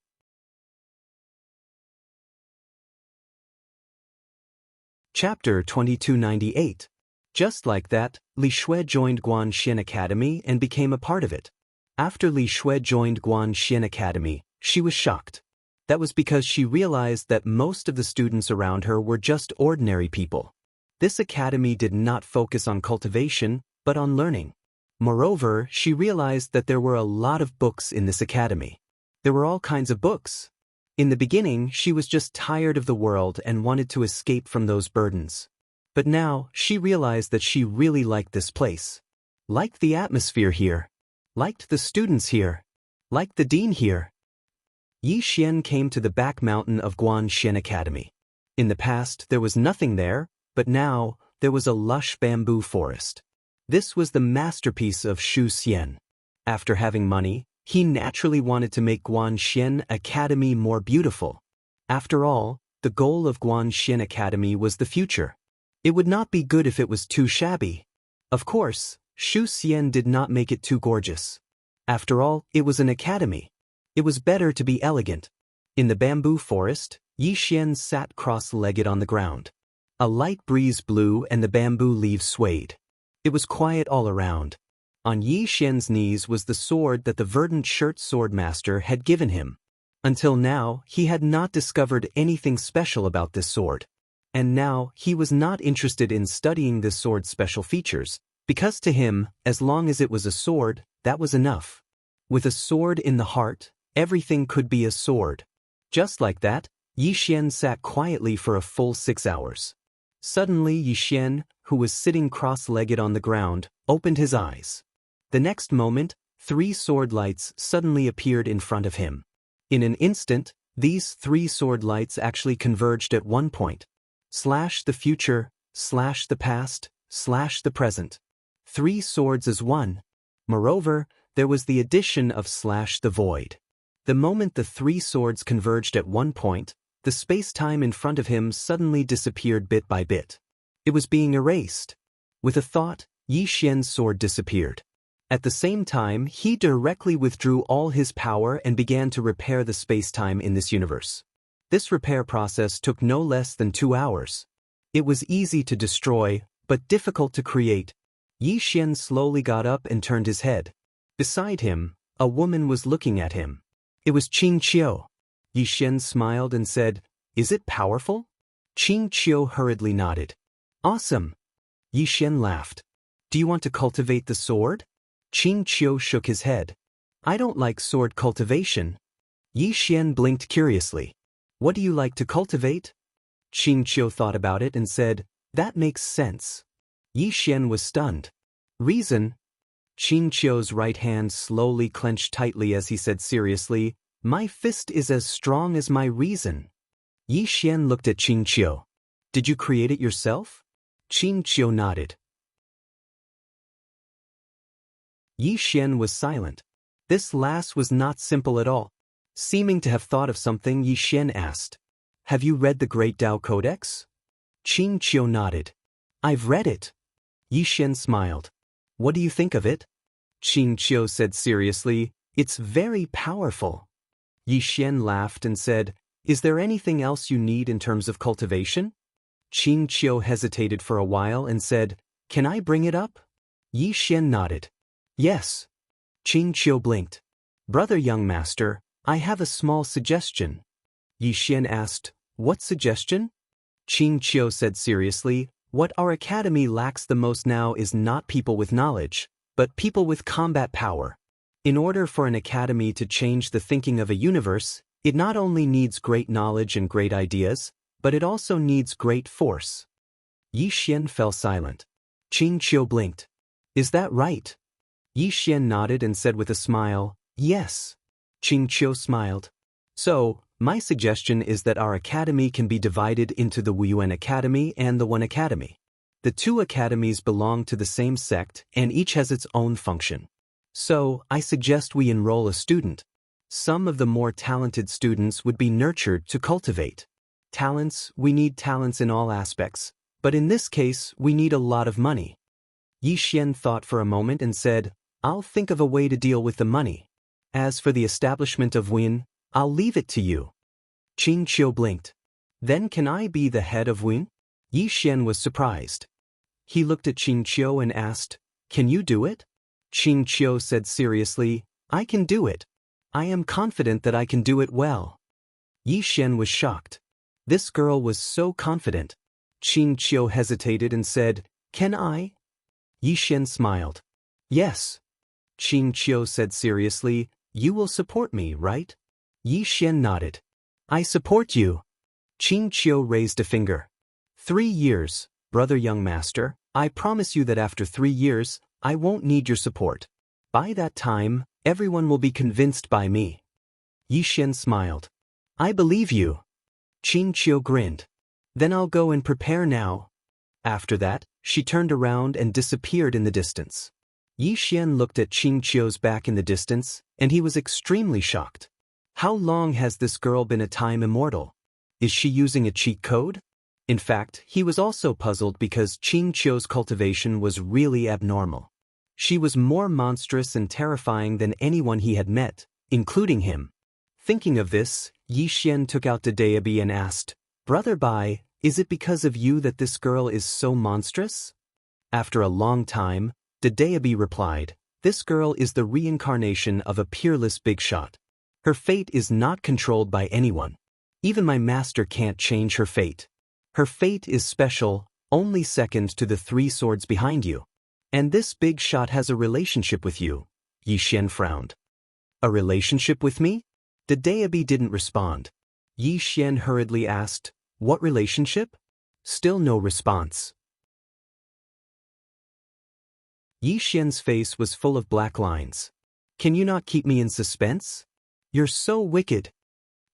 [SPEAKER 1] Chapter 2298. Just like that, Li Shui joined Xian Academy and became a part of it. After Li Shui joined Xian Academy, she was shocked. That was because she realized that most of the students around her were just ordinary people. This academy did not focus on cultivation, but on learning. Moreover, she realized that there were a lot of books in this academy. There were all kinds of books. In the beginning, she was just tired of the world and wanted to escape from those burdens. But now, she realized that she really liked this place. Liked the atmosphere here. Liked the students here. Liked the dean here. Yi Xian came to the back mountain of Xian Academy. In the past, there was nothing there, but now, there was a lush bamboo forest. This was the masterpiece of Shu Xian. After having money, he naturally wanted to make Xian Academy more beautiful. After all, the goal of Xian Academy was the future. It would not be good if it was too shabby. Of course, Shu Xian did not make it too gorgeous. After all, it was an academy. It was better to be elegant. In the bamboo forest, Yi Xian sat cross-legged on the ground. A light breeze blew and the bamboo leaves swayed. It was quiet all around. On Yi Xian's knees was the sword that the verdant shirt swordmaster had given him. Until now, he had not discovered anything special about this sword. And now, he was not interested in studying this sword's special features, because to him, as long as it was a sword, that was enough. With a sword in the heart, everything could be a sword. Just like that, Yi Xian sat quietly for a full 6 hours. Suddenly Yi Xian, who was sitting cross-legged on the ground, opened his eyes. The next moment, 3 sword lights suddenly appeared in front of him. In an instant, these 3 sword lights actually converged at one point. Slash the future, slash the past, slash the present. 3 swords as one. Moreover, there was the addition of slash the void. The moment the 3 swords converged at one point, the space-time in front of him suddenly disappeared bit by bit. It was being erased. With a thought, Yi Xian's sword disappeared. At the same time, he directly withdrew all his power and began to repair the space-time in this universe. This repair process took no less than 2 hours. It was easy to destroy, but difficult to create. Yi Xian slowly got up and turned his head. Beside him, a woman was looking at him. It was Qing Qiu. Yi Xian smiled and said, "Is it powerful?" Qing Qiu hurriedly nodded. "Awesome." Yi Xian laughed. "Do you want to cultivate the sword?" Qing Qiu shook his head. "I don't like sword cultivation." Yi Xian blinked curiously. "What do you like to cultivate?" Qing Qiu thought about it and said, "That makes sense." Yi Xian was stunned. "Reason?" Qing Qiu's right hand slowly clenched tightly as he said seriously, "My fist is as strong as my reason." Yi Xian looked at Qing Qiu. "Did you create it yourself?" Qing Qiu nodded. Yi Xian was silent. This last was not simple at all. Seeming to have thought of something, Yi Xian asked, "Have you read the Great Tao Codex?" Qing Qiu nodded. "I've read it." Yi Xian smiled. "What do you think of it?" Qing Qiu said seriously, "It's very powerful." Yi Xian laughed and said, "Is there anything else you need in terms of cultivation?" Qing Qiu hesitated for a while and said, "Can I bring it up?" Yi Xian nodded. "Yes." Qing Qiu blinked. "Brother young master, I have a small suggestion." Yi Xian asked, "What suggestion?" Qing Qiu said seriously, "What our academy lacks the most now is not people with knowledge, but people with combat power. In order for an academy to change the thinking of a universe, it not only needs great knowledge and great ideas, but it also needs great force." Yi Xian fell silent. Qing Qiu blinked. "Is that right?" Yi Xian nodded and said with a smile, "Yes." Qing Qiu smiled. "So, my suggestion is that our academy can be divided into the Wuyuan Academy and the One Academy. The 2 academies belong to the same sect and each has its own function. So, I suggest we enroll a student. Some of the more talented students would be nurtured to cultivate. Talents, we need talents in all aspects, but in this case, we need a lot of money." Yi Xian thought for a moment and said, "I'll think of a way to deal with the money. As for the establishment of Win, I'll leave it to you." Qing Qiu blinked. "Then can I be the head of Win?" Yi Xian was surprised. He looked at Qing Qiu and asked, "Can you do it?" Qing Qiu said seriously, "I can do it. I am confident that I can do it well." Yi Xian was shocked. This girl was so confident. Qing Qiu hesitated and said, "Can I?" Yi Xian smiled. "Yes." Qing Qiu said seriously, "You will support me, right?" Yi Xian nodded. "I support you." Qing Qiu raised a finger. 3 years, brother young master, I promise you that after 3 years, I won't need your support. By that time, everyone will be convinced by me." Yi Xian smiled. "I believe you." Qing Qiu grinned. "Then I'll go and prepare now." After that, she turned around and disappeared in the distance. Yi Xian looked at Qing Qiu's back in the distance, and he was extremely shocked. How long has this girl been a time immortal? Is she using a cheat code? In fact, he was also puzzled because Qing Qiu's cultivation was really abnormal. She was more monstrous and terrifying than anyone he had met, including him. Thinking of this, Yi Xian took out the Daoist and asked, "Brother Bai, is it because of you that this girl is so monstrous?" After a long time, the Daoist replied, This girl is the reincarnation of a peerless big shot. Her fate is not controlled by anyone. Even my master can't change her fate. Her fate is special, only second to the 3 swords behind you. And this big shot has a relationship with you. Yi Xian frowned. A relationship with me? The Daoist didn't respond. Yi Xian hurriedly asked, what relationship? Still no response. Yi Xian's face was full of black lines. Can you not keep me in suspense? You're so wicked.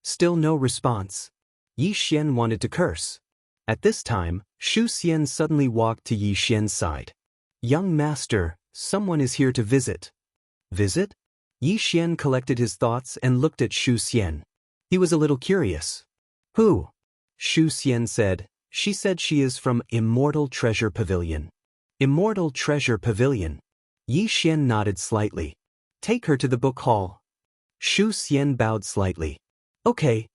[SPEAKER 1] Still no response. Yi Xian wanted to curse. At this time, Shu Xian suddenly walked to Yi Xian's side. Young master, someone is here to visit. Visit? Yi Xian collected his thoughts and looked at Shu Xian. He was a little curious. Who? Shu Xian said. She said she is from Immortal Treasure Pavilion. Immortal Treasure Pavilion. Yi Xian nodded slightly. Take her to the book hall. Shu Xian bowed slightly. Okay.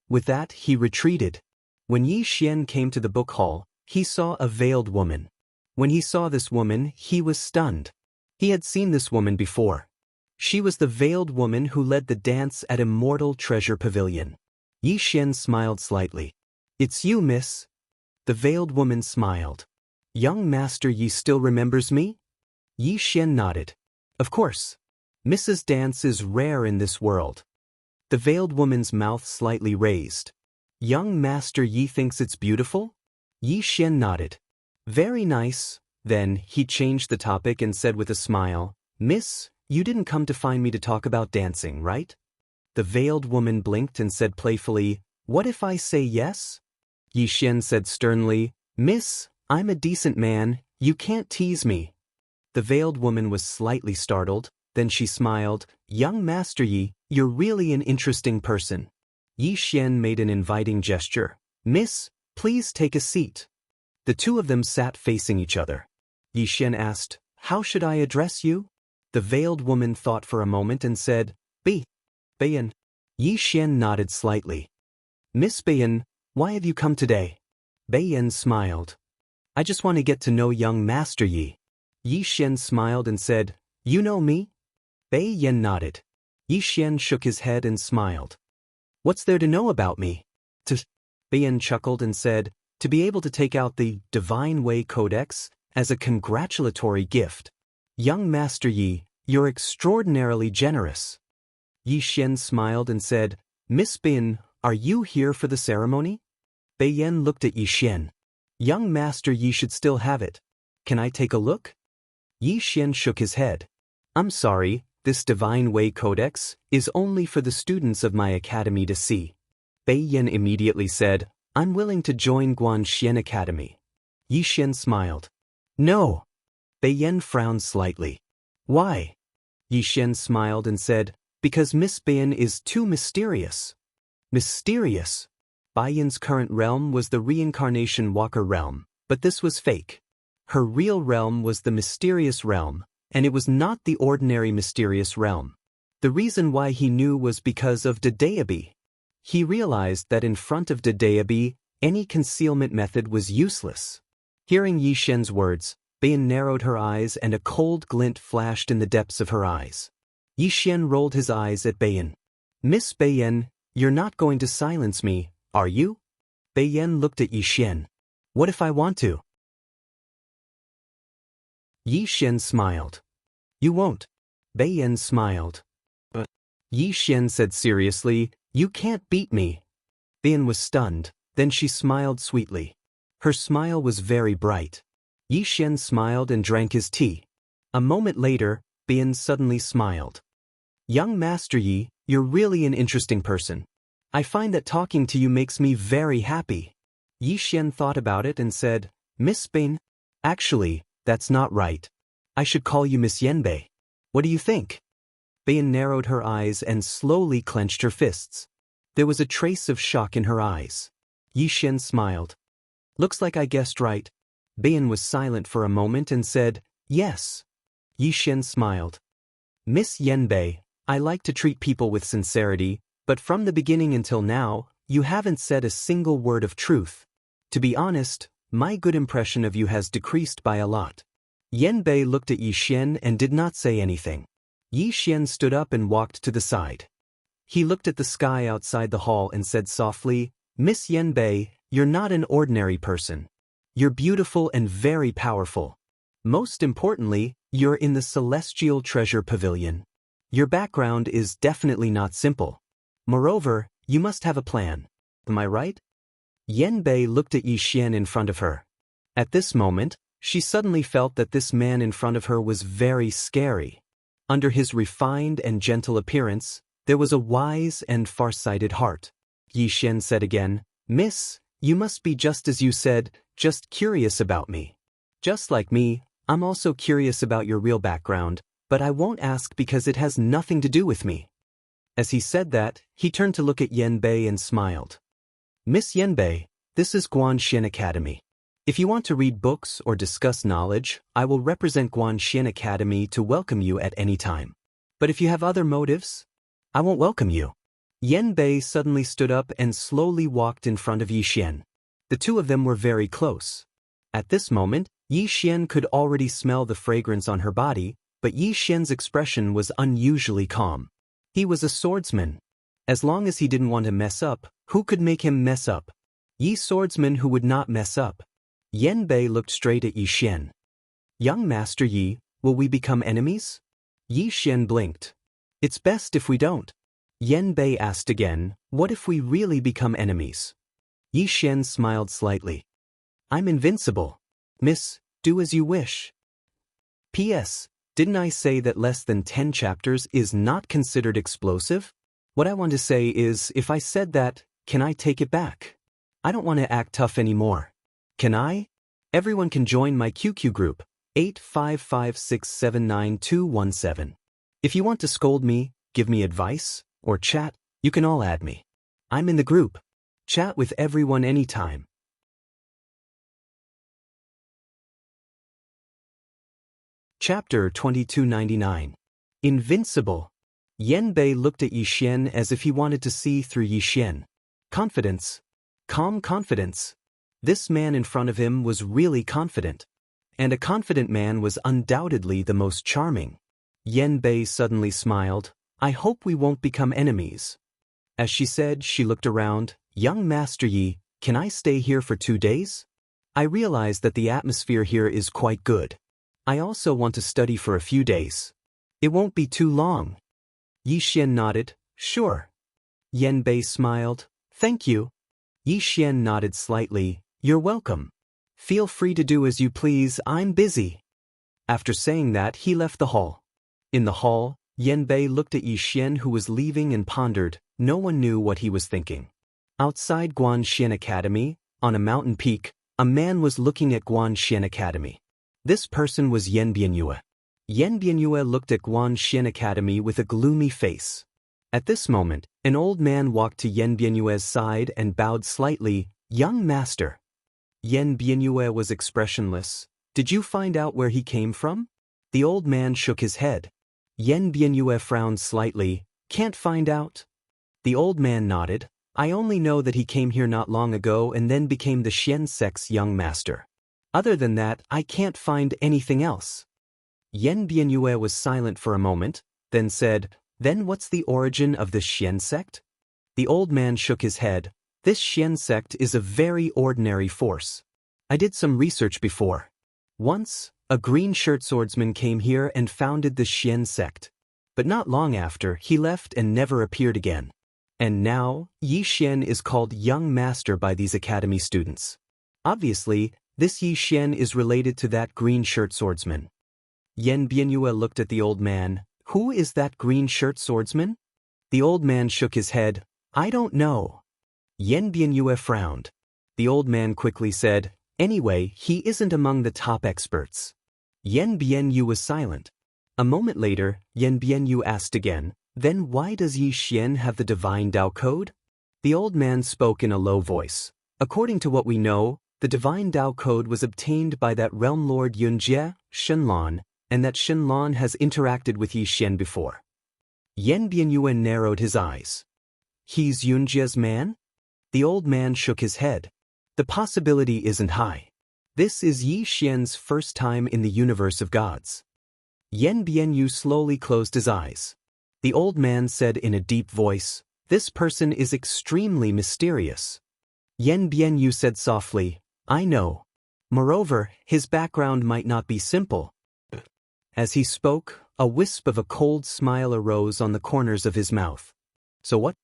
[SPEAKER 1] With that, he retreated. When Yi Xian came to the book hall, he saw a veiled woman. When he saw this woman, he was stunned. He had seen this woman before. She was the veiled woman who led the dance at Immortal Treasure Pavilion. Yi Xian smiled slightly. It's you, miss. The veiled woman smiled. Young Master Yi still remembers me? Yi Xian nodded. Of course. Mrs. Dance is rare in this world. The veiled woman's mouth slightly raised. Young Master Yi thinks it's beautiful? Yi Xian nodded. Very nice. Then he changed the topic and said with a smile, Miss, you didn't come to find me to talk about dancing, right? The veiled woman blinked and said playfully, What if I say yes? Yi Xian said sternly, Miss, I'm a decent man, you can't tease me. The veiled woman was slightly startled, then she smiled, Young Master Yi, you're really an interesting person. Yi Xian made an inviting gesture. Miss, please take a seat. The two of them sat facing each other. Yi Xian asked, How should I address you? The veiled woman thought for a moment and said, Bayan. Yi Xian nodded slightly. Miss Bayan, why have you come today? Bayan smiled. I just want to get to know young Master Yi. Yi Xian smiled and said, You know me? Bayan nodded. Yi Xian shook his head and smiled. What's there to know about me? Bayan chuckled and said, To be able to take out the Divine Way Codex as a congratulatory gift. Young Master Yi, you're extraordinarily generous. Yi Xian smiled and said, Miss Bayan, are you here for the ceremony? Bayan looked at Yi Xian. Young Master Yi should still have it. Can I take a look? Yi Xian shook his head. I'm sorry, this Divine Way Codex is only for the students of my academy to see. Bayan immediately said, I'm willing to join Guanxian Academy. Yi Xian smiled. No. Bayan frowned slightly. Why? Yi Xian smiled and said, Because Miss Bayan is too mysterious. Mysterious? Bayan's current realm was the reincarnation walker realm, but this was fake. Her real realm was the mysterious realm, and it was not the ordinary mysterious realm. The reason why he knew was because of the Daoist. He realized that in front of the Daoist, any concealment method was useless. Hearing Yi Xian's words, Bayan narrowed her eyes and a cold glint flashed in the depths of her eyes. Yi Xian rolled his eyes at Bayan. Miss Bayan, you're not going to silence me, are you? Bayan looked at Yi Xian. What if I want to? Yi Xian smiled. You won't. Bayan smiled. But Yi Xian said seriously, You can't beat me. Bayan was stunned, then she smiled sweetly. Her smile was very bright. Yi Xian smiled and drank his tea. A moment later, Bayan suddenly smiled. Young Master Yi, you're really an interesting person. I find that talking to you makes me very happy. Yi Xian thought about it and said, Miss Bayan? Actually, that's not right. I should call you Miss Yanbei. What do you think? Bayan narrowed her eyes and slowly clenched her fists. There was a trace of shock in her eyes. Yi Xian smiled. Looks like I guessed right. Bayan was silent for a moment and said, Yes. Yi Xian smiled. Miss Yanbei, I like to treat people with sincerity, but from the beginning until now, you haven't said a single word of truth. To be honest, my good impression of you has decreased by a lot. Yan Bei looked at Yi Xian and did not say anything. Yi Xian stood up and walked to the side. He looked at the sky outside the hall and said softly, "Miss Yan Bei, you're not an ordinary person. You're beautiful and very powerful. Most importantly, you're in the Celestial Treasure Pavilion. Your background is definitely not simple. Moreover, you must have a plan. Am I right?" Yan Bei looked at Yi Xian in front of her. At this moment, she suddenly felt that this man in front of her was very scary. Under his refined and gentle appearance, there was a wise and far-sighted heart. Yi Xian said again, "Miss, you must be just as you said, just curious about me. Just like me, I'm also curious about your real background, but I won't ask because it has nothing to do with me." As he said that, he turned to look at Yan Bei and smiled. "Miss Yan Bei, this is Guanxian Academy. If you want to read books or discuss knowledge, I will represent Guanxian Academy to welcome you at any time. But if you have other motives, I won't welcome you." Yan Bei suddenly stood up and slowly walked in front of Yi Xian. The two of them were very close. At this moment, Yi Xian could already smell the fragrance on her body, but Yi Xian's expression was unusually calm. He was a swordsman. As long as he didn't want to mess up, who could make him mess up? Yi swordsman who would not mess up. Yan Bei looked straight at Yi Xian. "Young Master Yi, will we become enemies?" Yi Xian blinked. "It's best if we don't." Yan Bei asked again, "What if we really become enemies?" Yi Xian smiled slightly. "I'm invincible. Miss, do as you wish. P.S. Didn't I say that less than 10 chapters is not considered explosive? What I want to say is, if I said that, can I take it back? I don't want to act tough anymore. Can I? Everyone can join my QQ group, 855679217. If you want to scold me, give me advice, or chat, you can all add me. I'm in the group. Chat with everyone anytime." Chapter 2299. Invincible. Yan Bei looked at Yi Xian as if he wanted to see through Yi Xian. Confidence. Calm confidence. This man in front of him was really confident. And a confident man was undoubtedly the most charming. Yan Bei suddenly smiled. "I hope we won't become enemies." As she said, she looked around. "Young Master Yi, can I stay here for 2 days? I realize that the atmosphere here is quite good. I also want to study for a few days. It won't be too long." Yi Xian nodded. "Sure." Yan Bei smiled. "Thank you." Yi Xian nodded slightly. "You're welcome. Feel free to do as you please, I'm busy." After saying that, he left the hall. In the hall, Yan Bei looked at Yi Xian who was leaving and pondered. No one knew what he was thinking. Outside Guanxian Academy, on a mountain peak, a man was looking at Guanxian Academy. This person was Yan Bianyue. Yan Bianyue looked at Guanxian Academy with a gloomy face. At this moment, an old man walked to Yan Bianyue's side and bowed slightly. "Young master." Yan Bianyue was expressionless. "Did you find out where he came from?" The old man shook his head. Yan Bianyue frowned slightly. "Can't find out?" The old man nodded. "I only know that he came here not long ago and then became the Xian sect's young master. Other than that, I can't find anything else." Yan Bianyue was silent for a moment, then said, "Then what's the origin of the Xian sect?" The old man shook his head. "This Xian sect is a very ordinary force. I did some research before. Once, a green shirt swordsman came here and founded the Xian sect. But not long after, he left and never appeared again. And now, Yi Xian is called Young Master by these academy students. Obviously, this Yi Xian is related to that green shirt swordsman." Yan Bianyue looked at the old man. "Who is that green shirt swordsman?" The old man shook his head. "I don't know." Yan Bianyue frowned. The old man quickly said, "Anyway, he isn't among the top experts." Yan Bianyue was silent. A moment later, Yan Bianyue asked again, "Then why does Yi Xian have the divine Dao code?" The old man spoke in a low voice. "According to what we know, the divine Dao code was obtained by that realm lord Yunjie, Shenlan, and that Shenlan has interacted with Yi Xian before." Yan Bianyue narrowed his eyes. "He's Yunjie's man?" The old man shook his head. "The possibility isn't high. This is Yi Xian's first time in the universe of gods. Yan Bianyu slowly closed his eyes. The old man said in a deep voice, "This person is extremely mysterious." Yan Bianyu said softly, "I know. Moreover, his background might not be simple." As he spoke, a wisp of a cold smile arose on the corners of his mouth. "So what?"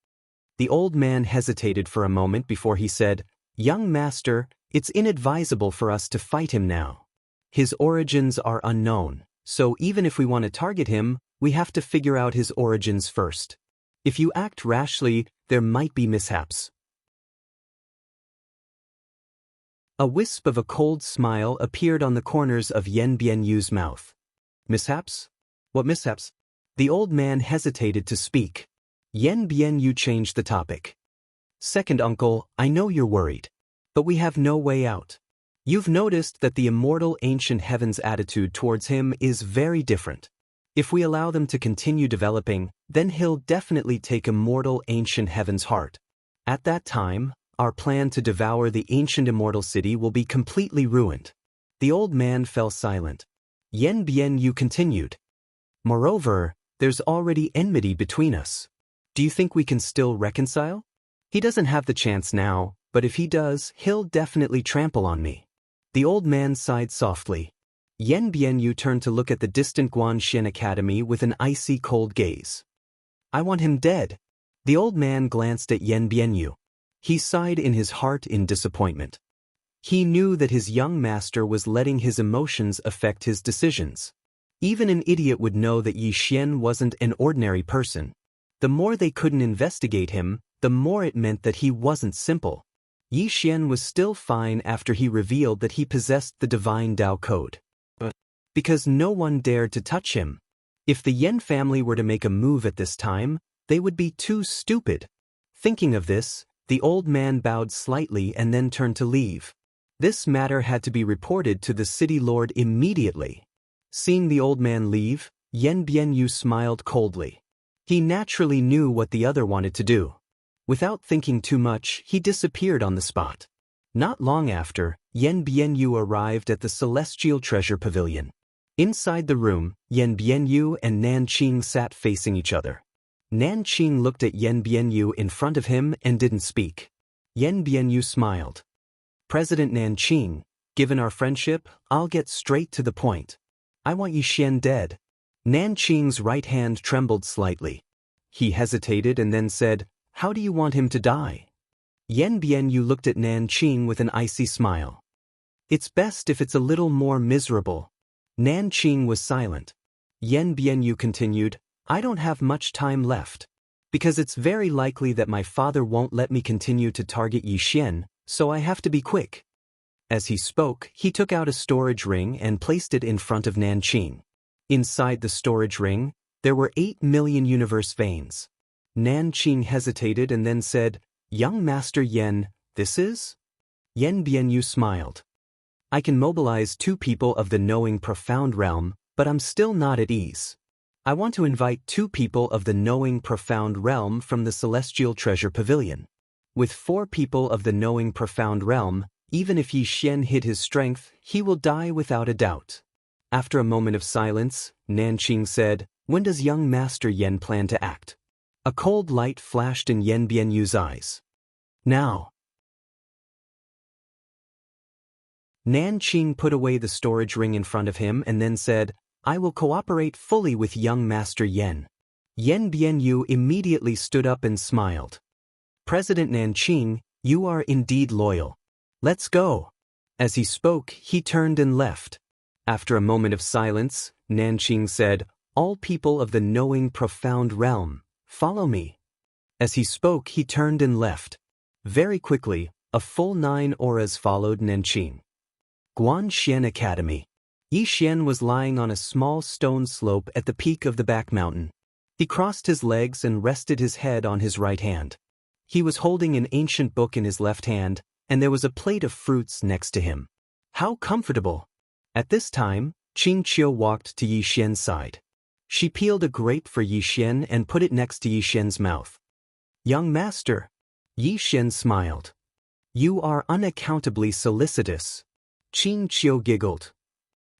[SPEAKER 1] The old man hesitated for a moment before he said, "Young master, it's inadvisable for us to fight him now. His origins are unknown, so even if we want to target him, we have to figure out his origins first. If you act rashly, there might be mishaps." A wisp of a cold smile appeared on the corners of Yan Bianyu's mouth. "Mishaps? What mishaps?" The old man hesitated to speak. Yan Bianyu changed the topic. "Second uncle, I know you're worried. But we have no way out. You've noticed that the immortal ancient heaven's attitude towards him is very different. If we allow them to continue developing, then he'll definitely take immortal ancient heaven's heart. At that time, our plan to devour the ancient immortal city will be completely ruined." The old man fell silent. Yan Bianyu continued. "Moreover, there's already enmity between us. Do you think we can still reconcile? He doesn't have the chance now, but if he does, he'll definitely trample on me." The old man sighed softly. Yan Bianyu turned to look at the distant Guanxian Academy with an icy cold gaze. "I want him dead." The old man glanced at Yan Bianyu. He sighed in his heart in disappointment. He knew that his young master was letting his emotions affect his decisions. Even an idiot would know that Yi Xian wasn't an ordinary person. The more they couldn't investigate him, the more it meant that he wasn't simple. Yi Xian was still fine after he revealed that he possessed the divine Dao code. But because no one dared to touch him. If the Yan family were to make a move at this time, they would be too stupid. Thinking of this, the old man bowed slightly and then turned to leave. This matter had to be reported to the city lord immediately. Seeing the old man leave, Yan Bianyu smiled coldly. He naturally knew what the other wanted to do. Without thinking too much, he disappeared on the spot. Not long after, Yan Bianyu arrived at the Celestial Treasure Pavilion. Inside the room, Yan Bianyu and Nanqing sat facing each other. Nanqing looked at Yan Bianyu in front of him and didn't speak. Yan Bianyu smiled. "President Nanqing, given our friendship, I'll get straight to the point. I want Yi Xian dead." Nanqing's right hand trembled slightly. He hesitated and then said, "How do you want him to die?" Yan Bianyu looked at Nanqing with an icy smile. "It's best if it's a little more miserable." Nanqing was silent. Yan Bianyu continued, "I don't have much time left. Because it's very likely that my father won't let me continue to target Yi Xian, so I have to be quick." As he spoke, he took out a storage ring and placed it in front of Nanqing. Inside the storage ring, there were 8 million universe veins. Nanqing hesitated and then said, "Young Master Yan, this is?" Yan Bianyu smiled. "I can mobilize 2 people of the knowing profound realm, but I'm still not at ease. I want to invite 2 people of the knowing profound realm from the Celestial Treasure Pavilion. With 4 people of the knowing profound realm, even if Yi Xian hid his strength, he will die without a doubt." After a moment of silence, Nanqing said, "When does young Master Yan plan to act?" A cold light flashed in Yan Bianyu's eyes. "Now." Nanqing put away the storage ring in front of him and then said, "I will cooperate fully with young Master Yan." Yan Bianyu immediately stood up and smiled. "President Nanqing, you are indeed loyal. Let's go." As he spoke, he turned and left. After a moment of silence, Nanqing said, "All people of the knowing profound realm, follow me." As he spoke, he turned and left. Very quickly, a full 9 auras followed Nanqing. Guanxian Academy. Yi Xian was lying on a small stone slope at the peak of the back mountain. He crossed his legs and rested his head on his right hand. He was holding an ancient book in his left hand, and there was a plate of fruits next to him. How comfortable! At this time, Qingqiu walked to Yi Xian's side. She peeled a grape for Yi Xian and put it next to Yi Xian's mouth. "Young master." Yi Xian smiled. "You are unaccountably solicitous." Xianxia giggled.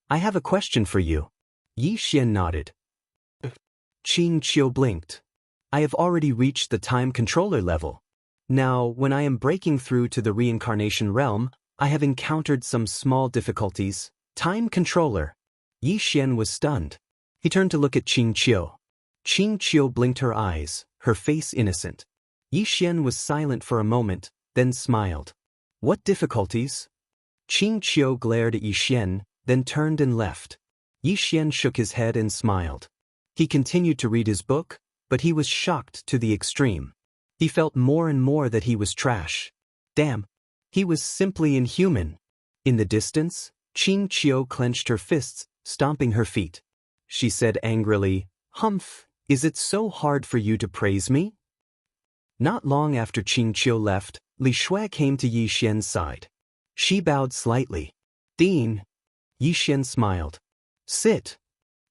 [SPEAKER 1] I have a question for you. Xian nodded. Xianxia blinked. I have already reached the time controller level. Now, when I am breaking through to the reincarnation realm, I have encountered some small difficulties. Time controller. Xian was stunned. He turned to look at Xianxia. Xianxia blinked her eyes, her face innocent. Xian was silent for a moment, then smiled. What difficulties? Xianxia glared at Xian, then turned and left. Xian shook his head and smiled. He continued to read his book, but he was shocked to the extreme. He felt more and more that he was trash. Damn. He was simply inhuman. In the distance, Xianxia clenched her fists, stomping her feet. She said angrily, Humph, is it so hard for you to praise me? Not long after Xianxia left, Li Shui came to Xian's side. She bowed slightly. Dean. Xian smiled. Sit.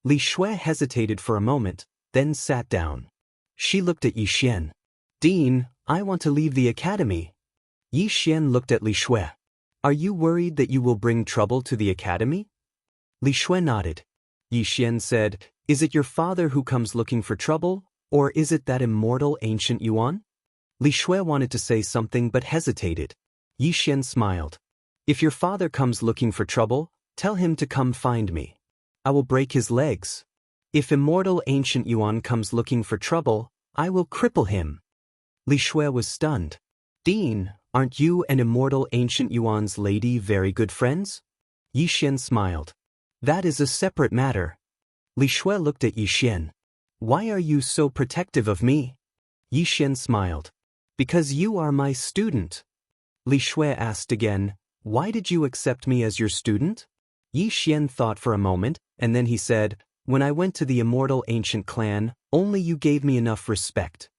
[SPEAKER 1] Li Shui hesitated for a moment, then sat down. She looked at Xian. Dean, I want to leave the academy. Xian looked at Li Shui. Are you worried that you will bring trouble to the academy? Li Shui nodded. Xian said, Is it your father who comes looking for trouble, or is it that immortal ancient Yuan? Li Shui wanted to say something but hesitated. Xian smiled. If your father comes looking for trouble, tell him to come find me. I will break his legs. If immortal ancient Yuan comes looking for trouble, I will cripple him. Li Shui was stunned. Dean, aren't you and immortal ancient Yuan's lady very good friends? Xian smiled. That is a separate matter. Li Shui looked at Xian. Why are you so protective of me? Xian smiled. Because you are my student. Li Shui asked again, Why did you accept me as your student? Xian thought for a moment, and then he said, When I went to the immortal ancient clan, only you gave me enough respect.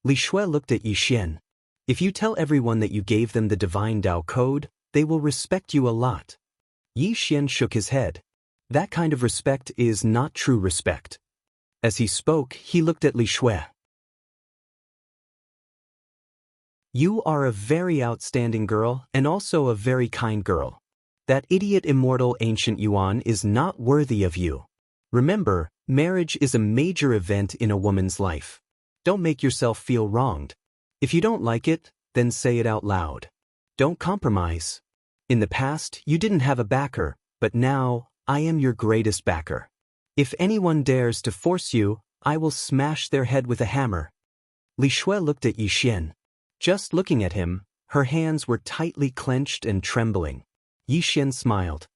[SPEAKER 1] Li Shui looked at Xian. If you tell everyone that you gave them the divine Dao code, they will respect you a lot. Xian shook his head. That kind of respect is not true respect. As he spoke, he looked at Li Shui. You are a very outstanding girl and also a very kind girl. That idiot immortal ancient Yuan is not worthy of you. Remember, marriage is a major event in a woman's life. Don't make yourself feel wronged. If you don't like it, then say it out loud. Don't compromise. In the past, you didn't have a backer, but now, I am your greatest backer. If anyone dares to force you, I will smash their head with a hammer. Li Shui looked at Xian. Just looking at him, her hands were tightly clenched and trembling. Xian smiled.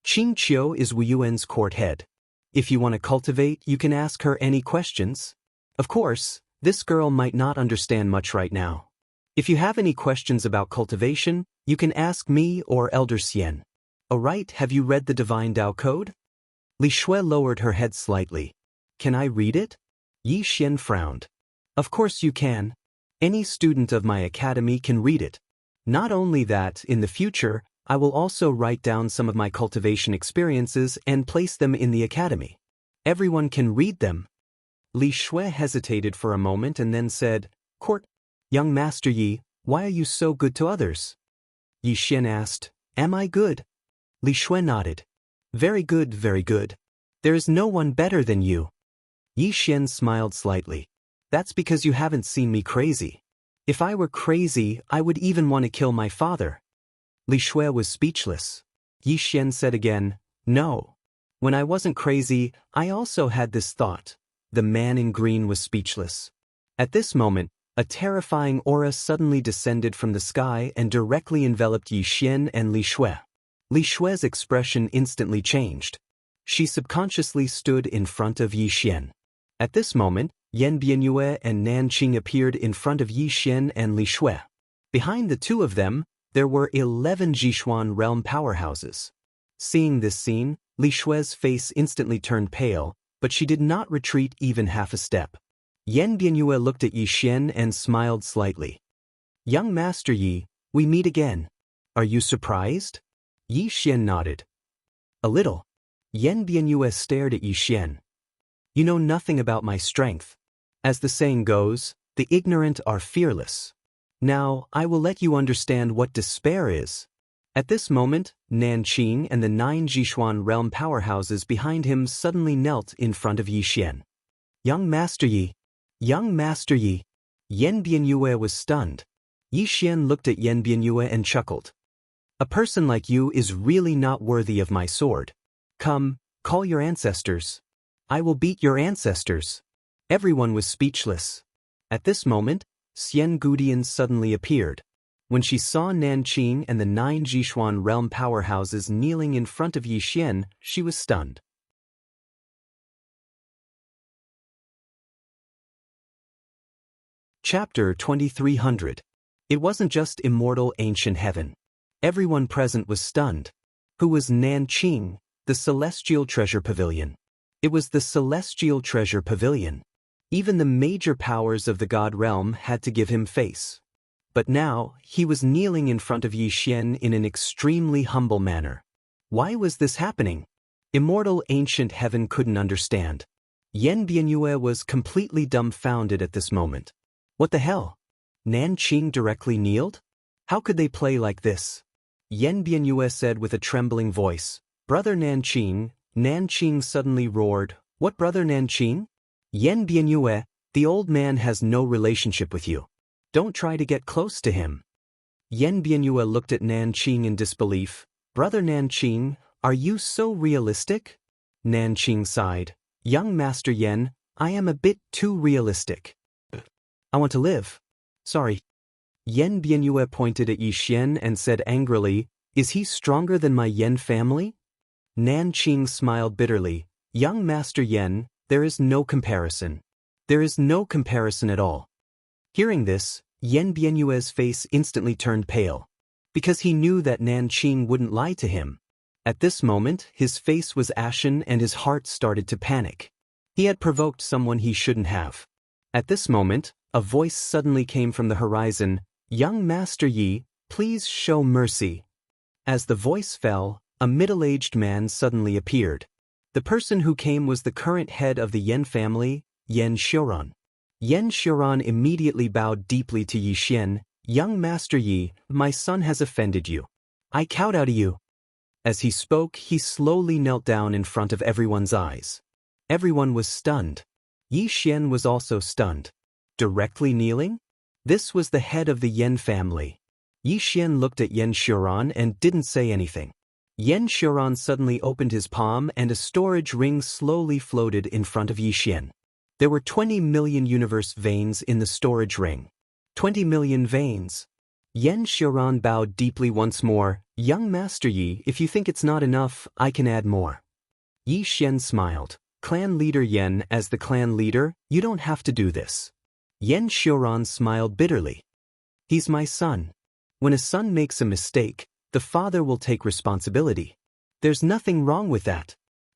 [SPEAKER 1] Xianxia is Wu Yuan's court head. If you want to cultivate, you can ask her any questions. Of course, this girl might not understand much right now. If you have any questions about cultivation, you can ask me or Elder Xian. Alright, have you read the Divine Dao Code? Li Shui lowered her head slightly. Can I read it? Xian frowned. Of course you can. Any student of my academy can read it. Not only that, in the future, I will also write down some of my cultivation experiences and place them in the academy. Everyone can read them. Li Shui hesitated for a moment and then said, Young Master Yi, why are you so good to others? Xian asked, Am I good? Li Shui nodded. Very good, very good. There is no one better than you. Xian smiled slightly. That's because you haven't seen me crazy. If I were crazy, I would even want to kill my father. Li Shui was speechless. Xian said again, No. When I wasn't crazy, I also had this thought. The man in green was speechless. At this moment, a terrifying aura suddenly descended from the sky and directly enveloped Xian and Li Shui. Li Shui's expression instantly changed. She subconsciously stood in front of Xian. At this moment, Yan Bianyue and Nanqing appeared in front of Xian and Li Shui. Behind the two of them, there were 11 Jishuan realm powerhouses. Seeing this scene, Li Shui's face instantly turned pale, but she did not retreat even half a step. Yan Bianyue looked at Xian and smiled slightly. Young Master Yi, we meet again. Are you surprised? Xian nodded. A little. Yan Bianyue stared at Xian. You know nothing about my strength. As the saying goes, the ignorant are fearless. Now, I will let you understand what despair is. At this moment, Nanqing and the 9 Jishuan realm powerhouses behind him suddenly knelt in front of Yi Xian. Young Master Yi! Young Master Yi! Yan Bianyue was stunned. Yi Xian looked at Yan Bianyue and chuckled. A person like you is really not worthy of my sword. Come, call your ancestors. I will beat your ancestors. Everyone was speechless. At this moment, Xian Gudian suddenly appeared. When she saw Nanqing and the 9 Jishuan realm powerhouses kneeling in front of Yi Xian, she was stunned. Chapter 2300. It wasn't just immortal ancient heaven. Everyone present was stunned. Who was Nanqing, the celestial treasure pavilion? It was the celestial treasure pavilion. Even the major powers of the god realm had to give him face. But now, he was kneeling in front of Yi Xian in an extremely humble manner. Why was this happening? Immortal ancient heaven couldn't understand. Yan Bianyue was completely dumbfounded at this moment. What the hell? Nanqing directly kneeled? How could they play like this? Yan Bianyue said with a trembling voice, Brother Nanqing. Nanqing suddenly roared, What brother Nanqing? Yan Bianyue, the old man has no relationship with you. Don't try to get close to him. Yan Bianyue looked at Nanqing in disbelief. Brother Nanqing, are you so realistic? Nanqing sighed. Young Master Yan, I am a bit too realistic. I want to live. Sorry. Yan Bianyue pointed at Yi Xian and said angrily, Is he stronger than my Yan family? Nanqing smiled bitterly. Young Master Yan, there is no comparison. There is no comparison at all. Hearing this, Yan Bianyue's face instantly turned pale. Because he knew that Nanqing wouldn't lie to him. At this moment, his face was ashen and his heart started to panic. He had provoked someone he shouldn't have. At this moment, a voice suddenly came from the horizon, Young Master Yi, please show mercy. As the voice fell, a middle-aged man suddenly appeared. The person who came was the current head of the Yan family, Yan Xiuran. Yan Xiuran immediately bowed deeply to Yi Xian. Young Master Yi, my son has offended you. I kowtow to you. As he spoke, he slowly knelt down in front of everyone's eyes. Everyone was stunned. Yi Xian was also stunned. Directly kneeling? This was the head of the Yan family. Yi Xian looked at Yan Xiuran and didn't say anything. Yan Xiuran suddenly opened his palm and a storage ring slowly floated in front of Yi Xian. There were 20 million universe veins in the storage ring. 20 million veins. Yan Xiuran bowed deeply once more. Young Master Yi, if you think it's not enough, I can add more. Yi Xian smiled. Clan leader Yan, as the clan leader, you don't have to do this. Yan Xiuran smiled bitterly. He's my son. When a son makes a mistake, the father will take responsibility. There's nothing wrong with that.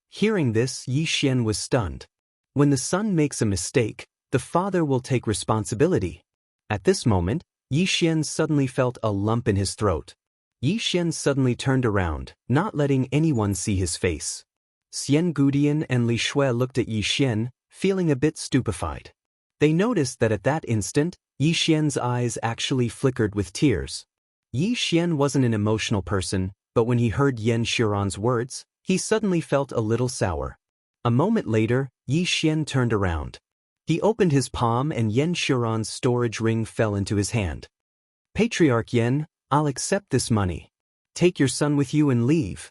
[SPEAKER 1] Hearing this, Yi Xian was stunned. When the son makes a mistake, the father will take responsibility. At this moment, Yi Xian suddenly felt a lump in his throat. Yi Xian suddenly turned around, not letting anyone see his face. Xian Gudian and Li Shui looked at Yi Xian, feeling a bit stupefied. They noticed that at that instant, Yi Xian's eyes actually flickered with tears. Yi Xian wasn't an emotional person, but when he heard Yan Xiuran's words, he suddenly felt a little sour. A moment later, Yi Xian turned around. He opened his palm and Yan Xiuran's storage ring fell into his hand. Patriarch Yan, I'll accept this money. Take your son with you and leave.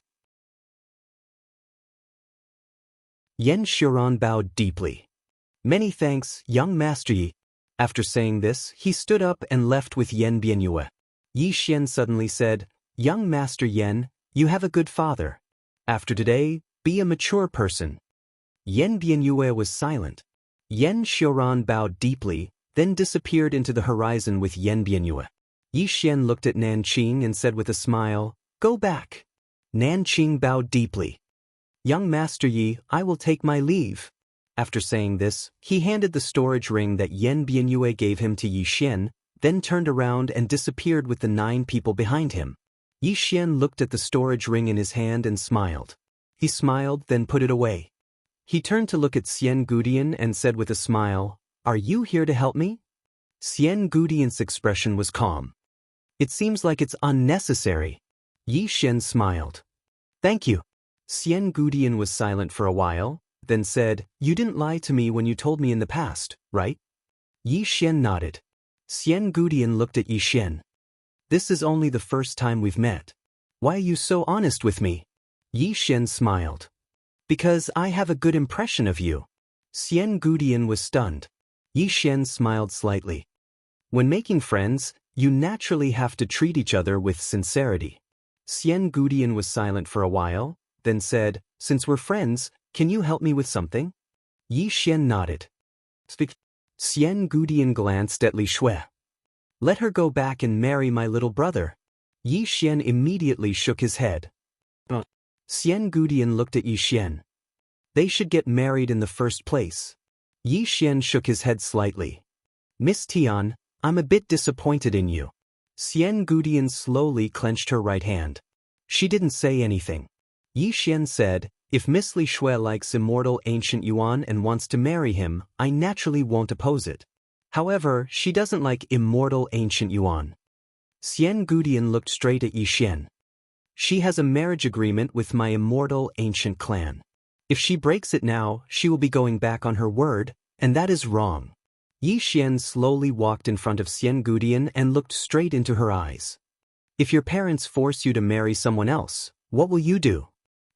[SPEAKER 1] Yan Xiuran bowed deeply. Many thanks, young Master Yi. After saying this, he stood up and left with Yan Bianyue. Yi Xian suddenly said, Young Master Yan, you have a good father. After today, be a mature person. Yan Bianyue was silent. Yan Xiuran bowed deeply, then disappeared into the horizon with Yan Bianyue. Yi Xian looked at Nanqing and said with a smile, Go back. Nanqing bowed deeply. Young Master Yi, I will take my leave. After saying this, he handed the storage ring that Yan Bianyue gave him to Yi Xian, then turned around and disappeared with the 9 people behind him. Yi Xian looked at the storage ring in his hand and smiled. He smiled, then put it away. He turned to look at Xian Gudian and said with a smile, Are you here to help me? Xian Gudian's expression was calm. It seems like it's unnecessary. Yi Xian smiled. Thank you. Xian Gudian was silent for a while, then said, You didn't lie to me when you told me in the past, right? Yi Xian nodded. Xian Gudian looked at Yi Xian. This is only the first time we've met. Why are you so honest with me? Yi Xian smiled. Because I have a good impression of you. Xian Gudian was stunned. Yi Xian smiled slightly. When making friends, you naturally have to treat each other with sincerity. Xian Gudian was silent for a while, then said, Since we're friends, can you help me with something? Yi Xian nodded. Speak. Xian Gudian glanced at Li Shui. Let her go back and marry my little brother. Yi Xian immediately shook his head. Xian Gudian looked at Yi Xian. They should get married in the first place. Yi Xian shook his head slightly. Miss Tian, I'm a bit disappointed in you. Xian Gudian slowly clenched her right hand. She didn't say anything. Yi Xian said, If Miss Li Shui likes Immortal Ancient Yuan and wants to marry him, I naturally won't oppose it. However, she doesn't like Immortal Ancient Yuan. Xian Gudian looked straight at Yi Xian. She has a marriage agreement with my Immortal Ancient clan. If she breaks it now, she will be going back on her word, and that is wrong. Yi Xian slowly walked in front of Xian Gudian and looked straight into her eyes. If your parents force you to marry someone else, what will you do?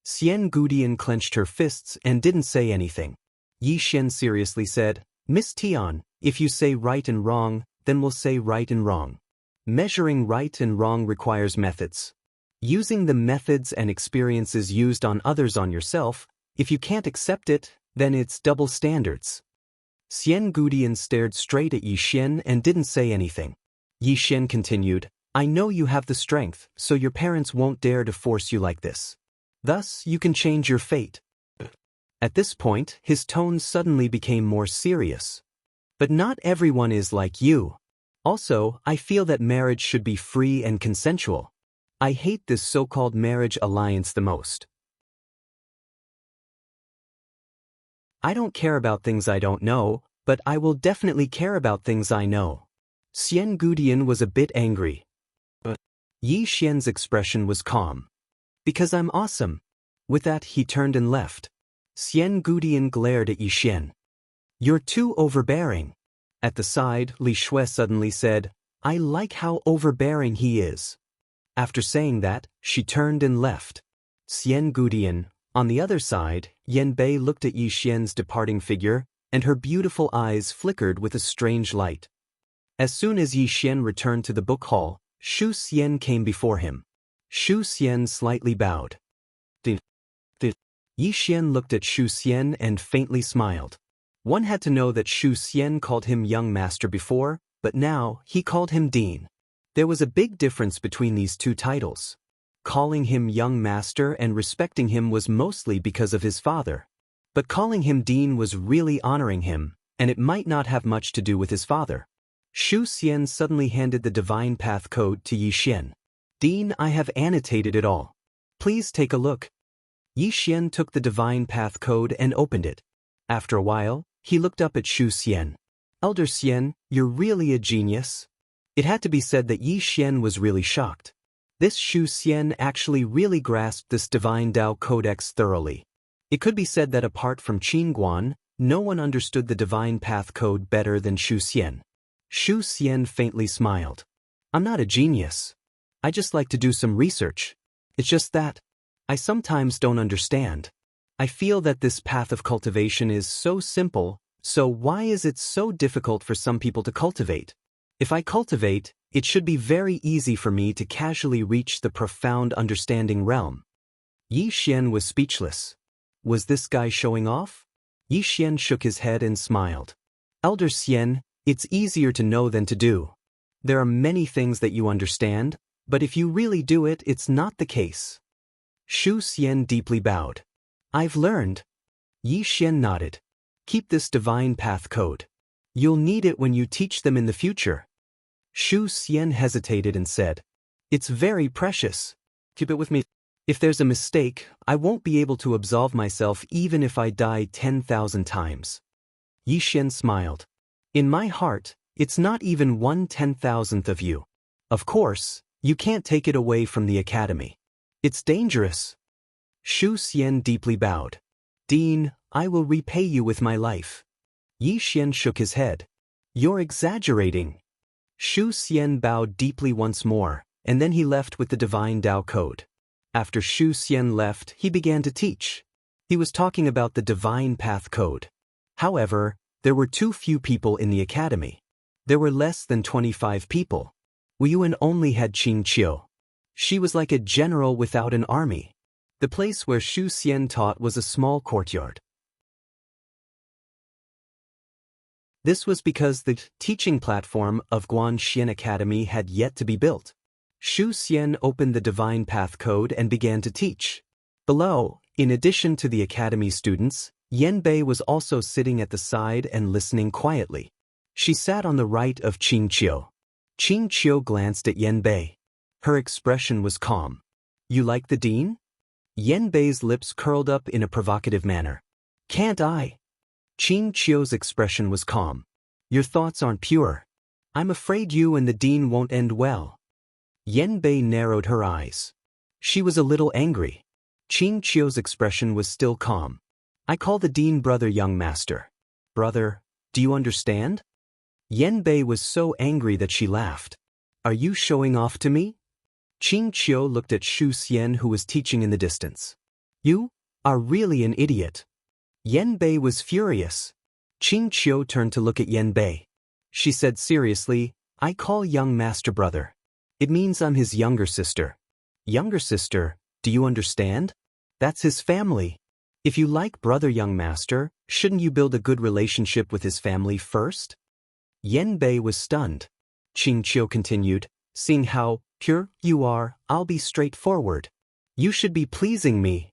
[SPEAKER 1] Xian Gudian clenched her fists and didn't say anything. Yi Xian seriously said, Miss Tian, if you say right and wrong, then we'll say right and wrong. Measuring right and wrong requires methods. Using the methods and experiences used on others on yourself, if you can't accept it, then it's double standards. Xian Gudian stared straight at Yi Xian and didn't say anything. Yi Xian continued, I know you have the strength, so your parents won't dare to force you like this. Thus, you can change your fate. At this point, his tone suddenly became more serious. But not everyone is like you. Also, I feel that marriage should be free and consensual. I hate this so-called marriage alliance the most. I don't care about things I don't know, but I will definitely care about things I know. Xian Gudian was a bit angry. Yi Xian's expression was calm. Because I'm awesome. With that, he turned and left. Xian Gudian glared at Yi Xian. You're too overbearing. At the side, Li Shui suddenly said, I like how overbearing he is. After saying that, she turned and left. Xian Gudian. On the other side, Yan Bei looked at Yi Xian's departing figure, and her beautiful eyes flickered with a strange light. As soon as Yi Xian returned to the book hall, Shu Xian came before him. Shu Xian slightly bowed. Yi Xian looked at Shu Xian and faintly smiled. One had to know that Shu Xian called him young master before, but now he called him dean. There was a big difference between these two titles. Calling him young master and respecting him was mostly because of his father. But calling him dean was really honoring him, and it might not have much to do with his father. Shu Xian suddenly handed the Divine Path Code to Yi Xian. Dean, I have annotated it all. Please take a look. Yi Xian took the Divine Path Code and opened it. After a while, he looked up at Shu Xian. Elder Xian, you're really a genius. It had to be said that Yi Xian was really shocked. This Shu Xian actually really grasped this Divine Tao Codex thoroughly. It could be said that apart from Qin Guan, no one understood the Divine Path Code better than Shu Xian. Shu Xian faintly smiled. I'm not a genius. I just like to do some research. It's just that I sometimes don't understand. I feel that this path of cultivation is so simple, so why is it so difficult for some people to cultivate? If I cultivate, it should be very easy for me to casually reach the profound understanding realm. Yi Xian was speechless. Was this guy showing off? Yi Xian shook his head and smiled. Elder Xian, it's easier to know than to do. There are many things that you understand, but if you really do it, it's not the case. Shu Xian deeply bowed. I've learned. Yi Xian nodded. Keep this Divine Path Code. You'll need it when you teach them in the future. Shu Xian hesitated and said, It's very precious. Keep it with me. If there's a mistake, I won't be able to absolve myself even if I die 10,000 times. Yi Xian smiled. In my heart, it's not even 1/10,000th of you. Of course, you can't take it away from the academy. It's dangerous. Shu Xian deeply bowed. Dean, I will repay you with my life. Yi Xian shook his head. You're exaggerating. Shu Xian bowed deeply once more, and then he left with the divine Tao code. After Shu Xian left, he began to teach. He was talking about the divine path code. However, there were too few people in the academy. There were less than 25 people. Wu Yuan only had Qing Qiu. She was like a general without an army. The place where Shu Xian taught was a small courtyard. This was because the teaching platform of Guanxian Academy had yet to be built. Shu Xian opened the Divine Path Code and began to teach. Below, in addition to the academy students, Yan Bei was also sitting at the side and listening quietly. She sat on the right of Qing Qiu. Qing Qiu glanced at Yan Bei. Her expression was calm. You like the dean? Yan Bei's lips curled up in a provocative manner. Can't I? Qing Qiu's expression was calm. Your thoughts aren't pure. I'm afraid you and the dean won't end well. Yan Bei narrowed her eyes. She was a little angry. Qing Qiu's expression was still calm. I call the dean brother, young master. Brother, do you understand? Yan Bei was so angry that she laughed. Are you showing off to me? Qing Qiu looked at Shu Xian, who was teaching in the distance. You are really an idiot. Yan Bei was furious. Qing Qiu turned to look at Yan Bei. She said seriously, I call young master brother. It means I'm his younger sister. Younger sister, do you understand? That's his family. If you like brother young master, shouldn't you build a good relationship with his family first? Yan Bei was stunned. Qing Qiu continued, seeing how pure you are, I'll be straightforward. You should be pleasing me.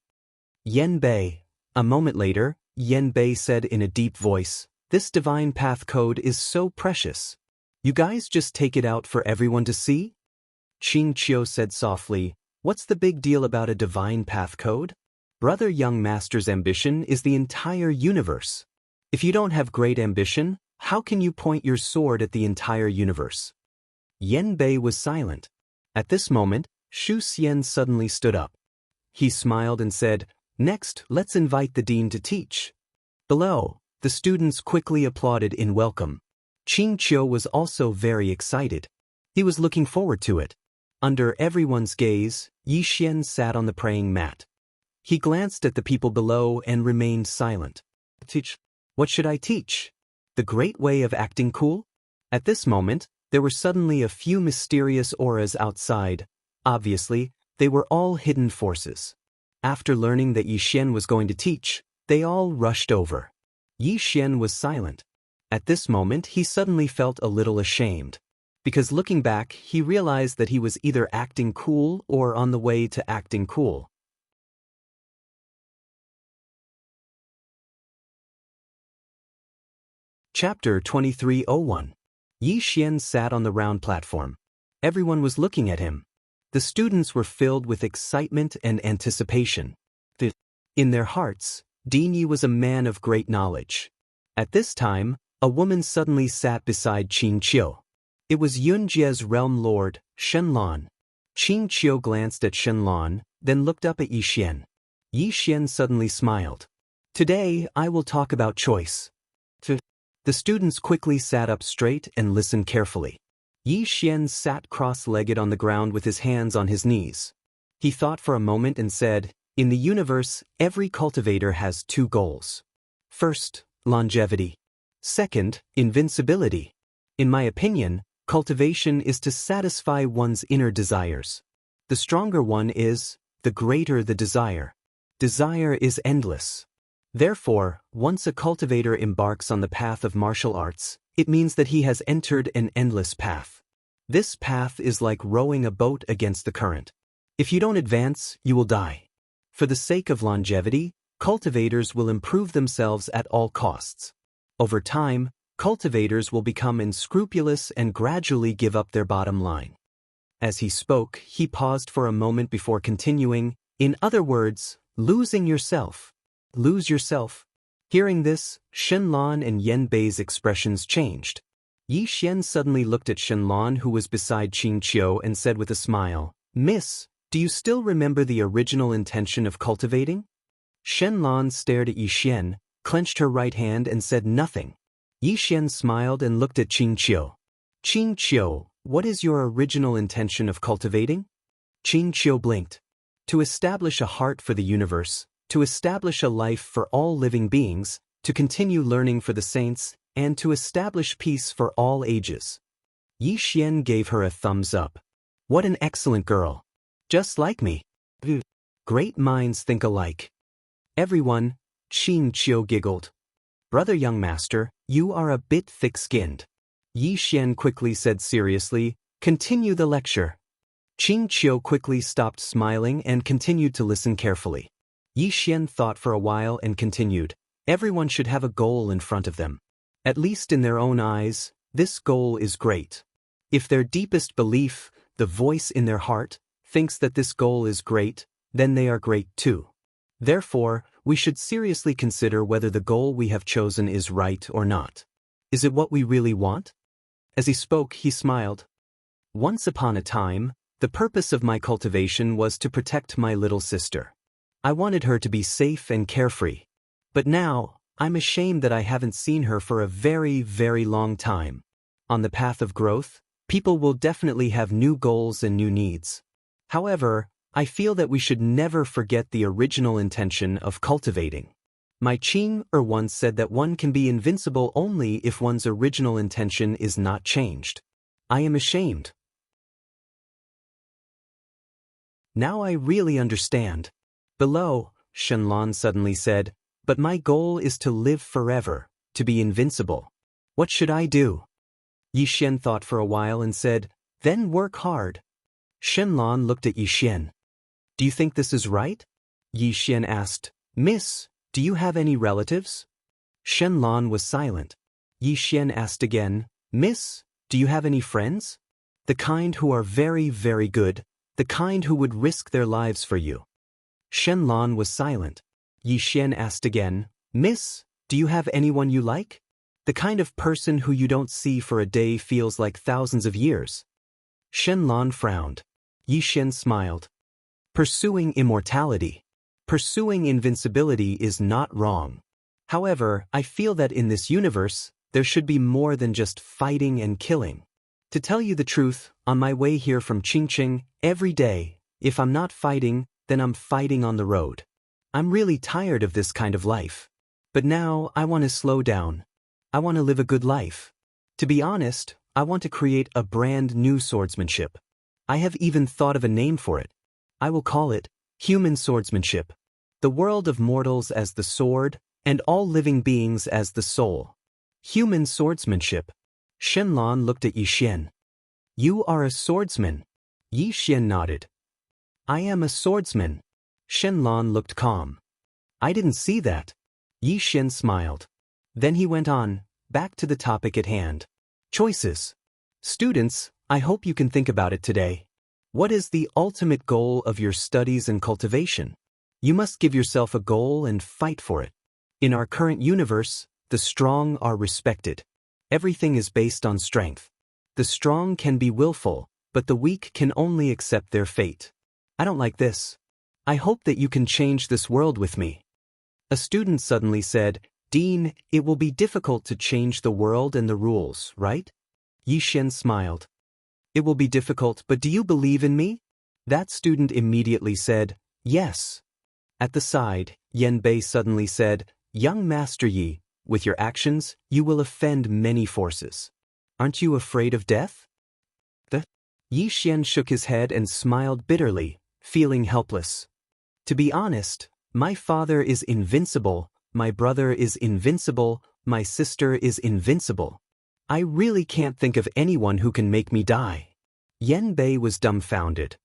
[SPEAKER 1] Yan Bei. A moment later, Yan Bei said in a deep voice, this divine path code is so precious. You guys just take it out for everyone to see? Qing Qiu said softly, what's the big deal about a divine path code? Brother young master's ambition is the entire universe. If you don't have great ambition, how can you point your sword at the entire universe? Yan Bei was silent. At this moment, Shu Xian suddenly stood up. He smiled and said, next, let's invite the dean to teach. Below, the students quickly applauded in welcome. Qing Qiu was also very excited. He was looking forward to it. Under everyone's gaze, Yi Xian sat on the praying mat. He glanced at the people below and remained silent. Teach. What should I teach? The great way of acting cool? At this moment, there were suddenly a few mysterious auras outside. Obviously, they were all hidden forces. After learning that Yi Xian was going to teach, they all rushed over. Yi Xian was silent. At this moment, he suddenly felt a little ashamed. Because looking back, he realized that he was either acting cool or on the way to acting cool. Chapter 2301. Yi Xian sat on the round platform. Everyone was looking at him. The students were filled with excitement and anticipation. In their hearts, Dean Yi was a man of great knowledge. At this time, a woman suddenly sat beside Qing Qiu. It was Yunjie's realm lord, Shenlan. Qing Qiu glanced at Shenlan, then looked up at Yi Xian. Yi Xian suddenly smiled. Today, I will talk about choice. The students quickly sat up straight and listened carefully. Yi Xian sat cross-legged on the ground with his hands on his knees. He thought for a moment and said, in the universe, every cultivator has two goals. First, longevity. Second, invincibility. In my opinion, cultivation is to satisfy one's inner desires. The stronger one is, the greater the desire. Desire is endless. Therefore, once a cultivator embarks on the path of martial arts, it means that he has entered an endless path. This path is like rowing a boat against the current. If you don't advance, you will die. For the sake of longevity, cultivators will improve themselves at all costs. Over time, cultivators will become unscrupulous and gradually give up their bottom line. As he spoke, he paused for a moment before continuing, in other words, losing yourself. Lose yourself. Hearing this, Shenlan and Yan Bei's expressions changed. Yi Xian suddenly looked at Shenlan, who was beside Qing Qiu, and said with a smile, Miss, Do you still remember the original intention of cultivating? Shenlan stared at Yixian, clenched her right hand and said nothing. Yixian smiled and looked at Qingqiu. Qingqiu, what is your original intention of cultivating? Qingqiu blinked. To establish a heart for the universe, to establish a life for all living beings, to continue learning for the saints, and to establish peace for all ages. Yixian gave her a thumbs up. What an excellent girl. Just like me. Great minds think alike. Everyone, Qingqiu giggled. Brother young master, you are a bit thick-skinned. Yixian quickly said seriously, continue the lecture. Qingqiu quickly stopped smiling and continued to listen carefully. Yixian thought for a while and continued, everyone should have a goal in front of them. At least in their own eyes, this goal is great. If their deepest belief, the voice in their heart, thinks that this goal is great, then they are great too. Therefore, we should seriously consider whether the goal we have chosen is right or not. Is it what we really want? As he spoke, he smiled. Once upon a time, the purpose of my cultivation was to protect my little sister. I wanted her to be safe and carefree. But now, I'm ashamed that I haven't seen her for a very, very long time. On the path of growth, people will definitely have new goals and new needs. However, I feel that we should never forget the original intention of cultivating. My Qing once said that one can be invincible only if one's original intention is not changed. I am ashamed. Now I really understand. Below, Shenlan suddenly said, but my goal is to live forever, to be invincible. What should I do? Yixian thought for a while and said, then work hard. Shenlan looked at Yixian. Do you think this is right? Yixian asked, Miss, do you have any relatives? Shenlan was silent. Yixian asked again, Miss, do you have any friends? The kind who are very, very good, the kind who would risk their lives for you. Shenlan was silent. Yixian asked again, Miss, do you have anyone you like? The kind of person who you don't see for a day feels like thousands of years. Shenlan frowned. Yixian smiled. Pursuing immortality, pursuing invincibility is not wrong. However, I feel that in this universe, there should be more than just fighting and killing. To tell you the truth, on my way here from Qingqing, every day, if I'm not fighting, then I'm fighting on the road. I'm really tired of this kind of life. But now, I want to slow down. I want to live a good life. To be honest, I want to create a brand new swordsmanship. I have even thought of a name for it. I will call it human swordsmanship. The world of mortals as the sword, and all living beings as the soul. Human swordsmanship. Shenlan looked at Yixian. You are a swordsman. Yixian nodded. I am a swordsman. Shenlan looked calm. I didn't see that. Yixian smiled. Then he went on, back to the topic at hand. Choices. Students, I hope you can think about it today. What is the ultimate goal of your studies and cultivation? You must give yourself a goal and fight for it. In our current universe, the strong are respected. Everything is based on strength. The strong can be willful, but the weak can only accept their fate. I don't like this. I hope that you can change this world with me. A student suddenly said, Dean, it will be difficult to change the world and the rules, right? Yixian smiled. It will be difficult, but do you believe in me? That student immediately said, yes. At the side, Yan Bei suddenly said, Young Master Yi, with your actions, you will offend many forces. Aren't you afraid of death? Yixian shook his head and smiled bitterly, feeling helpless. To be honest, my father is invincible, my brother is invincible, my sister is invincible. I really can't think of anyone who can make me die. Yan Bei was dumbfounded.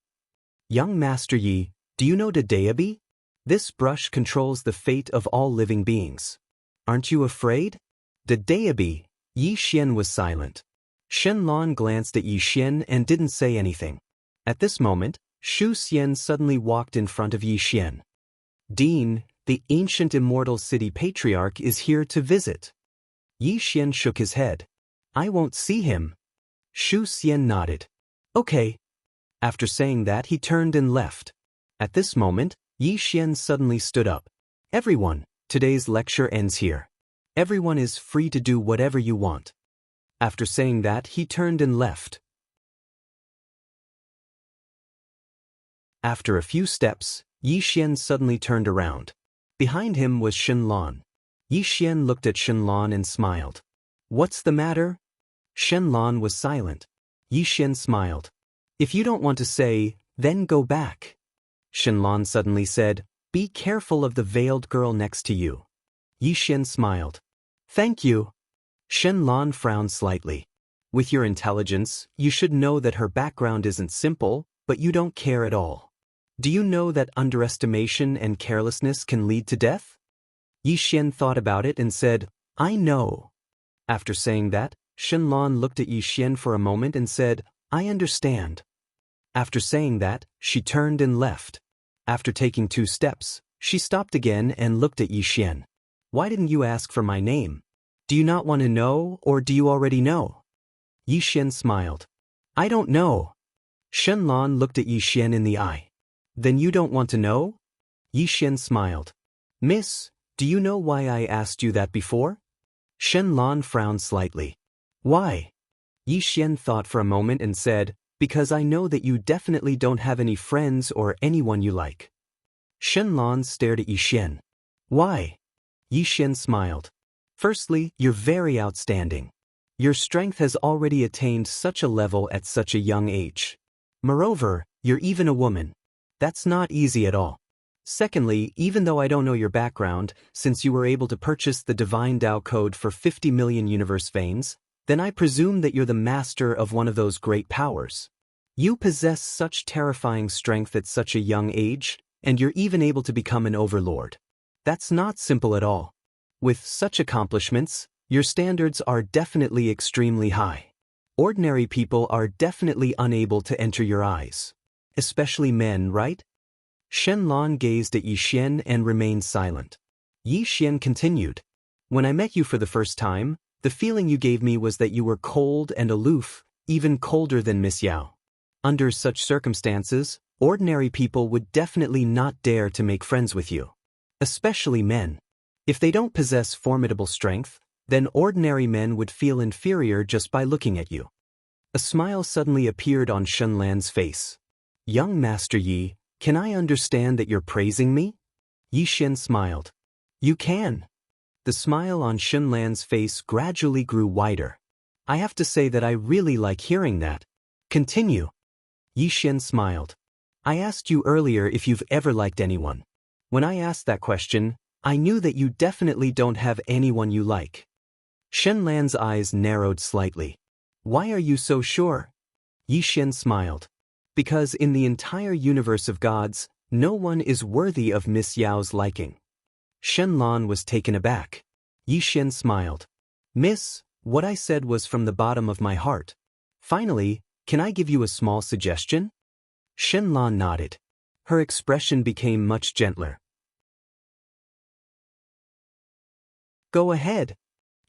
[SPEAKER 1] Young Master Yi, do you know Daoist? This brush controls the fate of all living beings. Aren't you afraid? Daoist. Yixian was silent. Shenlan glanced at Yixian and didn't say anything. At this moment, Shu Xian suddenly walked in front of Yixian. Dean, the ancient immortal city patriarch is here to visit. Yixian shook his head. I won't see him. Shu Xian nodded. Okay. After saying that, he turned and left. At this moment, Yi Xian suddenly stood up. Everyone, today's lecture ends here. Everyone is free to do whatever you want. After saying that, he turned and left. After a few steps, Yi Xian suddenly turned around. Behind him was Shenlan. Yi Xian looked at Shenlan and smiled. What's the matter? Shenlan was silent. Yi Xian smiled. If you don't want to say, then go back. Shenlan suddenly said, be careful of the veiled girl next to you. Yi Xian smiled. Thank you. Shenlan frowned slightly. With your intelligence, you should know that her background isn't simple, but you don't care at all. Do you know that underestimation and carelessness can lead to death? Yi Xian thought about it and said, I know. After saying that, Shenlan looked at Yi Xian for a moment and said, I understand. After saying that, she turned and left. After taking 2 steps, she stopped again and looked at Yi Xian. Why didn't you ask for my name? Do you not want to know, or do you already know? Yi Xian smiled. I don't know. Shenlan looked at Yi Xian in the eye. Then you don't want to know? Yi Xian smiled. Miss, do you know why I asked you that before? Shenlan frowned slightly. Why? Yi Xian thought for a moment and said, because I know that you definitely don't have any friends or anyone you like. Shenlan stared at Yi Xian. Why? Yi Xian smiled. Firstly, you're very outstanding. Your strength has already attained such a level at such a young age. Moreover, you're even a woman. That's not easy at all. Secondly, even though I don't know your background, since you were able to purchase the Divine Dao Code for 50 million universe veins, then I presume that you're the master of one of those great powers. You possess such terrifying strength at such a young age, and you're even able to become an overlord. That's not simple at all. With such accomplishments, your standards are definitely extremely high. Ordinary people are definitely unable to enter your eyes. Especially men, right? Shenlan gazed at Yi Xian and remained silent. Yi Xian continued. When I met you for the first time, the feeling you gave me was that you were cold and aloof, even colder than Miss Yao. Under such circumstances, ordinary people would definitely not dare to make friends with you. Especially men. If they don't possess formidable strength, then ordinary men would feel inferior just by looking at you. A smile suddenly appeared on Shenlan's face. Young Master Yi, can I understand that you're praising me? Yi Xian smiled. You can. The smile on Shenlan's face gradually grew wider. I have to say that I really like hearing that. Continue. Yi Xian smiled. I asked you earlier if you've ever liked anyone. When I asked that question, I knew that you definitely don't have anyone you like. Shenlan's eyes narrowed slightly. Why are you so sure? Yi Xian smiled. Because in the entire universe of gods, no one is worthy of Miss Yao's liking. Shenlan was taken aback. Yi Xian smiled. Miss, what I said was from the bottom of my heart. Finally, can I give you a small suggestion? Shenlan nodded. Her expression became much gentler. Go ahead.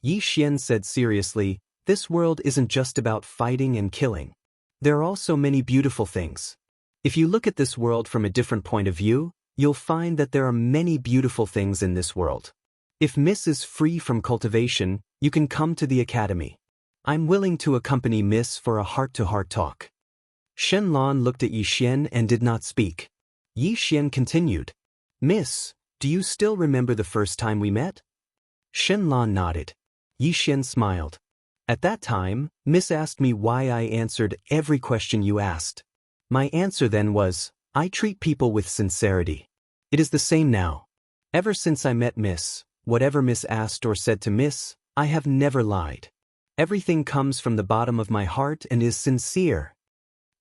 [SPEAKER 1] Yi Xian said seriously, this world isn't just about fighting and killing. There are also many beautiful things. If you look at this world from a different point of view, you'll find that there are many beautiful things in this world. If Miss is free from cultivation, you can come to the academy. I'm willing to accompany Miss for a heart-to-heart talk. Shenlan looked at Yi Xian and did not speak. Yi Xian continued. Miss, do you still remember the first time we met? Shenlan nodded. Yi Xian smiled. At that time, Miss asked me why I answered every question you asked. My answer then was, I treat people with sincerity. It is the same now. Ever since I met Miss, whatever Miss asked or said to Miss, I have never lied. Everything comes from the bottom of my heart and is sincere.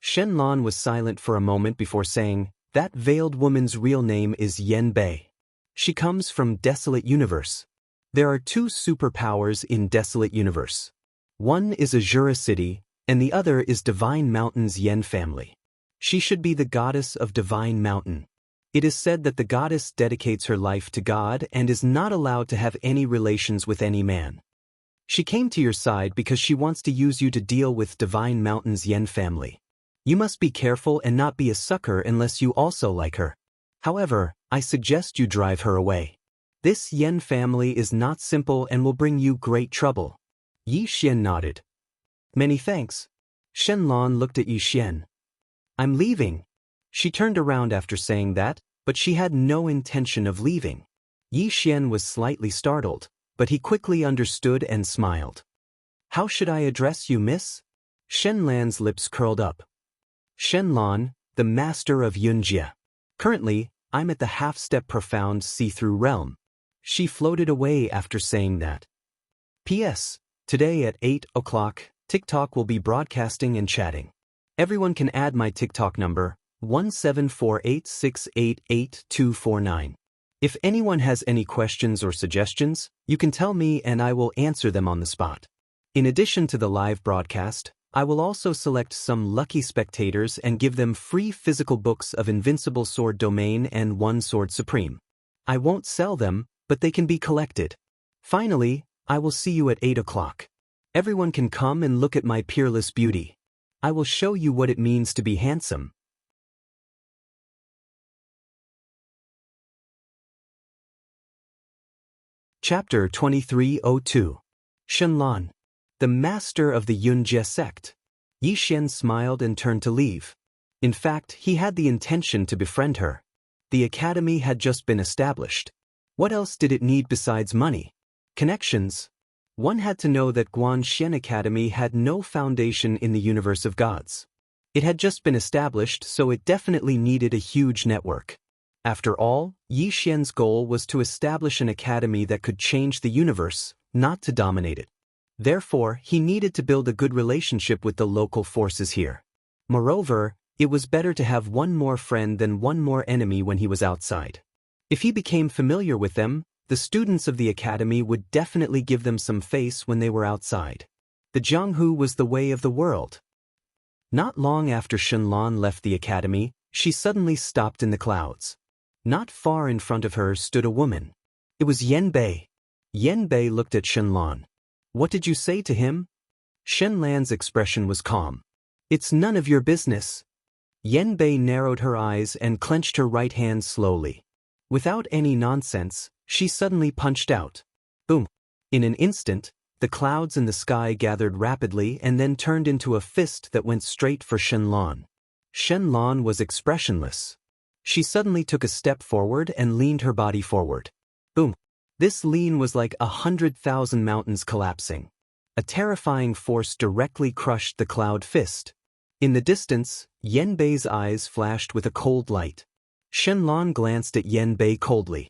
[SPEAKER 1] Shenlan was silent for a moment before saying, that veiled woman's real name is Yen Bei. She comes from Desolate Universe. There are 2 superpowers in Desolate Universe. One is Azura City, and the other is Divine Mountain's Yen family. She should be the goddess of Divine Mountain. It is said that the goddess dedicates her life to God and is not allowed to have any relations with any man. She came to your side because she wants to use you to deal with Divine Mountain's Yen family. You must be careful and not be a sucker unless you also like her. However, I suggest you drive her away. This Yen family is not simple and will bring you great trouble. Yi Xian nodded. Many thanks. Shenlong looked at Yi Xian. I'm leaving. She turned around after saying that, but she had no intention of leaving. Yi Xian was slightly startled, but he quickly understood and smiled. How should I address you, miss? Shenlan's lips curled up. Shenlong, the master of Yunjia. Currently, I'm at the half-step profound see-through realm. She floated away after saying that. P.S. Today at 8 o'clock, TikTok will be broadcasting and chatting. Everyone can add my TikTok number, 1748688249. If anyone has any questions or suggestions, you can tell me and I will answer them on the spot. In addition to the live broadcast, I will also select some lucky spectators and give them free physical books of Invincible Sword Domain and One Sword Supreme. I won't sell them, but they can be collected. Finally, I will see you at 8 o'clock. Everyone can come and look at my peerless beauty. I will show you what it means to be handsome. Chapter 2302. Shenlong, the master of the Yunjia sect. Yi Xian smiled and turned to leave. In fact, he had the intention to befriend her. The academy had just been established. What else did it need besides money? Connections. One had to know that Guanxian Academy had no foundation in the universe of gods. It had just been established, so it definitely needed a huge network. After all, Yi Xian's goal was to establish an academy that could change the universe, not to dominate it. Therefore, he needed to build a good relationship with the local forces here. Moreover, it was better to have one more friend than one more enemy when he was outside. If he became familiar with them, the students of the academy would definitely give them some face when they were outside. The Jianghu was the way of the world. Not long after Shenlong left the academy, she suddenly stopped in the clouds. Not far in front of her stood a woman. It was Yan Bei. Yan Bei looked at Shenlong. What did you say to him? Shenlan's expression was calm. It's none of your business. Yan Bei narrowed her eyes and clenched her right hand slowly. Without any nonsense, she suddenly punched out. Boom! In an instant, the clouds in the sky gathered rapidly and then turned into a fist that went straight for Shenlong. Shenlong was expressionless. She suddenly took a step forward and leaned her body forward. Boom! This lean was like 100,000 mountains collapsing. A terrifying force directly crushed the cloud fist. In the distance, Yan Bei's eyes flashed with a cold light. Shenlong glanced at Yan Bei coldly.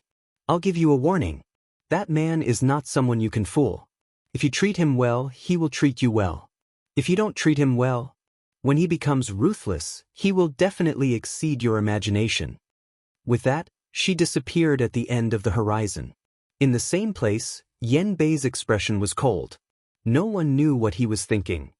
[SPEAKER 1] I'll give you a warning. That man is not someone you can fool. If you treat him well, he will treat you well. If you don't treat him well, when he becomes ruthless, he will definitely exceed your imagination. With that, she disappeared at the end of the horizon. In the same place, Yan Bei's expression was cold. No one knew what he was thinking.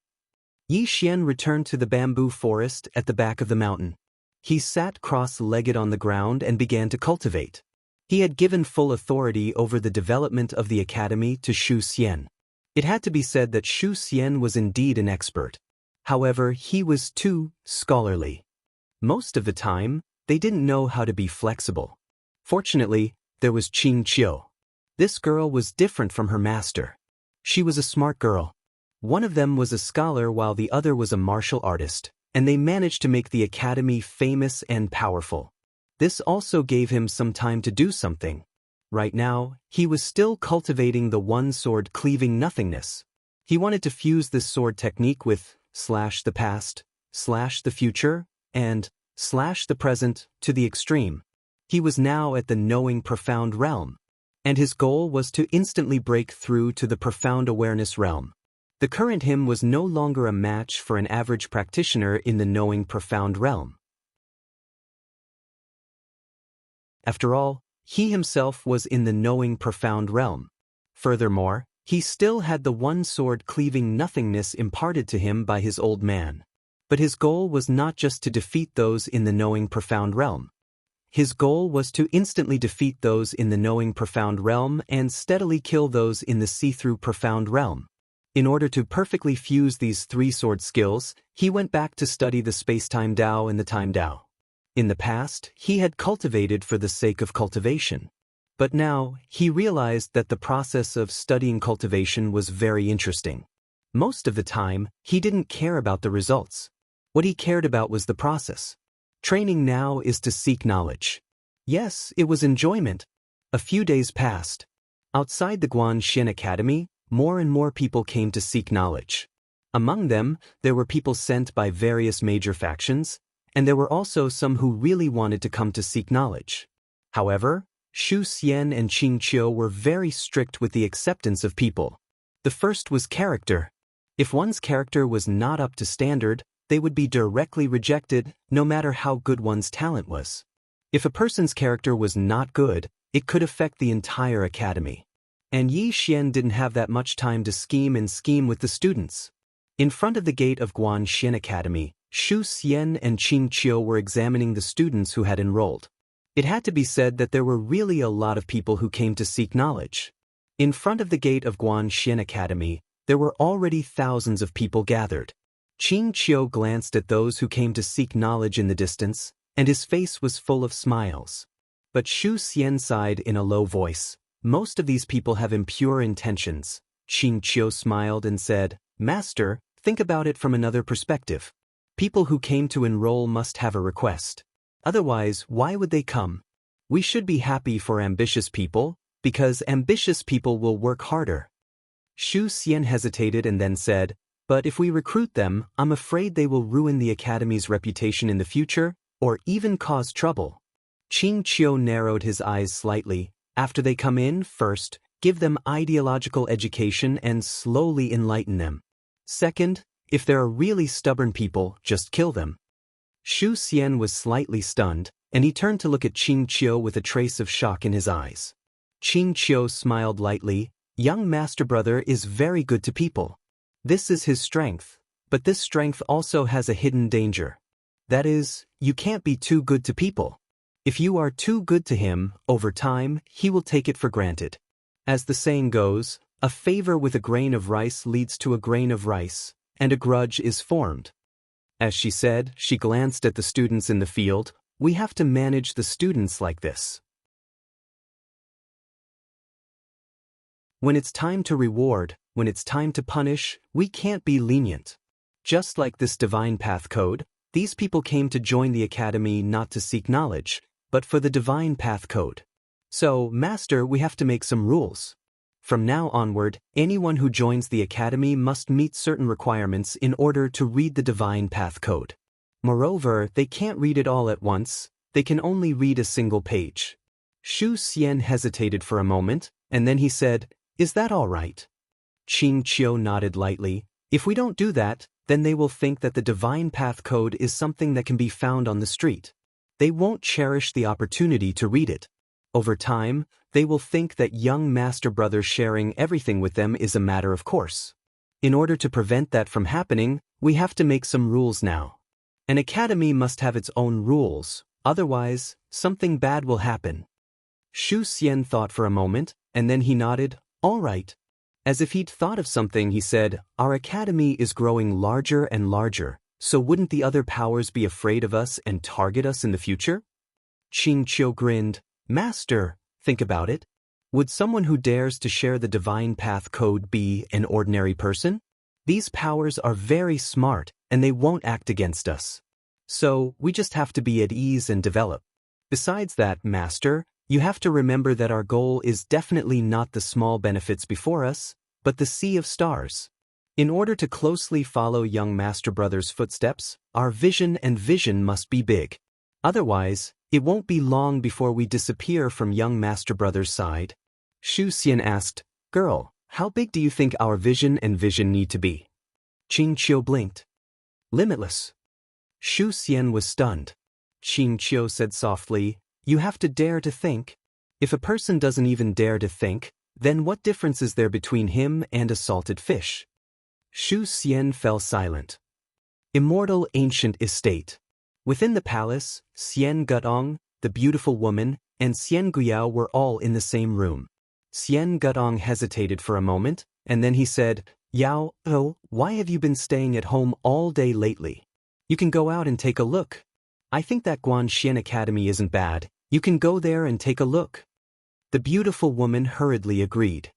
[SPEAKER 1] Yi Xian returned to the bamboo forest at the back of the mountain. He sat cross-legged on the ground and began to cultivate. He had given full authority over the development of the academy to Shu Xian. It had to be said that Shu Xian was indeed an expert. However, he was too scholarly. Most of the time, they didn't know how to be flexible. Fortunately, there was Qing Qiu. This girl was different from her master. She was a smart girl. One of them was a scholar while the other was a martial artist, and they managed to make the academy famous and powerful. This also gave him some time to do something. Right now, he was still cultivating the one-sword cleaving nothingness. He wanted to fuse this sword technique with / the past, / the future, and / the present to the extreme. He was now at the knowing profound realm, and his goal was to instantly break through to the profound awareness realm. The current him was no longer a match for an average practitioner in the knowing profound realm. After all, he himself was in the knowing profound realm. Furthermore, he still had the one-sword cleaving nothingness imparted to him by his old man. But his goal was not just to defeat those in the knowing profound realm. His goal was to instantly defeat those in the knowing profound realm and steadily kill those in the see-through profound realm. In order to perfectly fuse these three sword skills, he went back to study the space-time Dao and the time Dao. In the past, he had cultivated for the sake of cultivation. But now, he realized that the process of studying cultivation was very interesting. Most of the time, he didn't care about the results. What he cared about was the process. Training now is to seek knowledge. Yes, it was enjoyment. A few days passed. Outside the Guanxin Academy, more and more people came to seek knowledge. Among them, there were people sent by various major factions, and there were also some who really wanted to come to seek knowledge. However, Xu Xian and Qing Qiu were very strict with the acceptance of people. The first was character. If one's character was not up to standard, they would be directly rejected, no matter how good one's talent was. If a person's character was not good, it could affect the entire academy. And Yi Xian didn't have that much time to scheme with the students. In front of the gate of Guanxin Academy, Xu Xian and Qing Qiu were examining the students who had enrolled. It had to be said that there were really a lot of people who came to seek knowledge. In front of the gate of Guanxin Academy, there were already thousands of people gathered. Qing Qiu glanced at those who came to seek knowledge in the distance, and his face was full of smiles. But Xu Xian sighed in a low voice. Most of these people have impure intentions. Qing Qiu smiled and said, Master, think about it from another perspective. People who came to enroll must have a request. Otherwise, why would they come? We should be happy for ambitious people, because ambitious people will work harder. Xu Xian hesitated and then said, but if we recruit them, I'm afraid they will ruin the academy's reputation in the future, or even cause trouble. Qing Qiu narrowed his eyes slightly. After they come in, first, give them ideological education and slowly enlighten them. Second, if there are really stubborn people, just kill them. Xu Xian was slightly stunned, and he turned to look at Qing Qiu with a trace of shock in his eyes. Qing Qiu smiled lightly. Young master brother is very good to people. This is his strength, but this strength also has a hidden danger. That is, you can't be too good to people. If you are too good to him, over time, he will take it for granted. As the saying goes, a favor with a grain of rice leads to a grain of rice, and a grudge is formed. As she said, she glanced at the students in the field. We have to manage the students like this. When it's time to reward, when it's time to punish, we can't be lenient. Just like this divine path code, these people came to join the academy not to seek knowledge, but for the divine path code. So, Master, we have to make some rules. From now onward, anyone who joins the academy must meet certain requirements in order to read the divine path code. Moreover, they can't read it all at once, they can only read a single page. Xu Xian hesitated for a moment, and then he said, Is that all right? Qing Qiu nodded lightly. If we don't do that, then they will think that the divine path code is something that can be found on the street. They won't cherish the opportunity to read it. Over time, they will think that young master brother sharing everything with them is a matter of course. In order to prevent that from happening, we have to make some rules now. An academy must have its own rules, otherwise, something bad will happen. Xu Xian thought for a moment, and then he nodded, all right. As if he'd thought of something, he said, Our academy is growing larger and larger, so wouldn't the other powers be afraid of us and target us in the future? Qing Qiu grinned, Master, think about it. Would someone who dares to share the divine path code be an ordinary person? These powers are very smart, and they won't act against us. So, we just have to be at ease and develop. Besides that, Master, you have to remember that our goal is definitely not the small benefits before us, but the sea of stars. In order to closely follow young master brother's footsteps, our vision must be big. Otherwise, it won't be long before we disappear from young master brother's side. Xu Xian asked, Girl, how big do you think our vision need to be? Qing Qiu blinked. Limitless. Xu Xian was stunned. Qing Qiu said softly, You have to dare to think. If a person doesn't even dare to think, then what difference is there between him and a salted fish? Xu Xian fell silent. Immortal ancient estate. Within the palace, Xian Gutong, the beautiful woman, and Xian Guyao were all in the same room. Xian Gutong hesitated for a moment, and then he said, Yao, oh, why have you been staying at home all day lately? You can go out and take a look. I think that Guanxian Academy isn't bad. You can go there and take a look. The beautiful woman hurriedly agreed.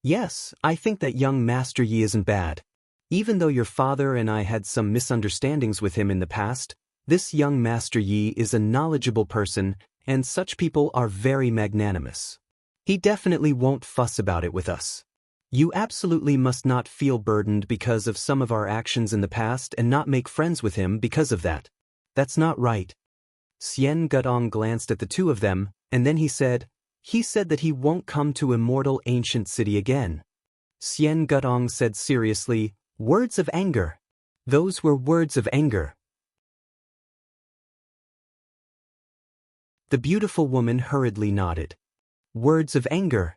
[SPEAKER 1] Yes, I think that young Master Yi isn't bad. Even though your father and I had some misunderstandings with him in the past, this young Master Yi is a knowledgeable person, and such people are very magnanimous. He definitely won't fuss about it with us. You absolutely must not feel burdened because of some of our actions in the past and not make friends with him because of that. That's not right. Xian Gudong glanced at the two of them, and then he said that he won't come to Immortal Ancient City again. Xian Gudong said seriously, words of anger. Those were words of anger. The beautiful woman hurriedly nodded. Words of anger.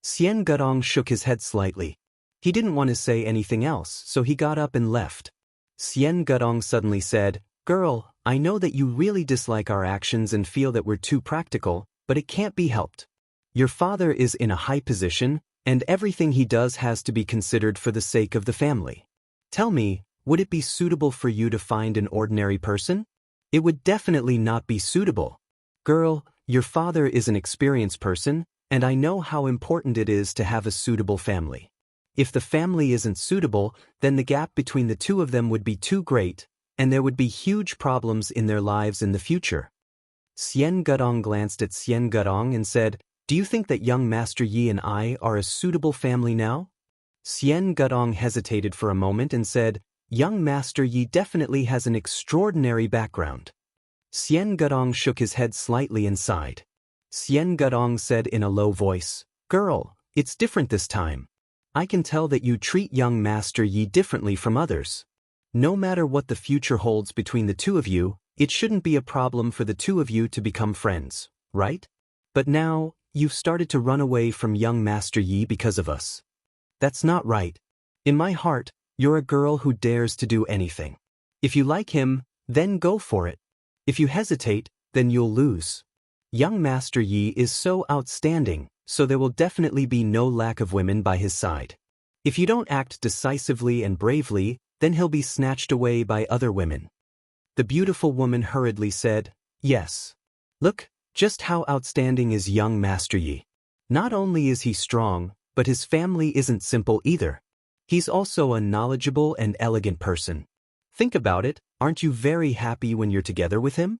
[SPEAKER 1] Xian Gudong shook his head slightly. He didn't want to say anything else, so he got up and left. Xian Gudong suddenly said, Girl, I know that you really dislike our actions and feel that we're too practical, but it can't be helped. Your father is in a high position, and everything he does has to be considered for the sake of the family. Tell me, would it be suitable for you to find an ordinary person? It would definitely not be suitable. Girl, your father is an experienced person, and I know how important it is to have a suitable family. If the family isn't suitable, then the gap between the two of them would be too great, and there would be huge problems in their lives in the future. Xian Gudong glanced at Xian Gudong and said, Do you think that young Master Yi and I are a suitable family now? Xian Gudong hesitated for a moment and said, Young Master Yi definitely has an extraordinary background. Xian Gudong shook his head slightly and sighed. Xian Gudong said in a low voice, Girl, it's different this time. I can tell that you treat young Master Yi differently from others. No matter what the future holds between the two of you, it shouldn't be a problem for the two of you to become friends, right? But now, you've started to run away from young Master Yi because of us. That's not right. In my heart, you're a girl who dares to do anything. If you like him, then go for it. If you hesitate, then you'll lose. Young Master Yi is so outstanding, so there will definitely be no lack of women by his side. If you don't act decisively and bravely, then he'll be snatched away by other women. The beautiful woman hurriedly said, Yes. Look, just how outstanding is young Master Yi. Not only is he strong, but his family isn't simple either. He's also a knowledgeable and elegant person. Think about it, aren't you very happy when you're together with him?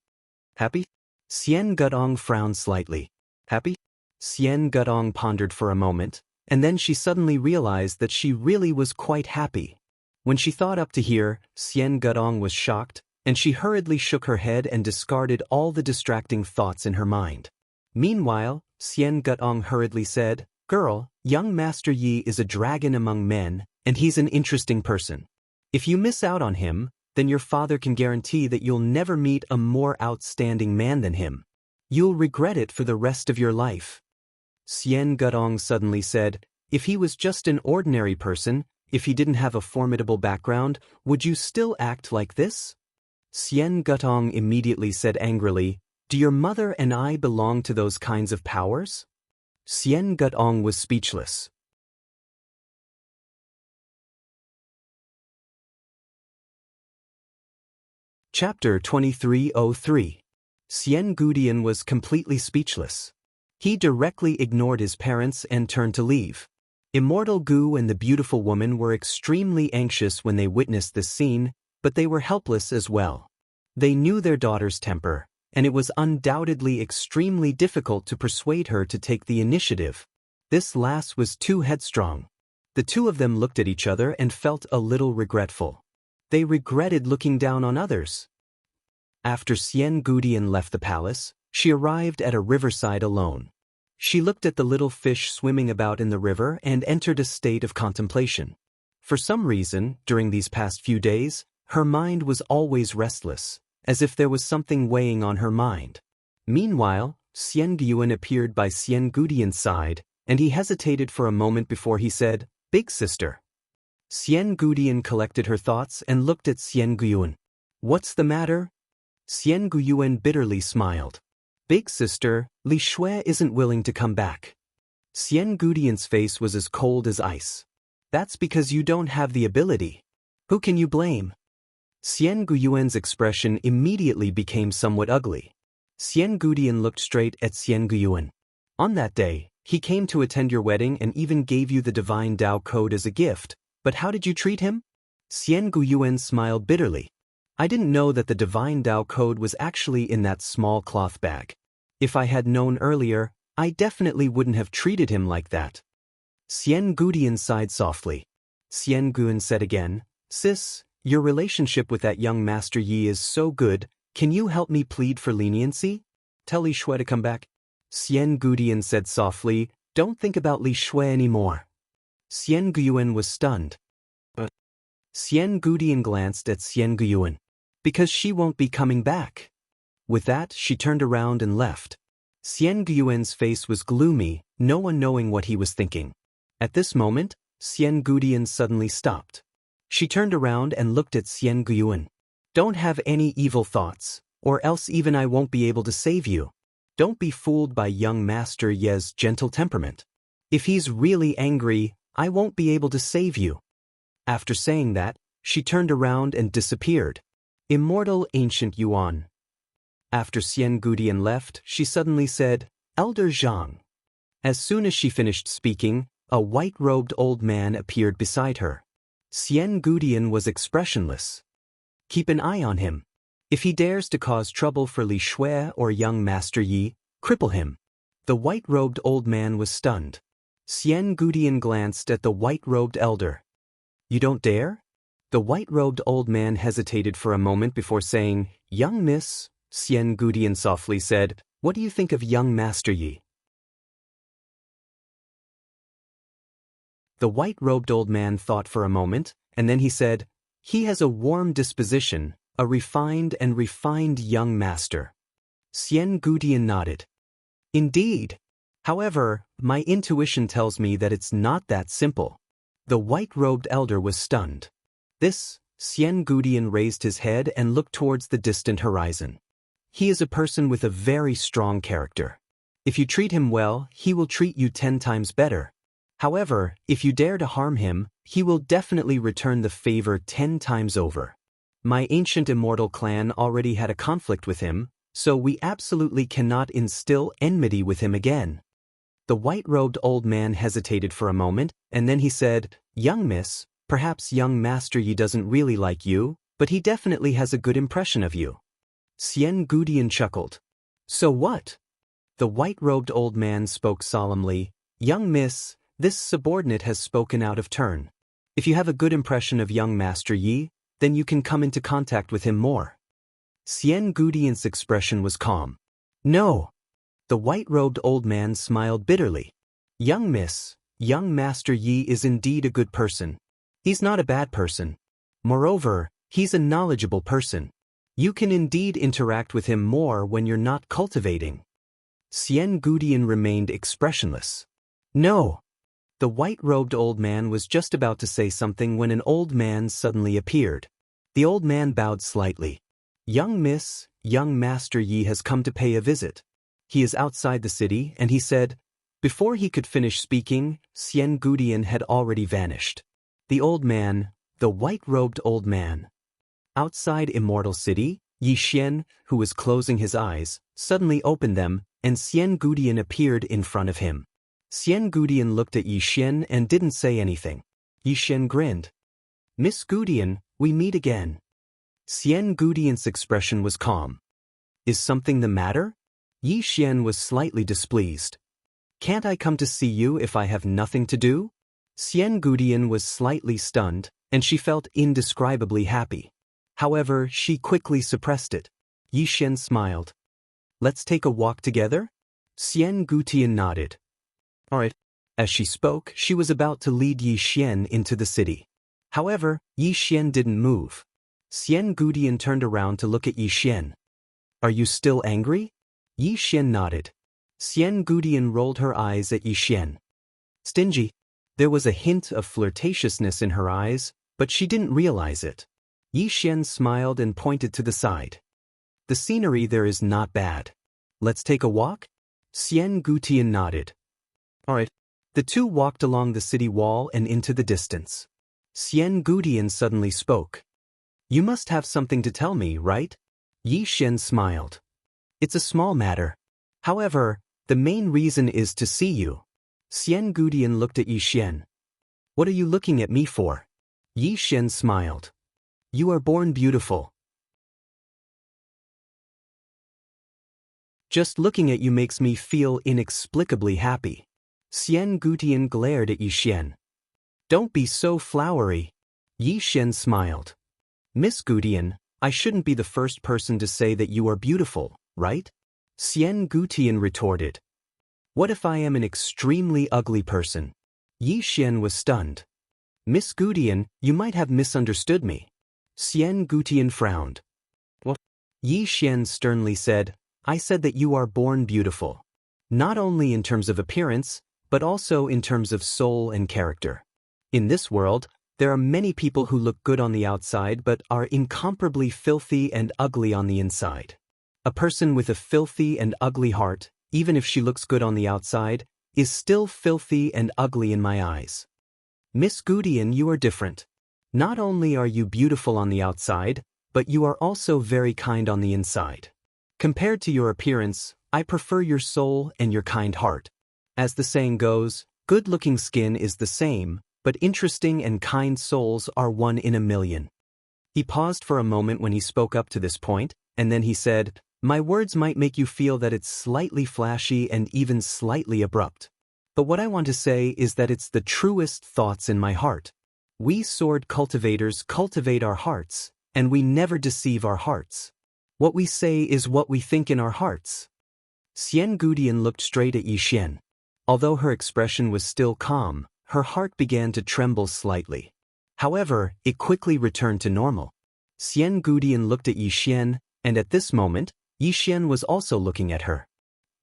[SPEAKER 1] Happy? Xian Gudong frowned slightly. Happy? Xian Gudong pondered for a moment, and then she suddenly realized that she really was quite happy. When she thought up to here, Xian Gudong was shocked, and she hurriedly shook her head and discarded all the distracting thoughts in her mind. Meanwhile, Xian Gudong hurriedly said, Girl, young Master Yi is a dragon among men, and he's an interesting person. If you miss out on him, then your father can guarantee that you'll never meet a more outstanding man than him. You'll regret it for the rest of your life. Xian Gudong suddenly said, If he was just an ordinary person, if he didn't have a formidable background, would you still act like this? Xian Gudong immediately said angrily, Do your mother and I belong to those kinds of powers? Xian Gudong was speechless. Chapter 2303. Xian Gudian was completely speechless. He directly ignored his parents and turned to leave. Immortal Gu and the beautiful woman were extremely anxious when they witnessed this scene, but they were helpless as well. They knew their daughter's temper, and it was undoubtedly extremely difficult to persuade her to take the initiative. This lass was too headstrong. The two of them looked at each other and felt a little regretful. They regretted looking down on others. After Xian Gudian left the palace, she arrived at a riverside alone. She looked at the little fish swimming about in the river and entered a state of contemplation. For some reason, during these past few days, her mind was always restless, as if there was something weighing on her mind. Meanwhile, Xian Guan appeared by Xian Gudian's side, and he hesitated for a moment before he said, Big sister. Xian Gudian collected her thoughts and looked at Xian Guan. What's the matter? Xian Guan bitterly smiled. Big sister, Li Shui isn't willing to come back. Xian Gudian's face was as cold as ice. That's because you don't have the ability. Who can you blame? Xian Guyuan's expression immediately became somewhat ugly. Xian Gudian looked straight at Xian Guyuan. On that day, he came to attend your wedding and even gave you the Divine Tao Code as a gift, but how did you treat him? Xian Guyuan smiled bitterly. I didn't know that the Divine Tao Code was actually in that small cloth bag. If I had known earlier, I definitely wouldn't have treated him like that. Xian Gudian sighed softly. Xian Guan said again, Sis, your relationship with that young Master Yi is so good, can you help me plead for leniency? Tell Li Shui to come back. Xian Gudian said softly, Don't think about Li Shui anymore. Xian Guyuan was stunned. But Xian Gudian glanced at Xian Guyuan. Because she won't be coming back. With that, she turned around and left. Xian Guyuan's face was gloomy, no one knowing what he was thinking. At this moment, Xian Gudian suddenly stopped. She turned around and looked at Xian Guyuan. Don't have any evil thoughts, or else even I won't be able to save you. Don't be fooled by young Master Ye's gentle temperament. If he's really angry, I won't be able to save you. After saying that, she turned around and disappeared. Immortal Ancient Yuan. After Xian Gudian left, she suddenly said, Elder Zhang. As soon as she finished speaking, a white-robed old man appeared beside her. Xian Gudian was expressionless. Keep an eye on him. If he dares to cause trouble for Li Shui or young Master Yi, cripple him. The white-robed old man was stunned. Xian Gudian glanced at the white-robed elder. You don't dare? The white-robed old man hesitated for a moment before saying, Young miss, Xian Gudian softly said, What do you think of young Master Yi? The white-robed old man thought for a moment, and then he said, He has a warm disposition, a refined young master. Xian Gudian nodded. Indeed. However, my intuition tells me that it's not that simple. The white-robed elder was stunned. This, Xian Gudian raised his head and looked towards the distant horizon. He is a person with a very strong character. If you treat him well, he will treat you 10 times better. However, if you dare to harm him, he will definitely return the favor 10 times over. My ancient immortal clan already had a conflict with him, so we absolutely cannot instill enmity with him again. The white-robed old man hesitated for a moment, and then he said, Young miss, perhaps young Master Yi doesn't really like you, but he definitely has a good impression of you. Xian Gudian chuckled. So what? The white-robed old man spoke solemnly, Young miss, this subordinate has spoken out of turn. If you have a good impression of young Master Yi, then you can come into contact with him more. Xian Gudian's expression was calm. No. The white-robed old man smiled bitterly. Young miss, young Master Yi is indeed a good person. He's not a bad person. Moreover, he's a knowledgeable person. You can indeed interact with him more when you're not cultivating. Xian Gudian remained expressionless. No. The white-robed old man was just about to say something when an old man suddenly appeared. The old man bowed slightly. Young miss, young Master Yi has come to pay a visit. He is outside the city, and he said, Before he could finish speaking, Xian Gudian had already vanished. The old man, the white-robed old man. Outside Immortal City, Yi Xian, who was closing his eyes, suddenly opened them, and Xian Gudian appeared in front of him. Xian Gudian looked at Yi Xian and didn't say anything. Yi Xian grinned. Miss Gudian, we meet again. Xian Gudian's expression was calm. Is something the matter? Yi Xian was slightly displeased. Can't I come to see you if I have nothing to do? Xian Gudian was slightly stunned, and she felt indescribably happy. However, she quickly suppressed it. Yi Xian smiled. Let's take a walk together? Xian Gudian nodded. All right. As she spoke, she was about to lead Yi Xian into the city. However, Yi Xian didn't move. Xian Gudian turned around to look at Yi Xian. Are you still angry? Yi Xian nodded. Xian Gudian rolled her eyes at Yi Xian. Stingy. There was a hint of flirtatiousness in her eyes, but she didn't realize it. Yi Xian smiled and pointed to the side. The scenery there is not bad. Let's take a walk? Xian Gudian nodded. All right. The two walked along the city wall and into the distance. Xian Gudian suddenly spoke. You must have something to tell me, right? Yixin smiled. It's a small matter. However, the main reason is to see you. Xian Gudian looked at Yixin. What are you looking at me for? Yixin smiled. You are born beautiful. Just looking at you makes me feel inexplicably happy. Xian Gudian glared at Yixin. Don't be so flowery. Yixin smiled. Miss Gudian, I shouldn't be the first person to say that you are beautiful, right? Xian Gudian retorted. What if I am an extremely ugly person? Yixin was stunned. Miss Gudian, you might have misunderstood me. Xian Gudian frowned. What? Yixin sternly said, I said that you are born beautiful. Not only in terms of appearance, but also in terms of soul and character. In this world, there are many people who look good on the outside but are incomparably filthy and ugly on the inside. A person with a filthy and ugly heart, even if she looks good on the outside, is still filthy and ugly in my eyes. Miss Gudian, you are different. Not only are you beautiful on the outside, but you are also very kind on the inside. Compared to your appearance, I prefer your soul and your kind heart. As the saying goes, good-looking skin is the same, but interesting and kind souls are 1 in a million. He paused for a moment when he spoke up to this point, and then he said, My words might make you feel that it's slightly flashy and even slightly abrupt. But what I want to say is that it's the truest thoughts in my heart. We sword cultivators cultivate our hearts, and we never deceive our hearts. What we say is what we think in our hearts. Xian Gudian looked straight at Yixin. Although her expression was still calm, her heart began to tremble slightly. However, it quickly returned to normal. Xian Gudian looked at Yixin, and at this moment, Yixin was also looking at her.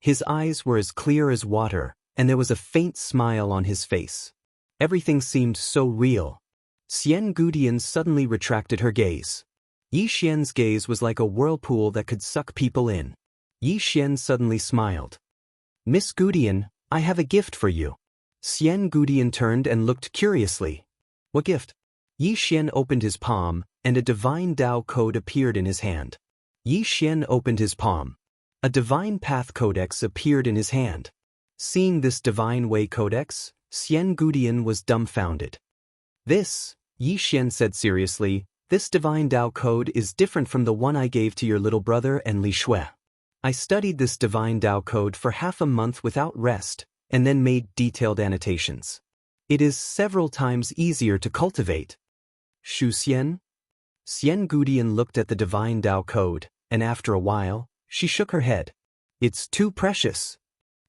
[SPEAKER 1] His eyes were as clear as water, and there was a faint smile on his face. Everything seemed so real. Xian Gudian suddenly retracted her gaze. Yixin's gaze was like a whirlpool that could suck people in. Yixin suddenly smiled. Miss Gudian, I have a gift for you. Xian Gudian turned and looked curiously. What gift? Yixin opened his palm, and a divine Tao code appeared in his hand. Yixin opened his palm. A divine path codex appeared in his hand. Seeing this divine way codex, Xian Gudian was dumbfounded. This, Yixin said seriously, this divine Tao code is different from the one I gave to your little brother and Li Shui. I studied this divine Tao code for half a month without rest, and then made detailed annotations. It is several times easier to cultivate. Shu Xian? Xian Gudian looked at the divine Tao code, and after a while, she shook her head. It's too precious.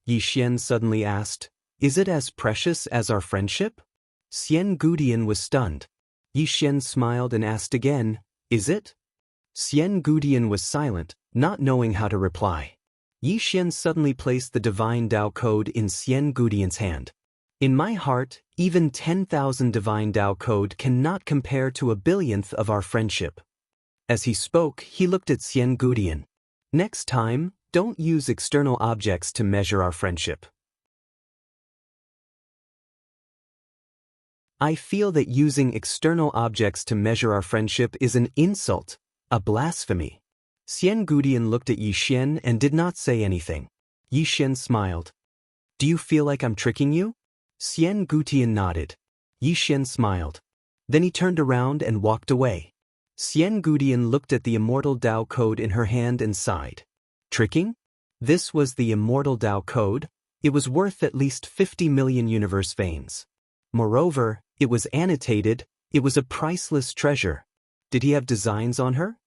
[SPEAKER 1] Yixin suddenly asked, Is it as precious as our friendship? Xian Gudian was stunned. Yixin smiled and asked again, Is it? Xian Gudian was silent, not knowing how to reply. Yixin suddenly placed the divine Tao code in Xian Gudian's hand. In my heart, even 10,000 divine Tao code cannot compare to a billionth of our friendship. As he spoke, he looked at Xian Gudian. Next time, don't use external objects to measure our friendship. I feel that using external objects to measure our friendship is an insult, a blasphemy. Xian Gudian looked at Yixin and did not say anything. Yixin smiled. Do you feel like I'm tricking you? Xian Gudian nodded. Yixin smiled. Then he turned around and walked away. Xian Gudian looked at the Immortal Tao code in her hand and sighed. Tricking? This was the Immortal Tao code. It was worth at least 50 million universe veins. Moreover, it was annotated. It was a priceless treasure. Did he have designs on her?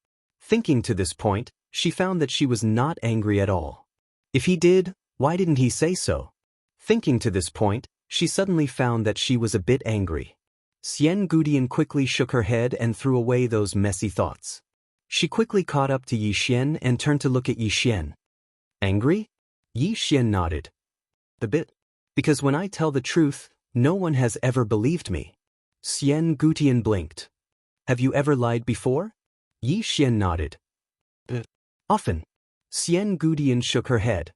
[SPEAKER 1] Thinking to this point, she found that she was not angry at all. If he did, why didn't he say so? Thinking to this point, she suddenly found that she was a bit angry. Xian Gudian quickly shook her head and threw away those messy thoughts. She quickly caught up to Yixin and turned to look at Yixin. Angry? Yixin nodded. A bit. Because when I tell the truth, no one has ever believed me. Xian Gudian blinked. Have you ever lied before? Yixin nodded. Often. Xian Gudian shook her head.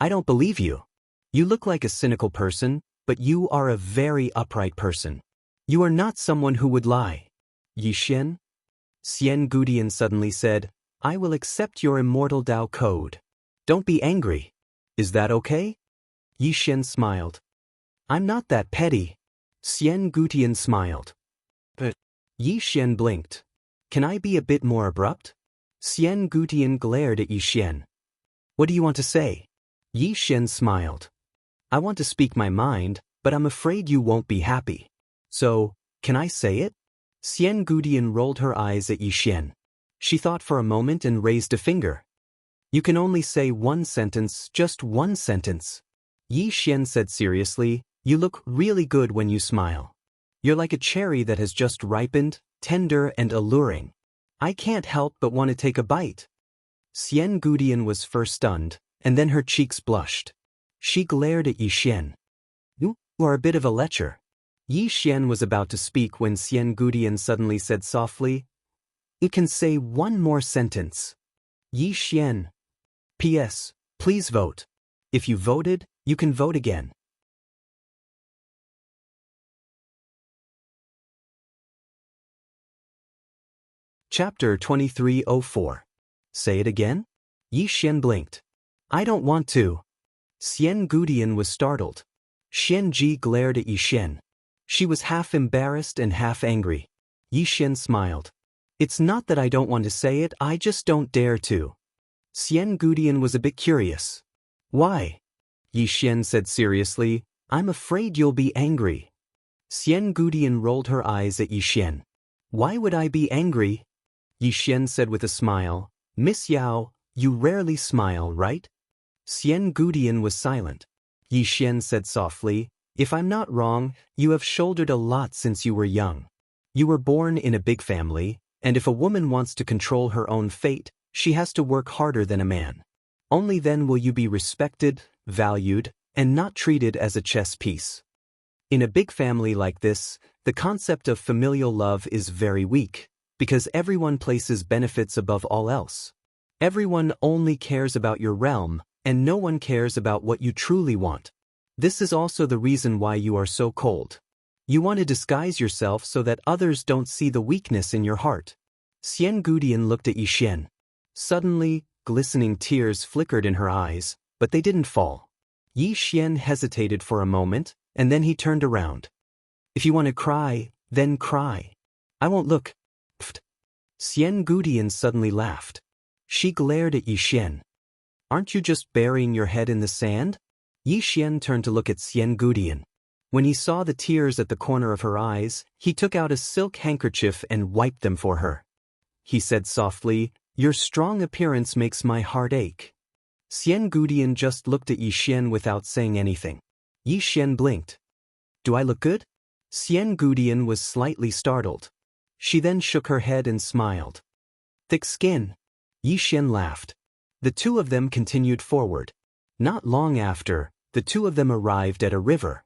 [SPEAKER 1] I don't believe you. You look like a cynical person, but you are a very upright person. You are not someone who would lie. Yi Xian? Xian Gudian suddenly said, I will accept your immortal Dao code. Don't be angry. Is that okay? Yi Xian smiled. I'm not that petty. Xian Gudian smiled. But Yi Xian blinked. Can I be a bit more abrupt? Xian Gudian glared at Yi Xian. What do you want to say? Yi Xian smiled. I want to speak my mind, but I'm afraid you won't be happy. So, can I say it? Xian Gudian rolled her eyes at Yi Xian. She thought for a moment and raised a finger. You can only say one sentence, just one sentence. Yi Xian said seriously, you look really good when you smile. You're like a cherry that has just ripened, tender and alluring. I can't help but want to take a bite. Xian Gudian was first stunned, and then her cheeks blushed. She glared at Yi Xian. You are a bit of a lecher. Yi Xian was about to speak when Xian Gudian suddenly said softly, You can say one more sentence. Yi Xian. P.S. Please vote. If you voted, you can vote again. Chapter 2304. Say it again? Yi Xian blinked. I don't want to. Xian Gudian was startled. Xian Ji glared at Yi Xian. She was half embarrassed and half angry. Yi Xian smiled. It's not that I don't want to say it, I just don't dare to. Xian Gudian was a bit curious. Why? Yi Xian said seriously, I'm afraid you'll be angry. Xian Gudian rolled her eyes at Yi Xian. Why would I be angry? Yi Xian said with a smile, Miss Yao, you rarely smile, right? Xian Gudian was silent. Yi Xian said softly, If I'm not wrong, you have shouldered a lot since you were young. You were born in a big family, and if a woman wants to control her own fate, she has to work harder than a man. Only then will you be respected, valued, and not treated as a chess piece. In a big family like this, the concept of familial love is very weak, because everyone places benefits above all else. Everyone only cares about your realm, and no one cares about what you truly want. This is also the reason why you are so cold. You want to disguise yourself so that others don't see the weakness in your heart. Xian Gudian looked at Yi Xian. Suddenly, glistening tears flickered in her eyes, but they didn't fall. Yi Xian hesitated for a moment, and then he turned around. If you want to cry, then cry. I won't look. Pfft. Xian Gudian suddenly laughed. She glared at Yi Xian. Aren't you just burying your head in the sand? Yi Xian turned to look at Xian Gudian. When he saw the tears at the corner of her eyes, he took out a silk handkerchief and wiped them for her. He said softly, Your strong appearance makes my heart ache. Xian Gudian just looked at Yi Xian without saying anything. Yi Xian blinked. Do I look good? Xian Gudian was slightly startled. She then shook her head and smiled. Thick skin. Yi Xian laughed. The two of them continued forward. Not long after, the two of them arrived at a river.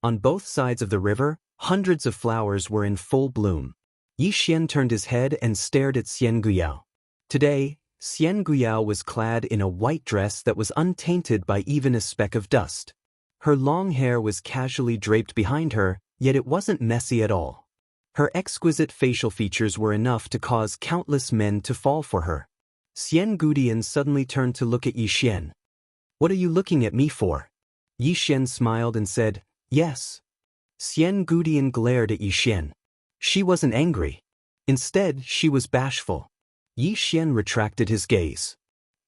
[SPEAKER 1] On both sides of the river, hundreds of flowers were in full bloom. Yi Xian turned his head and stared at Xian Guyao. Today, Xian Guyao was clad in a white dress that was untainted by even a speck of dust. Her long hair was casually draped behind her, yet it wasn't messy at all. Her exquisite facial features were enough to cause countless men to fall for her. Xian Gudian suddenly turned to look at Yi Xian. What are you looking at me for? Yi Xian smiled and said, Yes. Xian Gudian glared at Yi Xian. She wasn't angry. Instead, she was bashful. Yi Xian retracted his gaze.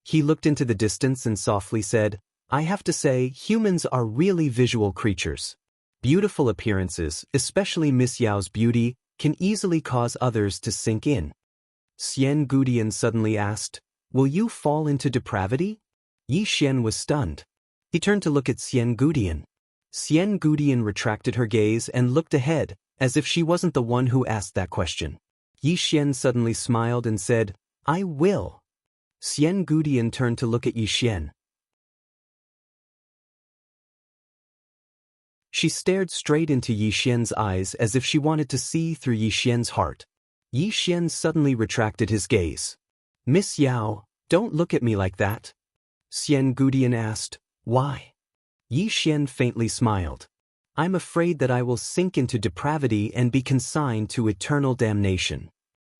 [SPEAKER 1] He looked into the distance and softly said, I have to say, humans are really visual creatures. Beautiful appearances, especially Miss Yao's beauty, can easily cause others to sink in. Xian Gudian suddenly asked, Will you fall into depravity? Yi Xian was stunned. He turned to look at Xian Gudian. Xian Gudian retracted her gaze and looked ahead, as if she wasn't the one who asked that question. Yi Xian suddenly smiled and said, I will. Xian Gudian turned to look at Yi Xian. She stared straight into Yi Xian's eyes as if she wanted to see through Yi Xian's heart. Yi Xian suddenly retracted his gaze. Miss Yao, don't look at me like that. Xian Gudian asked, Why? Yi Xian faintly smiled. I'm afraid that I will sink into depravity and be consigned to eternal damnation.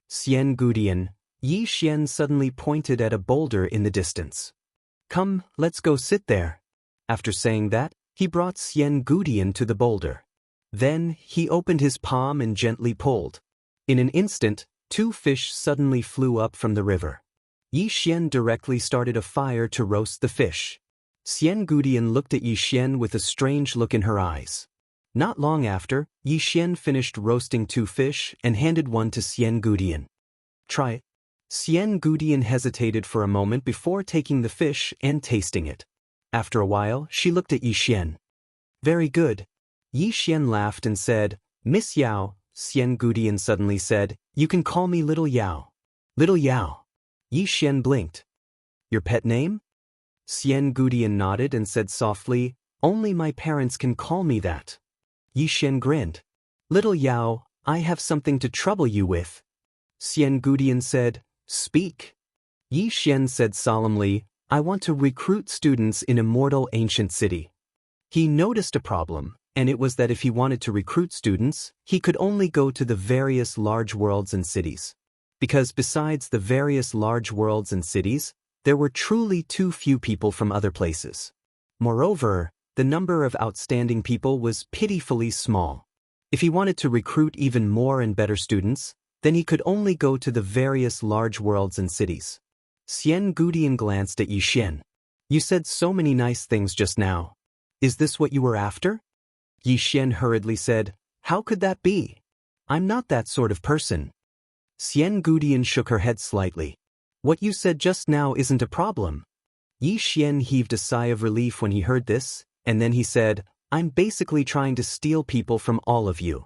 [SPEAKER 1] Xian Gudian, Yi Xian suddenly pointed at a boulder in the distance. Come, let's go sit there. After saying that, he brought Xian Gudian to the boulder. Then, he opened his palm and gently pulled. In an instant, 2 fish suddenly flew up from the river. Yi Xian directly started a fire to roast the fish. Xian Gudian looked at Yi Xian with a strange look in her eyes. Not long after, Yi Xian finished roasting 2 fish and handed one to Xian Gudian. Try it. Xian Gudian hesitated for a moment before taking the fish and tasting it. After a while, she looked at Yi Xian. Very good. Yi Xian laughed and said, Miss Yao. Xian Gudian suddenly said, You can call me Little Yao. Little Yao. Yi Xian blinked. Your pet name? Xian Gudian nodded and said softly, Only my parents can call me that. Yi Xian grinned. Little Yao, I have something to trouble you with. Xian Gudian said, Speak. Yi Xian said solemnly, I want to recruit students in Immortal Ancient City. He noticed a problem, and it was that if he wanted to recruit students, he could only go to the various large worlds and cities. Because besides the various large worlds and cities, there were truly too few people from other places. Moreover, the number of outstanding people was pitifully small. If he wanted to recruit even more and better students, then he could only go to the various large worlds and cities. Xian Gudian glanced at Yi Xian. You said so many nice things just now. Is this what you were after? Yi Xian hurriedly said, How could that be? I'm not that sort of person. Xian Gudian shook her head slightly. What you said just now isn't a problem. Yi Xian heaved a sigh of relief when he heard this, and then he said, I'm basically trying to steal people from all of you.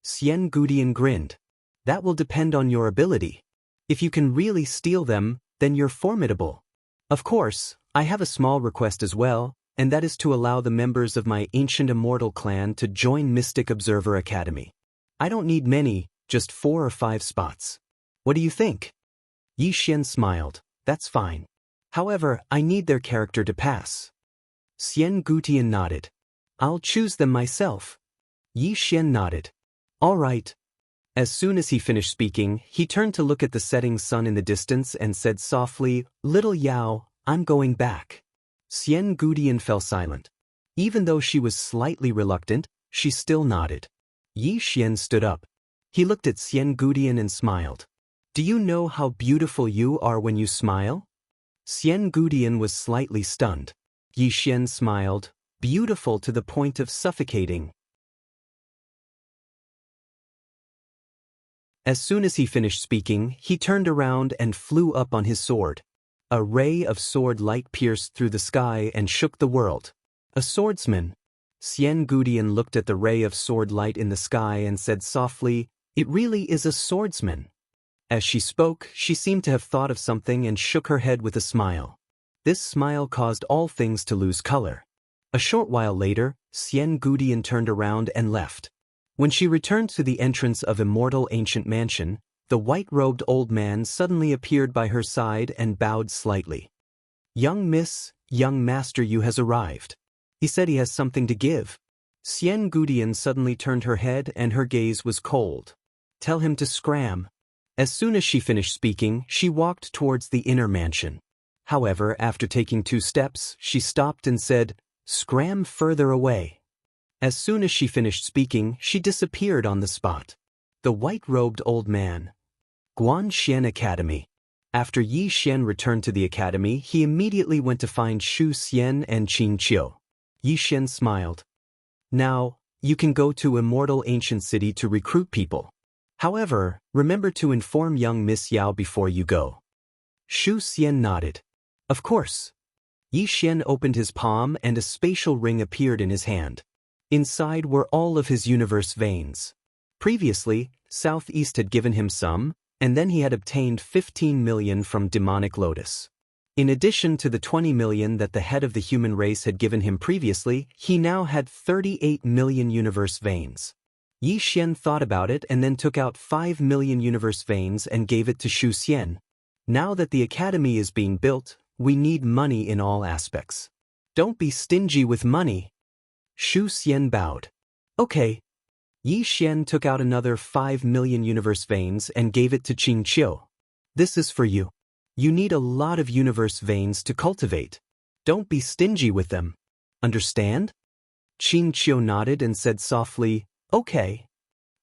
[SPEAKER 1] Xian Gudian grinned. That will depend on your ability. If you can really steal them, then you're formidable. Of course, I have a small request as well, and that is to allow the members of my ancient immortal clan to join Mystic Observer Academy. I don't need many, just 4 or 5 spots. What do you think? Yi Xian smiled. That's fine. However, I need their character to pass. Xian Gudian nodded. I'll choose them myself. Yi Xian nodded. All right. As soon as he finished speaking, he turned to look at the setting sun in the distance and said softly, Little Yao, I'm going back. Xian Gudian fell silent. Even though she was slightly reluctant, she still nodded. Yi Xian stood up. He looked at Xian Gudian and smiled. Do you know how beautiful you are when you smile? Xian Gudian was slightly stunned. Yi Xian smiled, beautiful to the point of suffocating. As soon as he finished speaking, he turned around and flew up on his sword. A ray of sword light pierced through the sky and shook the world. A swordsman. Xian Gudian looked at the ray of sword light in the sky and said softly, It really is a swordsman. As she spoke, she seemed to have thought of something and shook her head with a smile. This smile caused all things to lose color. A short while later, Xian Gudian turned around and left. When she returned to the entrance of Immortal Ancient Mansion, the white-robed old man suddenly appeared by her side and bowed slightly. Young miss, young master Yu has arrived. He said he has something to give. Xian Gudian suddenly turned her head and her gaze was cold. Tell him to scram. As soon as she finished speaking, she walked towards the inner mansion. However, after taking 2 steps, she stopped and said, Scram further away. As soon as she finished speaking, she disappeared on the spot. The white-robed old man. Guanxian Academy. After Yi Xian returned to the academy, he immediately went to find Shu Xian and Qin Qiu. Yi Xian smiled. Now, you can go to Immortal Ancient City to recruit people. However, remember to inform young Miss Yao before you go. Shu Xian nodded. Of course. Yi Xian opened his palm and a spatial ring appeared in his hand. Inside were all of his universe veins. Previously, Southeast had given him some, and then he had obtained 15 million from Demonic Lotus. In addition to the 20 million that the head of the human race had given him previously, he now had 38 million universe veins. Yi Xian thought about it and then took out 5 million universe veins and gave it to Shu Xian. Now that the academy is being built, we need money in all aspects. Don't be stingy with money. Shu Xian bowed. Okay. Yi Xian took out another 5 million universe veins and gave it to Qing Qiu. This is for you. You need a lot of universe veins to cultivate. Don't be stingy with them. Understand? Qing Qiu nodded and said softly, okay.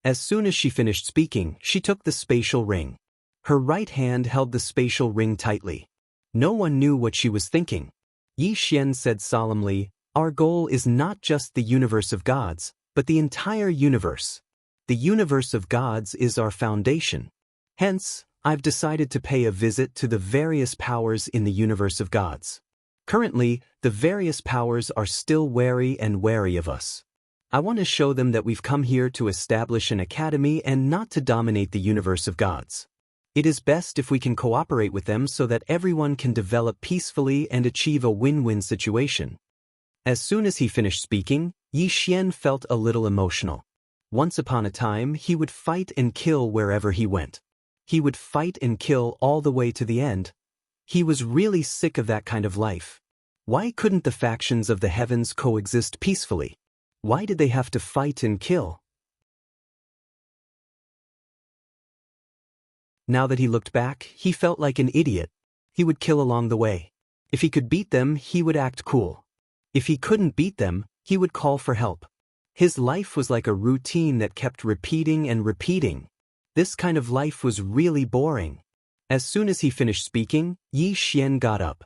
[SPEAKER 1] As soon as she finished speaking, she took the spatial ring. Her right hand held the spatial ring tightly. No one knew what she was thinking. Yi Xian said solemnly, our goal is not just the universe of gods, but the entire universe. The universe of gods is our foundation. Hence, I've decided to pay a visit to the various powers in the universe of gods. Currently, the various powers are still wary of us. I want to show them that we've come here to establish an academy and not to dominate the universe of gods. It is best if we can cooperate with them so that everyone can develop peacefully and achieve a win-win situation. As soon as he finished speaking, Yi Xian felt a little emotional. Once upon a time, he would fight and kill wherever he went. He would fight and kill all the way to the end. He was really sick of that kind of life. Why couldn't the factions of the heavens coexist peacefully? Why did they have to fight and kill? Now that he looked back, he felt like an idiot. He would kill along the way. If he could beat them, he would act cool. If he couldn't beat them, he would call for help. His life was like a routine that kept repeating and repeating. This kind of life was really boring. As soon as he finished speaking, Yi Xian got up.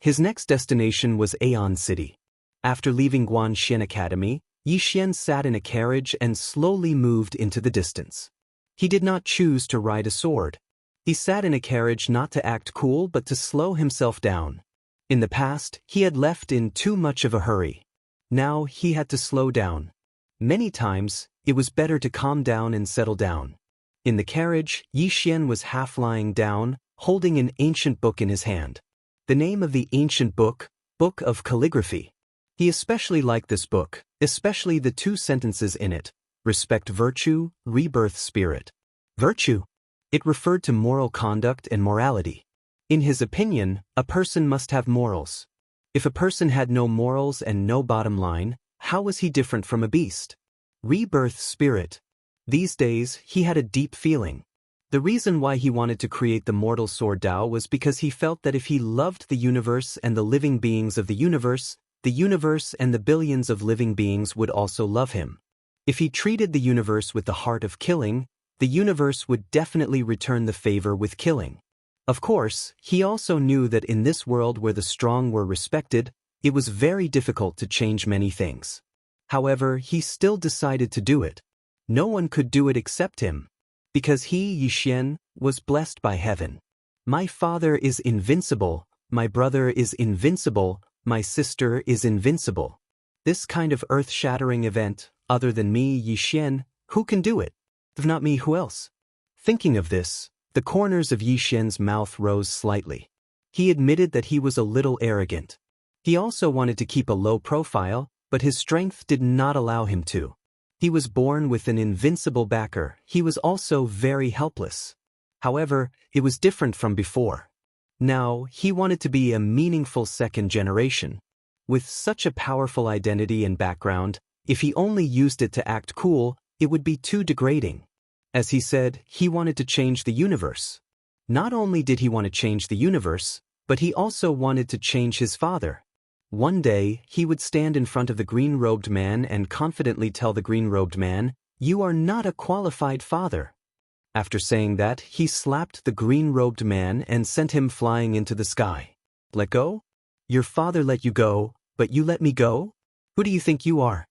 [SPEAKER 1] His next destination was Aeon City. After leaving Guanxian Academy, Yi Xian sat in a carriage and slowly moved into the distance. He did not choose to ride a sword. He sat in a carriage not to act cool but to slow himself down. In the past, he had left in too much of a hurry. Now he had to slow down. Many times, it was better to calm down and settle down. In the carriage, Yi Xian was half lying down, holding an ancient book in his hand. The name of the ancient book, Book of Calligraphy. He especially liked this book, especially the 2 sentences in it. Respect virtue, rebirth spirit. Virtue. It referred to moral conduct and morality. In his opinion, a person must have morals. If a person had no morals and no bottom line, how was he different from a beast? Rebirth spirit. These days, he had a deep feeling. The reason why he wanted to create the mortal sword Dao was because he felt that if he loved the universe and the living beings of the universe and the billions of living beings would also love him. If he treated the universe with the heart of killing, the universe would definitely return the favor with killing. Of course, he also knew that in this world where the strong were respected, it was very difficult to change many things. However, he still decided to do it. No one could do it except him. Because he, Yi Xian, was blessed by heaven. My father is invincible, my brother is invincible, my sister is invincible. This kind of earth-shattering event, other than me, Yi Xian, who can do it? If not me, who else? Thinking of this, the corners of Yi Xian's mouth rose slightly. He admitted that he was a little arrogant. He also wanted to keep a low profile, but his strength did not allow him to. He was born with an invincible backer. He was also very helpless. However, it was different from before. Now, he wanted to be a meaningful second generation. With such a powerful identity and background, if he only used it to act cool, it would be too degrading. As he said, he wanted to change the universe. Not only did he want to change the universe, but he also wanted to change his father. One day, he would stand in front of the green-robed man and confidently tell the green-robed man, "You are not a qualified father." After saying that, he slapped the green-robed man and sent him flying into the sky. Let go? Your father let you go, but you let me go? Who do you think you are?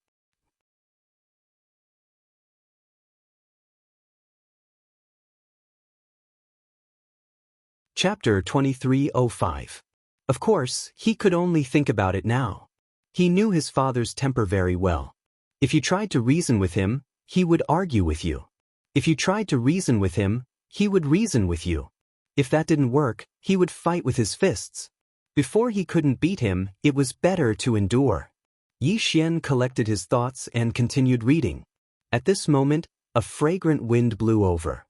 [SPEAKER 1] Chapter 2305. Of course, he could only think about it now. He knew his father's temper very well. If you tried to reason with him, he would argue with you. If you tried to reason with him, he would reason with you. If that didn't work, he would fight with his fists. Before he couldn't beat him, it was better to endure. Yi Xian collected his thoughts and continued reading. At this moment, a fragrant wind blew over.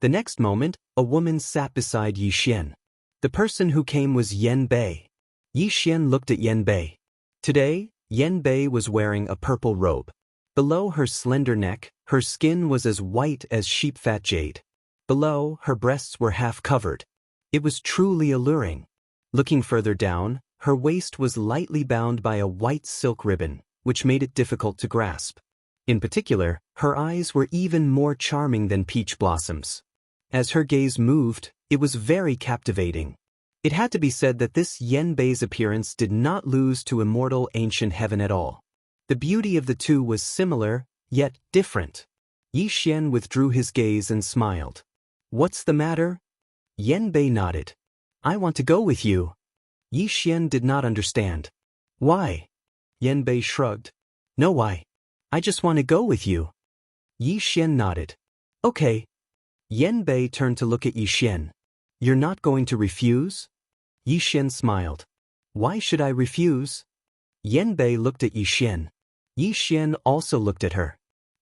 [SPEAKER 1] The next moment, a woman sat beside Yi Xian. The person who came was Yan Bei. Yi Xian looked at Yan Bei. Today, Yan Bei was wearing a purple robe. Below her slender neck, her skin was as white as sheep-fat jade. Below, her breasts were half covered. It was truly alluring. Looking further down, her waist was lightly bound by a white silk ribbon, which made it difficult to grasp. In particular, her eyes were even more charming than peach blossoms. As her gaze moved, it was very captivating. It had to be said that this Yanbei's appearance did not lose to immortal ancient heaven at all. The beauty of the two was similar, yet different. Yixian withdrew his gaze and smiled. "What's the matter?" Yanbei nodded. "I want to go with you." Yixian did not understand. "Why?" Yanbei shrugged. "No why. I just want to go with you." Yixian nodded. "Okay." Yanbei turned to look at Yixian. "You're not going to refuse?" Yixian smiled. "Why should I refuse?" Yanbei looked at Yixian. Yixian also looked at her.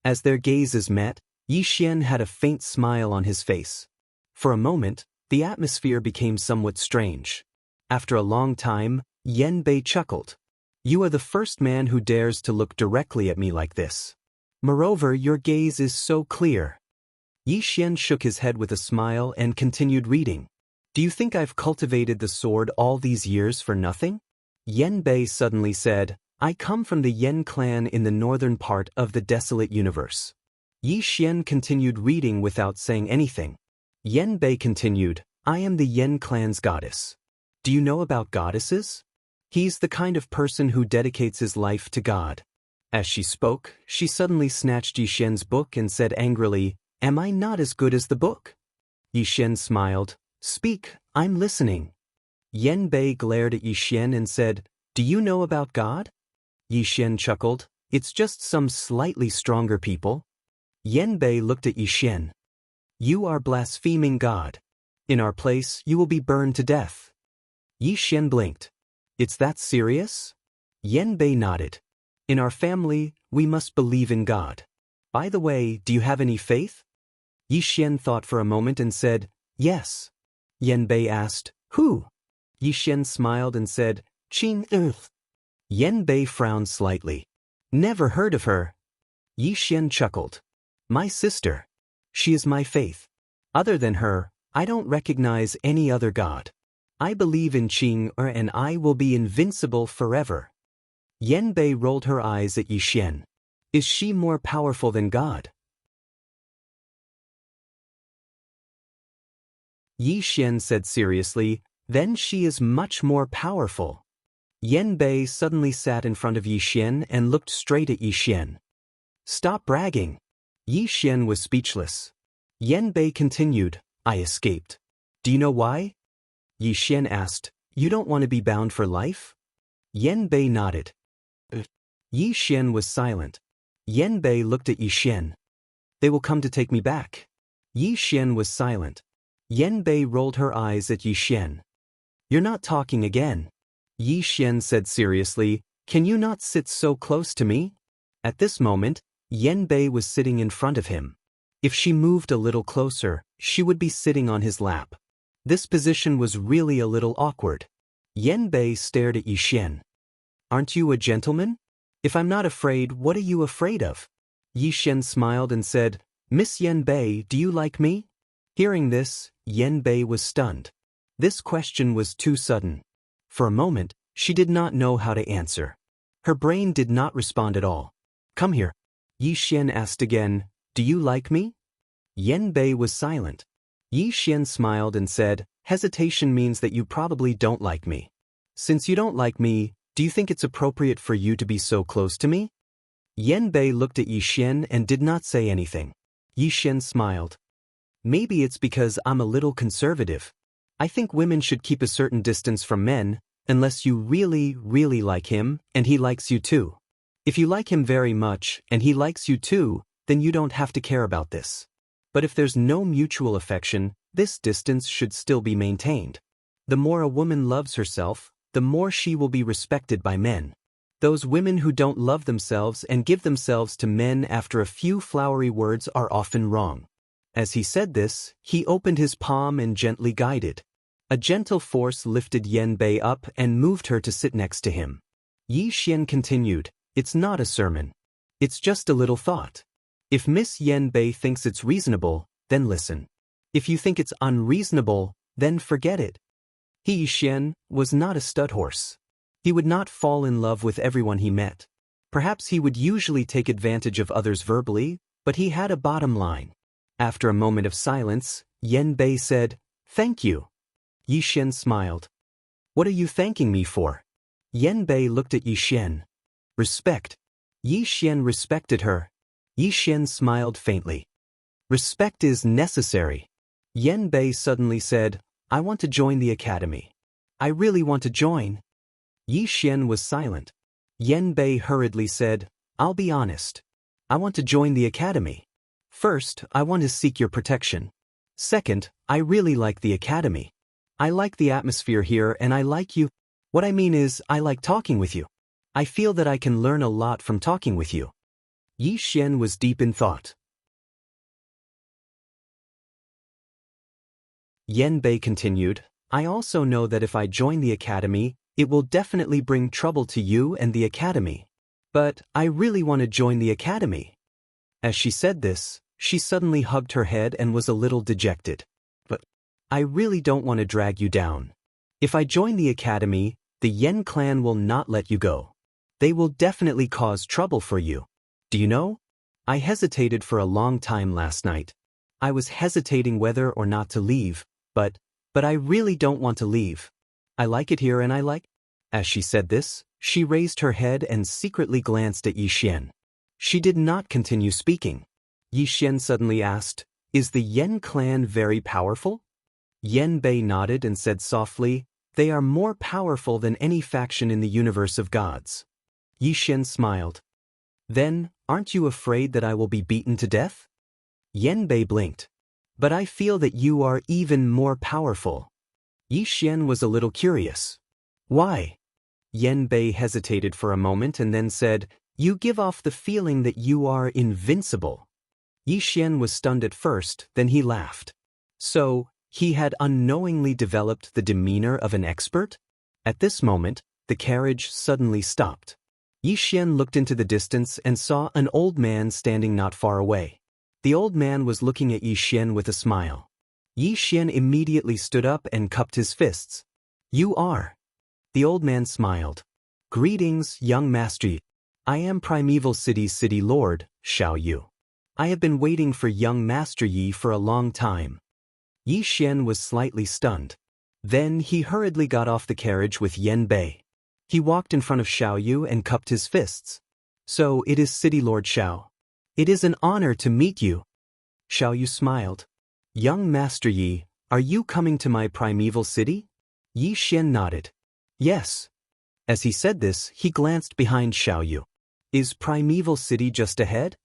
[SPEAKER 1] As their gazes met, Yixian had a faint smile on his face. For a moment, the atmosphere became somewhat strange. After a long time, Yanbei chuckled. "You are the first man who dares to look directly at me like this. Moreover, your gaze is so clear." Yixian shook his head with a smile and continued reading. "Do you think I've cultivated the sword all these years for nothing?" Yanbei suddenly said, "I come from the Yan clan in the northern part of the desolate universe." Yixian continued reading without saying anything. Yanbei continued, "I am the Yan clan's goddess. Do you know about goddesses? He's the kind of person who dedicates his life to God." As she spoke, she suddenly snatched Yixian's book and said angrily, "Am I not as good as the book?" Yixian smiled. "Speak, I'm listening." Yanbei glared at Yixian and said, "Do you know about God?" Yixian chuckled. "It's just some slightly stronger people." Yanbei looked at Yixian. "You are blaspheming God. In our place, you will be burned to death." Yixian blinked. "It's that serious?" Yanbei nodded. "In our family, we must believe in God. By the way, do you have any faith?" Yixian thought for a moment and said, "Yes." Yanbei asked, "Who?" Yixian smiled and said, "Qing Earth." Yanbei frowned slightly. "Never heard of her." Yixian chuckled. "My sister. She is my faith. Other than her, I don't recognize any other god. I believe in Qing and I will be invincible forever." Yanbei rolled her eyes at Yixian. "Is she more powerful than God?" Yixian said seriously, "Then she is much more powerful." Yanbei suddenly sat in front of Yixian and looked straight at Yixian. "Stop bragging." Yixian was speechless. Yanbei continued, "I escaped. Do you know why?" Yixian asked, "You don't want to be bound for life?" Yanbei nodded. Yixian was silent. Yanbei looked at Yixian. "They will come to take me back." Yixian was silent. Yanbei rolled her eyes at Yixian. "You're not talking again." Yixian said seriously, "Can you not sit so close to me?" At this moment, Yanbei was sitting in front of him. If she moved a little closer, she would be sitting on his lap. This position was really a little awkward. Yanbei stared at Yixian. "Aren't you a gentleman? If I'm not afraid, what are you afraid of?" Yixian smiled and said, "Miss Yanbei, do you like me?" Hearing this, Yanbei was stunned. This question was too sudden. For a moment, she did not know how to answer. Her brain did not respond at all. "Come here." Yixian asked again, "Do you like me?" Yanbei was silent. Yixian smiled and said, "Hesitation means that you probably don't like me. Since you don't like me, do you think it's appropriate for you to be so close to me?" Yanbei looked at Yixian and did not say anything. Yixian smiled. "Maybe it's because I'm a little conservative. I think women should keep a certain distance from men, unless you really, really like him, and he likes you too. If you like him very much, and he likes you too, then you don't have to care about this. But if there's no mutual affection, this distance should still be maintained. The more a woman loves herself, the more she will be respected by men. Those women who don't love themselves and give themselves to men after a few flowery words are often wrong." As he said this, he opened his palm and gently guided. A gentle force lifted Yanbei up and moved her to sit next to him. Yixian continued, "It's not a sermon. It's just a little thought. If Miss Yen Bei thinks it's reasonable, then listen. If you think it's unreasonable, then forget it. He Xian was not a stud horse. He would not fall in love with everyone he met. Perhaps he would usually take advantage of others verbally, but he had a bottom line. After a moment of silence, Yen Bei said, "Thank you." Yi Xian smiled. "What are you thanking me for?" Yen Bei looked at Yi Xian. "Respect." Yi Xian respected her. Yi Xian smiled faintly. "Respect is necessary." Yen Bei suddenly said, "I want to join the academy. I really want to join." Yi Xian was silent. Yen Bei hurriedly said, "I'll be honest. I want to join the academy. First, I want to seek your protection. Second, I really like the academy. I like the atmosphere here and I like you. What I mean is, I like talking with you. I feel that I can learn a lot from talking with you." Yi Xian was deep in thought. Yen Bei continued, "I also know that if I join the academy, it will definitely bring trouble to you and the academy. But I really want to join the academy." As she said this, she suddenly hugged her head and was a little dejected. "But I really don't want to drag you down. If I join the academy, the Yen clan will not let you go. They will definitely cause trouble for you. Do you know? I hesitated for a long time last night. I was hesitating whether or not to leave, but I really don't want to leave. I like it here and I like..." As she said this, she raised her head and secretly glanced at Yi Xian. She did not continue speaking. Yi Xian suddenly asked, "Is the Yen clan very powerful?" Yen Bei nodded and said softly, "They are more powerful than any faction in the universe of gods." Yi Xian smiled. "Then, aren't you afraid that I will be beaten to death?" Yen Bei blinked. "But I feel that you are even more powerful." Yi Xian was a little curious. "Why?" Yen Bei hesitated for a moment and then said, "You give off the feeling that you are invincible." Yi Xian was stunned at first, then he laughed. So, he had unknowingly developed the demeanor of an expert? At this moment, the carriage suddenly stopped. Yi Xian looked into the distance and saw an old man standing not far away. The old man was looking at Yi Xian with a smile. Yi Xian immediately stood up and cupped his fists. "You are..." The old man smiled. "Greetings, young master. I am Primeval City's city lord, Xiao Yu. I have been waiting for young Master Yi for a long time." Yi Xian was slightly stunned. Then he hurriedly got off the carriage with Yen Bei. He walked in front of Xiao Yu and cupped his fists. "So it is City Lord Xiao. It is an honor to meet you." Xiao Yu smiled. "Young Master Yi, are you coming to my primeval city?" Yi Xian nodded. "Yes." As he said this, he glanced behind Xiao Yu. "Is primeval city just ahead?"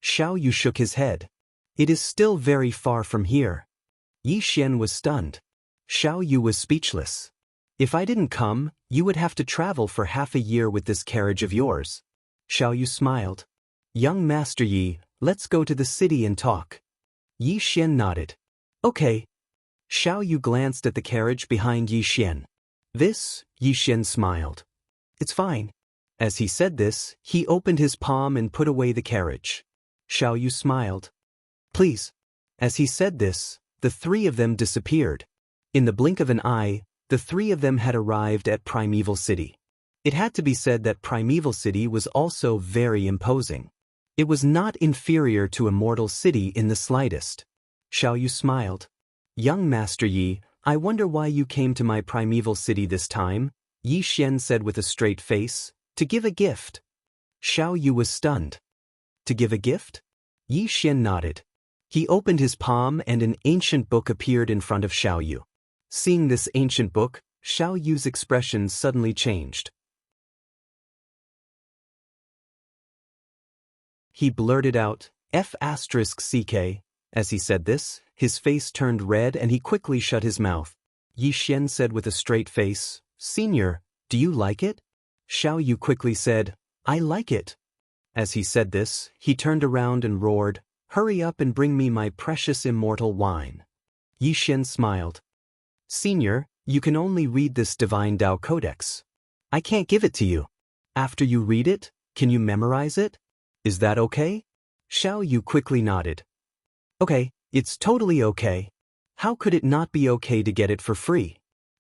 [SPEAKER 1] Xiao Yu shook his head. "It is still very far from here." Yi Xian was stunned. Xiao Yu was speechless. "If I didn't come, you would have to travel for half a year with this carriage of yours." Xiao Yu smiled. "Young Master Yi, let's go to the city and talk." Yi Xian nodded. "Okay." Xiao Yu glanced at the carriage behind Yi Xian. "This?" Yi Xian smiled. "It's fine." As he said this, he opened his palm and put away the carriage. Xiao Yu smiled. "Please." As he said this, the three of them disappeared. In the blink of an eye, the three of them had arrived at Primeval City. It had to be said that Primeval City was also very imposing. It was not inferior to Immortal City in the slightest. Xiao Yu smiled. "Young Master Yi, I wonder why you came to my Primeval City this time," Yi Xian said with a straight face. "To give a gift." Xiao Yu was stunned. "To give a gift?" Yi Xian nodded. He opened his palm and an ancient book appeared in front of Xiao Yu. Seeing this ancient book, Xiao Yu's expression suddenly changed. He blurted out, "F***CK." As he said this, his face turned red and he quickly shut his mouth. Yi Xian said with a straight face, "Senior, do you like it?" Xiao Yu quickly said, "I like it." As he said this, he turned around and roared, "Hurry up and bring me my precious immortal wine." Yi Xian smiled. "Senior, you can only read this divine Tao Codex. I can't give it to you. After you read it, can you memorize it?" Is that okay? Xiao Yu quickly nodded. Okay, it's totally okay. How could it not be okay to get it for free?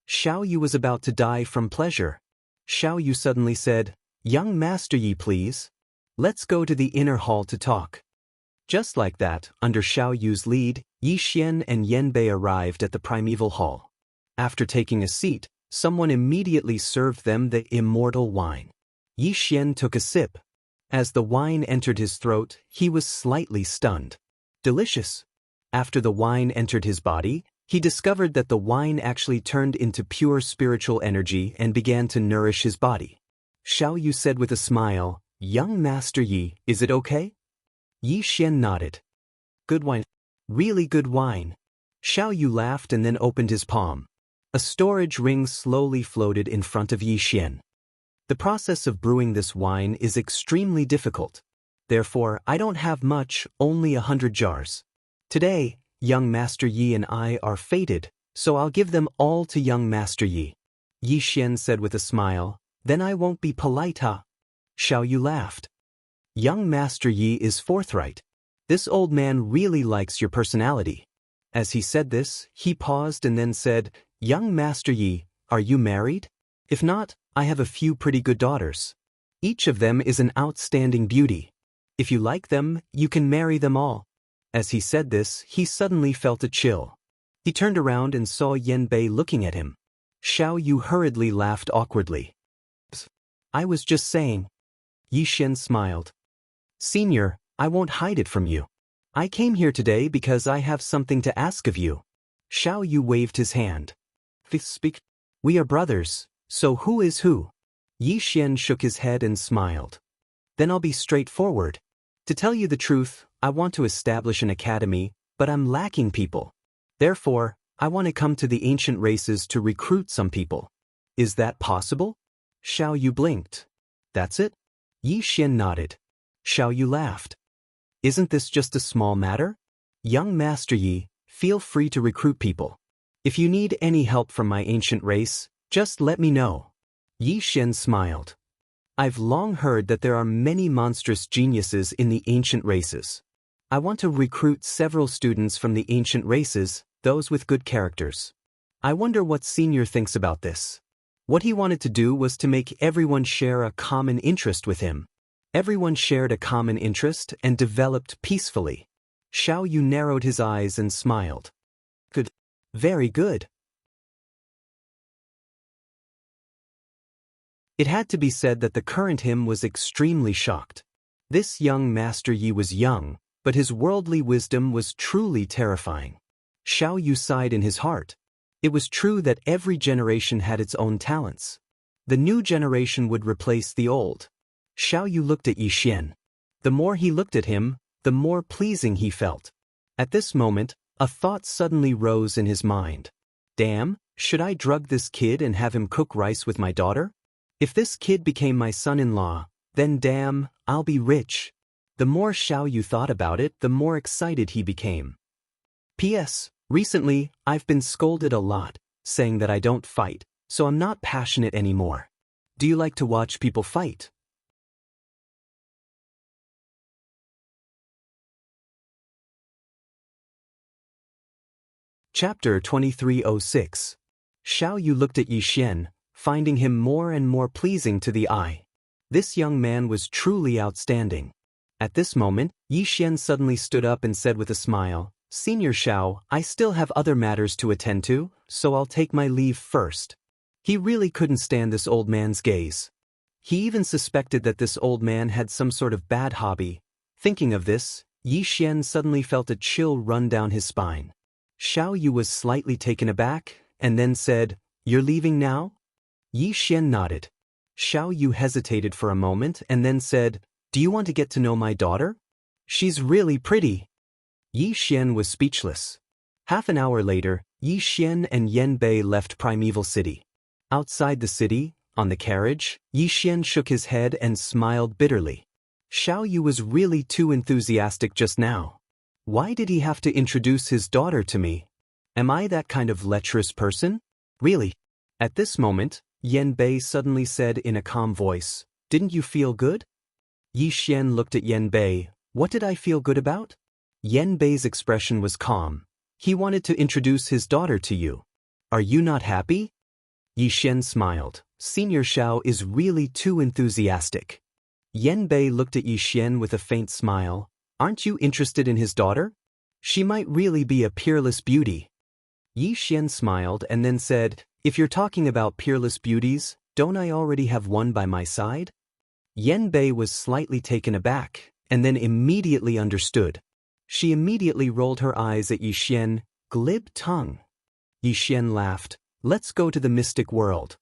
[SPEAKER 1] Xiao Yu was about to die from pleasure. Xiao Yu suddenly said, "Young Master Yi, please. Let's go to the inner hall to talk." Just like that, under Xiao Yu's lead, Yi Xian and Yan Bei arrived at the primeval hall. After taking a seat, someone immediately served them the immortal wine. Yi Xian took a sip. As the wine entered his throat, he was slightly stunned. Delicious. After the wine entered his body, he discovered that the wine actually turned into pure spiritual energy and began to nourish his body. Xiao Yu said with a smile, "Young Master Yi, is it okay?" Yi Xian nodded. "Good wine. Really good wine." Xiao Yu laughed and then opened his palm. A storage ring slowly floated in front of Yi Xian. "The process of brewing this wine is extremely difficult. Therefore, I don't have much, only 100 jars. Today, young Master Yi and I are fated, so I'll give them all to young Master Yi." Yi Xian said with a smile, "Then I won't be polite, huh?" Xiao Yu laughed. "Young Master Yi is forthright. This old man really likes your personality." As he said this, he paused and then said, "Young Master Yi, are you married? If not, I have a few pretty good daughters. Each of them is an outstanding beauty. If you like them, you can marry them all." As he said this, he suddenly felt a chill. He turned around and saw Yan Bei looking at him. Xiao Yu hurriedly laughed awkwardly. "I was just saying." Yi Xian smiled. "Senior, I won't hide it from you. I came here today because I have something to ask of you." Xiao Yu waved his hand. "Speak. We are brothers, so who is who?" Yi Xian shook his head and smiled. "Then I'll be straightforward. To tell you the truth, I want to establish an academy, but I'm lacking people. Therefore, I want to come to the ancient races to recruit some people. Is that possible?" Xiao Yu blinked. "That's it?" Yi Xian nodded. Xiao Yu laughed. "Isn't this just a small matter? Young Master Yi, feel free to recruit people. If you need any help from my ancient race, just let me know." Yi Xian smiled. "I've long heard that there are many monstrous geniuses in the ancient races. I want to recruit several students from the ancient races, those with good characters. I wonder what Senior thinks about this." What he wanted to do was to make everyone share a common interest with him. Everyone shared a common interest and developed peacefully. Xiao Yu narrowed his eyes and smiled. "Good. Very good." It had to be said that the current him was extremely shocked. This young Master Yi was young, but his worldly wisdom was truly terrifying. Xiao Yu sighed in his heart. It was true that every generation had its own talents. The new generation would replace the old. Xiao Yu looked at Yi Xian. The more he looked at him, the more pleasing he felt. At this moment, a thought suddenly rose in his mind. "Damn, should I drug this kid and have him cook rice with my daughter? If this kid became my son-in-law, then damn, I'll be rich." The more Xiao Yu thought about it, the more excited he became. P.S. Recently, I've been scolded a lot, saying that I don't fight, so I'm not passionate anymore. Do you like to watch people fight? Chapter 2306. Xiao Yu looked at Yi Xian, finding him more and more pleasing to the eye. This young man was truly outstanding. At this moment, Yi Xian suddenly stood up and said with a smile, "Senior Xiao, I still have other matters to attend to, so I'll take my leave first." He really couldn't stand this old man's gaze. He even suspected that this old man had some sort of bad hobby. Thinking of this, Yi Xian suddenly felt a chill run down his spine. Xiao Yu was slightly taken aback, and then said, "You're leaving now?" Yi Xian nodded. Xiao Yu hesitated for a moment and then said, "Do you want to get to know my daughter? She's really pretty." Yi Xian was speechless. Half an hour later, Yi Xian and Yan Bei left Primeval City. Outside the city, on the carriage, Yi Xian shook his head and smiled bitterly. Xiao Yu was really too enthusiastic just now. Why did he have to introduce his daughter to me? Am I that kind of lecherous person? Really? At this moment, Yan Bei suddenly said in a calm voice, "Didn't you feel good?" Yi Xian looked at Yan Bei. What did I feel good about? Yan Bei's expression was calm. He wanted to introduce his daughter to you. Are you not happy? Yi Xian smiled. Senior Xiao is really too enthusiastic. Yan Bei looked at Yi Xian with a faint smile. Aren't you interested in his daughter? She might really be a peerless beauty. Yi Xian smiled and then said, if you're talking about peerless beauties, don't I already have one by my side? Yan Bei was slightly taken aback, and then immediately understood. She immediately rolled her eyes at Yi Xian, glib tongue. Yi Xian laughed. Let's go to the mystic world.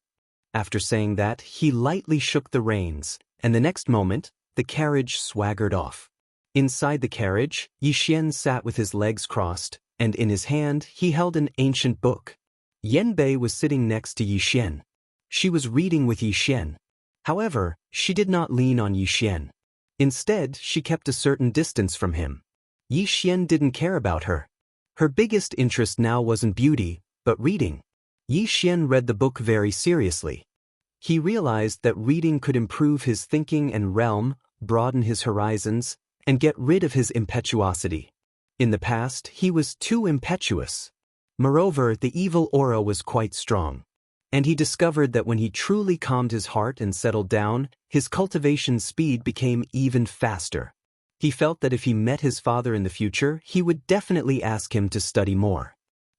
[SPEAKER 1] After saying that, he lightly shook the reins, and the next moment, the carriage swaggered off. Inside the carriage, Yi Xian sat with his legs crossed, and in his hand he held an ancient book. Yan Bei was sitting next to Yi Xian. She was reading with Yi Xian. However, she did not lean on Yi Xian. Instead, she kept a certain distance from him. Yi Xian didn't care about her. Her biggest interest now wasn't beauty, but reading. Yi Xian read the book very seriously. He realized that reading could improve his thinking and realm, broaden his horizons, and get rid of his impetuosity. In the past, he was too impetuous. Moreover, the evil aura was quite strong. And he discovered that when he truly calmed his heart and settled down, his cultivation speed became even faster. He felt that if he met his father in the future, he would definitely ask him to study more.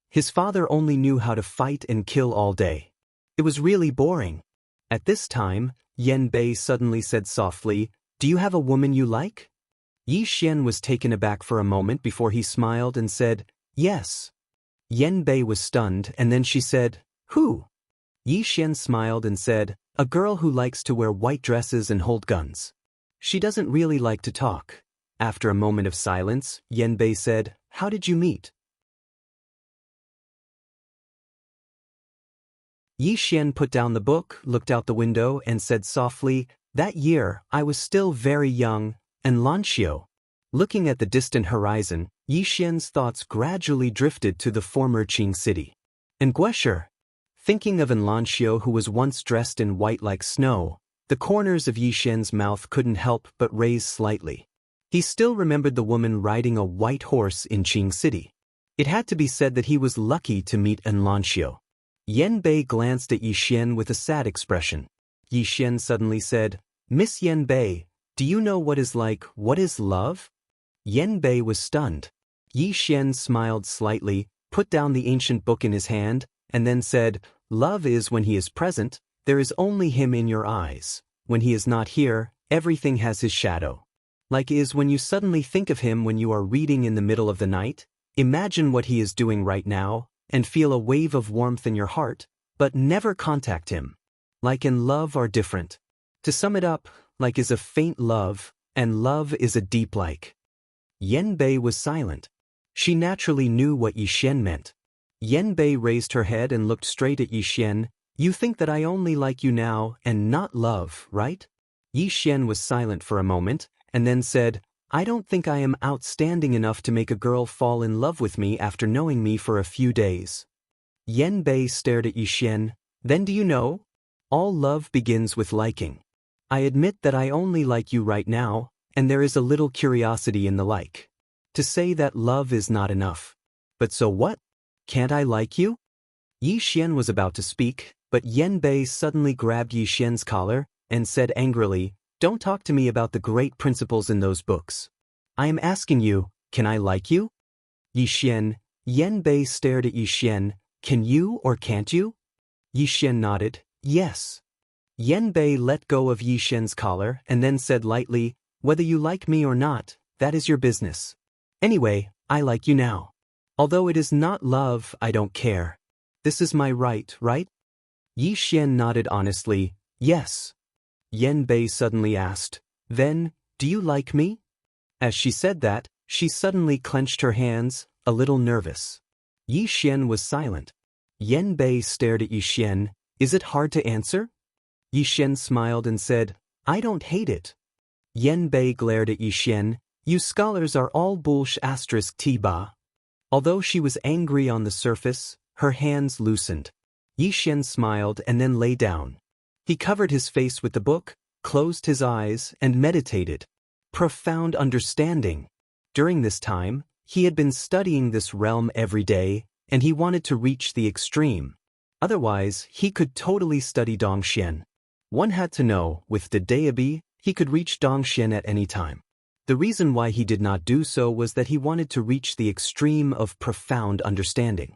[SPEAKER 1] His father only knew how to fight and kill all day. It was really boring. At this time, Yan Bei suddenly said softly, "Do you have a woman you like?" Yi Xian was taken aback for a moment before he smiled and said, "Yes." Yan Bei was stunned, and then she said, "Who?" Yi Xian smiled and said, "A girl who likes to wear white dresses and hold guns. She doesn't really like to talk." After a moment of silence, Yan Bei said, "How did you meet?" Yi Xian put down the book, looked out the window, and said softly, "That year, I was still very young, and Lanxiu." Looking at the distant horizon, Yi Xian's thoughts gradually drifted to the former Qing city. And Guesher. Thinking of Lanxiu, who was once dressed in white like snow, the corners of Yi Xian's mouth couldn't help but raise slightly. He still remembered the woman riding a white horse in Qing city. It had to be said that he was lucky to meet Lanxiu. Yan Bei glanced at Yi Xian with a sad expression. Yi Xian suddenly said, "Miss Yan Bei, do you know what is love?" Yan Bei was stunned. Yi Xian smiled slightly, put down the ancient book in his hand, and then said, "Love is when he is present, there is only him in your eyes. When he is not here, everything has his shadow. Like is when you suddenly think of him when you are reading in the middle of the night, imagine what he is doing right now, and feel a wave of warmth in your heart, but never contact him. Like and love are different. To sum it up, like is a faint love, and love is a deep like." Yan Bei was silent. She naturally knew what Yi Xian meant. Yan Bei raised her head and looked straight at Yi Xian. "You think that I only like you now and not love, right?" Yi Xian was silent for a moment, and then said, "I don't think I am outstanding enough to make a girl fall in love with me after knowing me for a few days." Yan Bei stared at Yi Xian. "Then do you know? All love begins with liking. I admit that I only like you right now, and there is a little curiosity in the like. To say that love is not enough. But so what? Can't I like you?" Yi Xian was about to speak, but Yan Bei suddenly grabbed Yi Xian's collar and said angrily, "Don't talk to me about the great principles in those books. I am asking you, can I like you?" Yi Xian. Yan Bei stared at Yi Xian. "Can you or can't you?" Yi Xian nodded, "Yes." Yan Bei let go of Yi Xian's collar and then said lightly, "Whether you like me or not, that is your business. Anyway, I like you now. Although it is not love, I don't care. This is my right, right?" Yi Xian nodded honestly, "Yes." Yan Bei suddenly asked, "Then, do you like me?" As she said that, she suddenly clenched her hands, a little nervous. Yi Xian was silent. Yan Bei stared at Yi Xian. "Is it hard to answer?" Yi Xian smiled and said, "I don't hate it." Yan Bei glared at Yi Xian. "You scholars are all bullsh T-ba." Although she was angry on the surface, her hands loosened. Yi Xian smiled and then lay down. He covered his face with the book, closed his eyes, and meditated. Profound understanding. During this time, he had been studying this realm every day, and he wanted to reach the extreme. Otherwise, he could totally study Dongxian. One had to know, with the Daoist, he could reach Dongxian at any time. The reason why he did not do so was that he wanted to reach the extreme of profound understanding.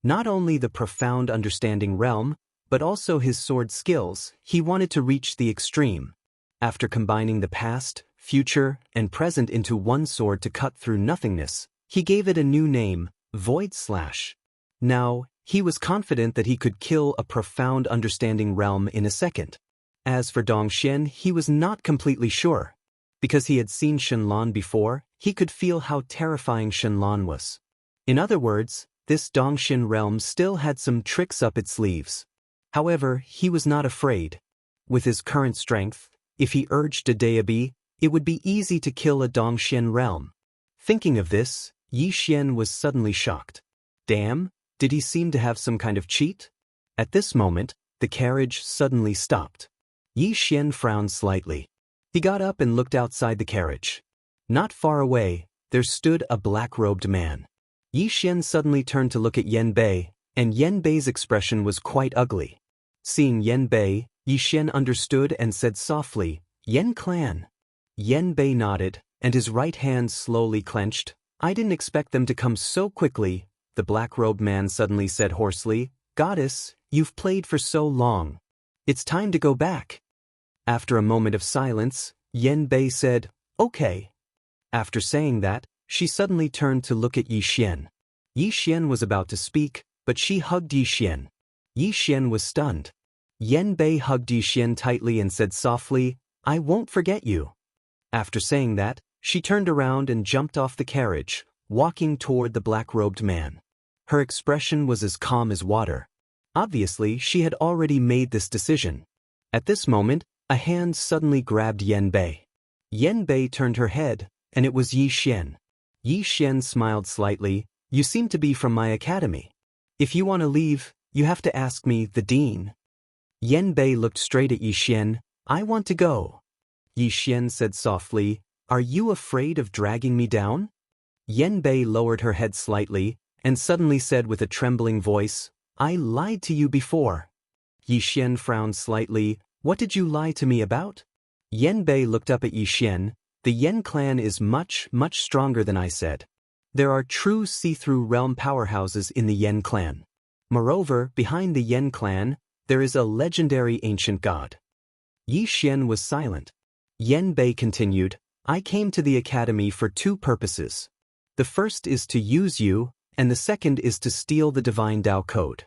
[SPEAKER 1] Not only the profound understanding realm, but also his sword skills, he wanted to reach the extreme. After combining the past, future, and present into one sword to cut through nothingness, he gave it a new name, Void Slash. Now, he was confident that he could kill a profound understanding realm in a second. As for Dongxian, he was not completely sure. Because he had seen Shenlan before, he could feel how terrifying Shenlan was. In other words, this Dongxian realm still had some tricks up its sleeves. However, he was not afraid. With his current strength, if he urged a Daoist, it would be easy to kill a Dongxian realm. Thinking of this, Yi Xian was suddenly shocked. Damn, did he seem to have some kind of cheat? At this moment, the carriage suddenly stopped. Yi Xian frowned slightly. He got up and looked outside the carriage. Not far away, there stood a black-robed man. Yi Xian suddenly turned to look at Yan Bei, and Yan Bei's expression was quite ugly. Seeing Yan Bei, Yi Xian understood and said softly, "Yan clan." Yan Bei nodded, and his right hand slowly clenched. "I didn't expect them to come so quickly," the black-robed man suddenly said hoarsely. "Goddess, you've played for so long. It's time to go back." After a moment of silence, Yan Bei said, "Okay." After saying that, she suddenly turned to look at Yi Xian. Yi Xian was about to speak, but she hugged Yi Xian. Yi Xian was stunned. Yan Bei hugged Yi Xian tightly and said softly, "I won't forget you." After saying that, she turned around and jumped off the carriage, walking toward the black-robed man. Her expression was as calm as water. Obviously, she had already made this decision. At this moment, a hand suddenly grabbed Yan Bei. Yan Bei turned her head, and it was Yi Xian. Yi Xian smiled slightly. "You seem to be from my academy. If you want to leave, you have to ask me, the dean." Yan Bei looked straight at Yi Xian. "I want to go." Yi Xian said softly, "Are you afraid of dragging me down?" Yan Bei lowered her head slightly, and suddenly said with a trembling voice, "I lied to you before." Yi Xian frowned slightly. "What did you lie to me about?" Yan Bei looked up at Yi Xian. "The Yan clan is much, much stronger than I said. There are true see-through realm powerhouses in the Yan clan. Moreover, behind the Yan clan, there is a legendary ancient god." Yi Xian was silent. Yan Bei continued, "I came to the academy for two purposes. The first is to use you, and the second is to steal the divine Tao code."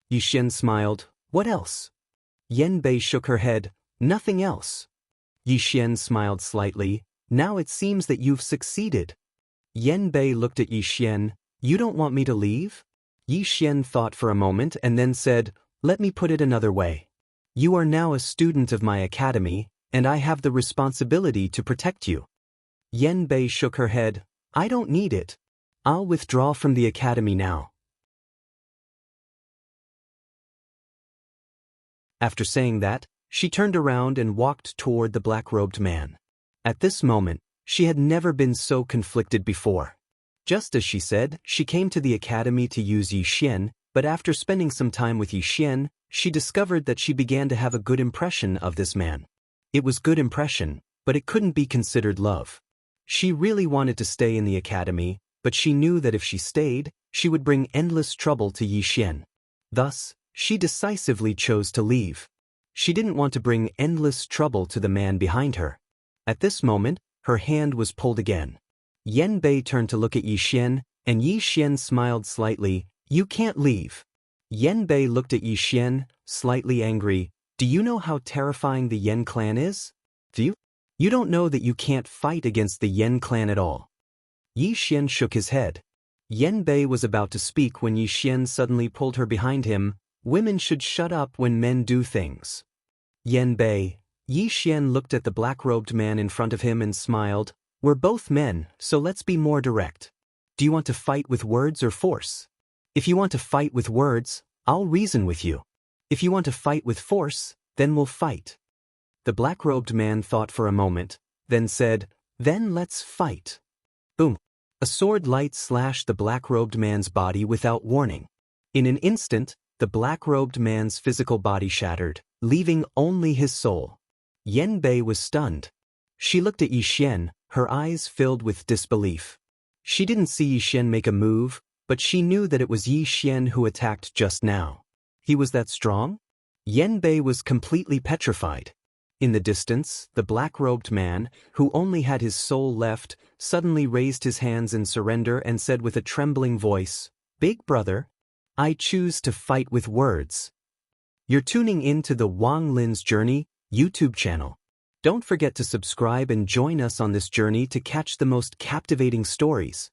[SPEAKER 1] Yi Xian smiled. "What else?" Yan Bei shook her head. "Nothing else." Yi Xian smiled slightly. "Now it seems that you've succeeded." Yan Bei looked at Yi Xian. "You don't want me to leave?" Yi Xian thought for a moment and then said, "Let me put it another way. You are now a student of my academy, and I have the responsibility to protect you." Yan Bei shook her head. "I don't need it. I'll withdraw from the academy now." After saying that, she turned around and walked toward the black-robed man. At this moment, she had never been so conflicted before. Just as she said, she came to the academy to use Yi Xian, but after spending some time with Yi Xian, she discovered that she began to have a good impression of this man. It was good impression, but it couldn't be considered love. She really wanted to stay in the academy, but she knew that if she stayed, she would bring endless trouble to Yi Xian. Thus, she decisively chose to leave. She didn't want to bring endless trouble to the man behind her. At this moment, her hand was pulled again. Yan Bei turned to look at Yi Xian, and Yi Xian smiled slightly. "You can't leave." Yan Bei looked at Yi Xian, slightly angry. "Do you know how terrifying the Yan clan is? Do you? You don't know that you can't fight against the Yan clan at all." Yi Xian shook his head. Yan Bei was about to speak when Yi Xian suddenly pulled her behind him. "Women should shut up when men do things." Yan Bei. Yi Xian looked at the black-robed man in front of him and smiled. "We're both men, so let's be more direct. Do you want to fight with words or force? If you want to fight with words, I'll reason with you. If you want to fight with force, then we'll fight. The black-robed man thought for a moment, then said, "Then let's fight." Boom. A sword light slashed the black-robed man's body without warning. In an instant, the black-robed man's physical body shattered, leaving only his soul. Yan Bei was stunned. She looked at Yi Xian, her eyes filled with disbelief. She didn't see Yi Xian make a move, but she knew that it was Yi Xian who attacked just now. He was that strong? Yan Bei was completely petrified. In the distance, the black-robed man, who only had his soul left, suddenly raised his hands in surrender and said with a trembling voice, "Big brother, I choose to fight with words." You're tuning in to the Wang Lin's Journey YouTube channel. Don't forget to subscribe and join us on this journey to catch the most captivating stories.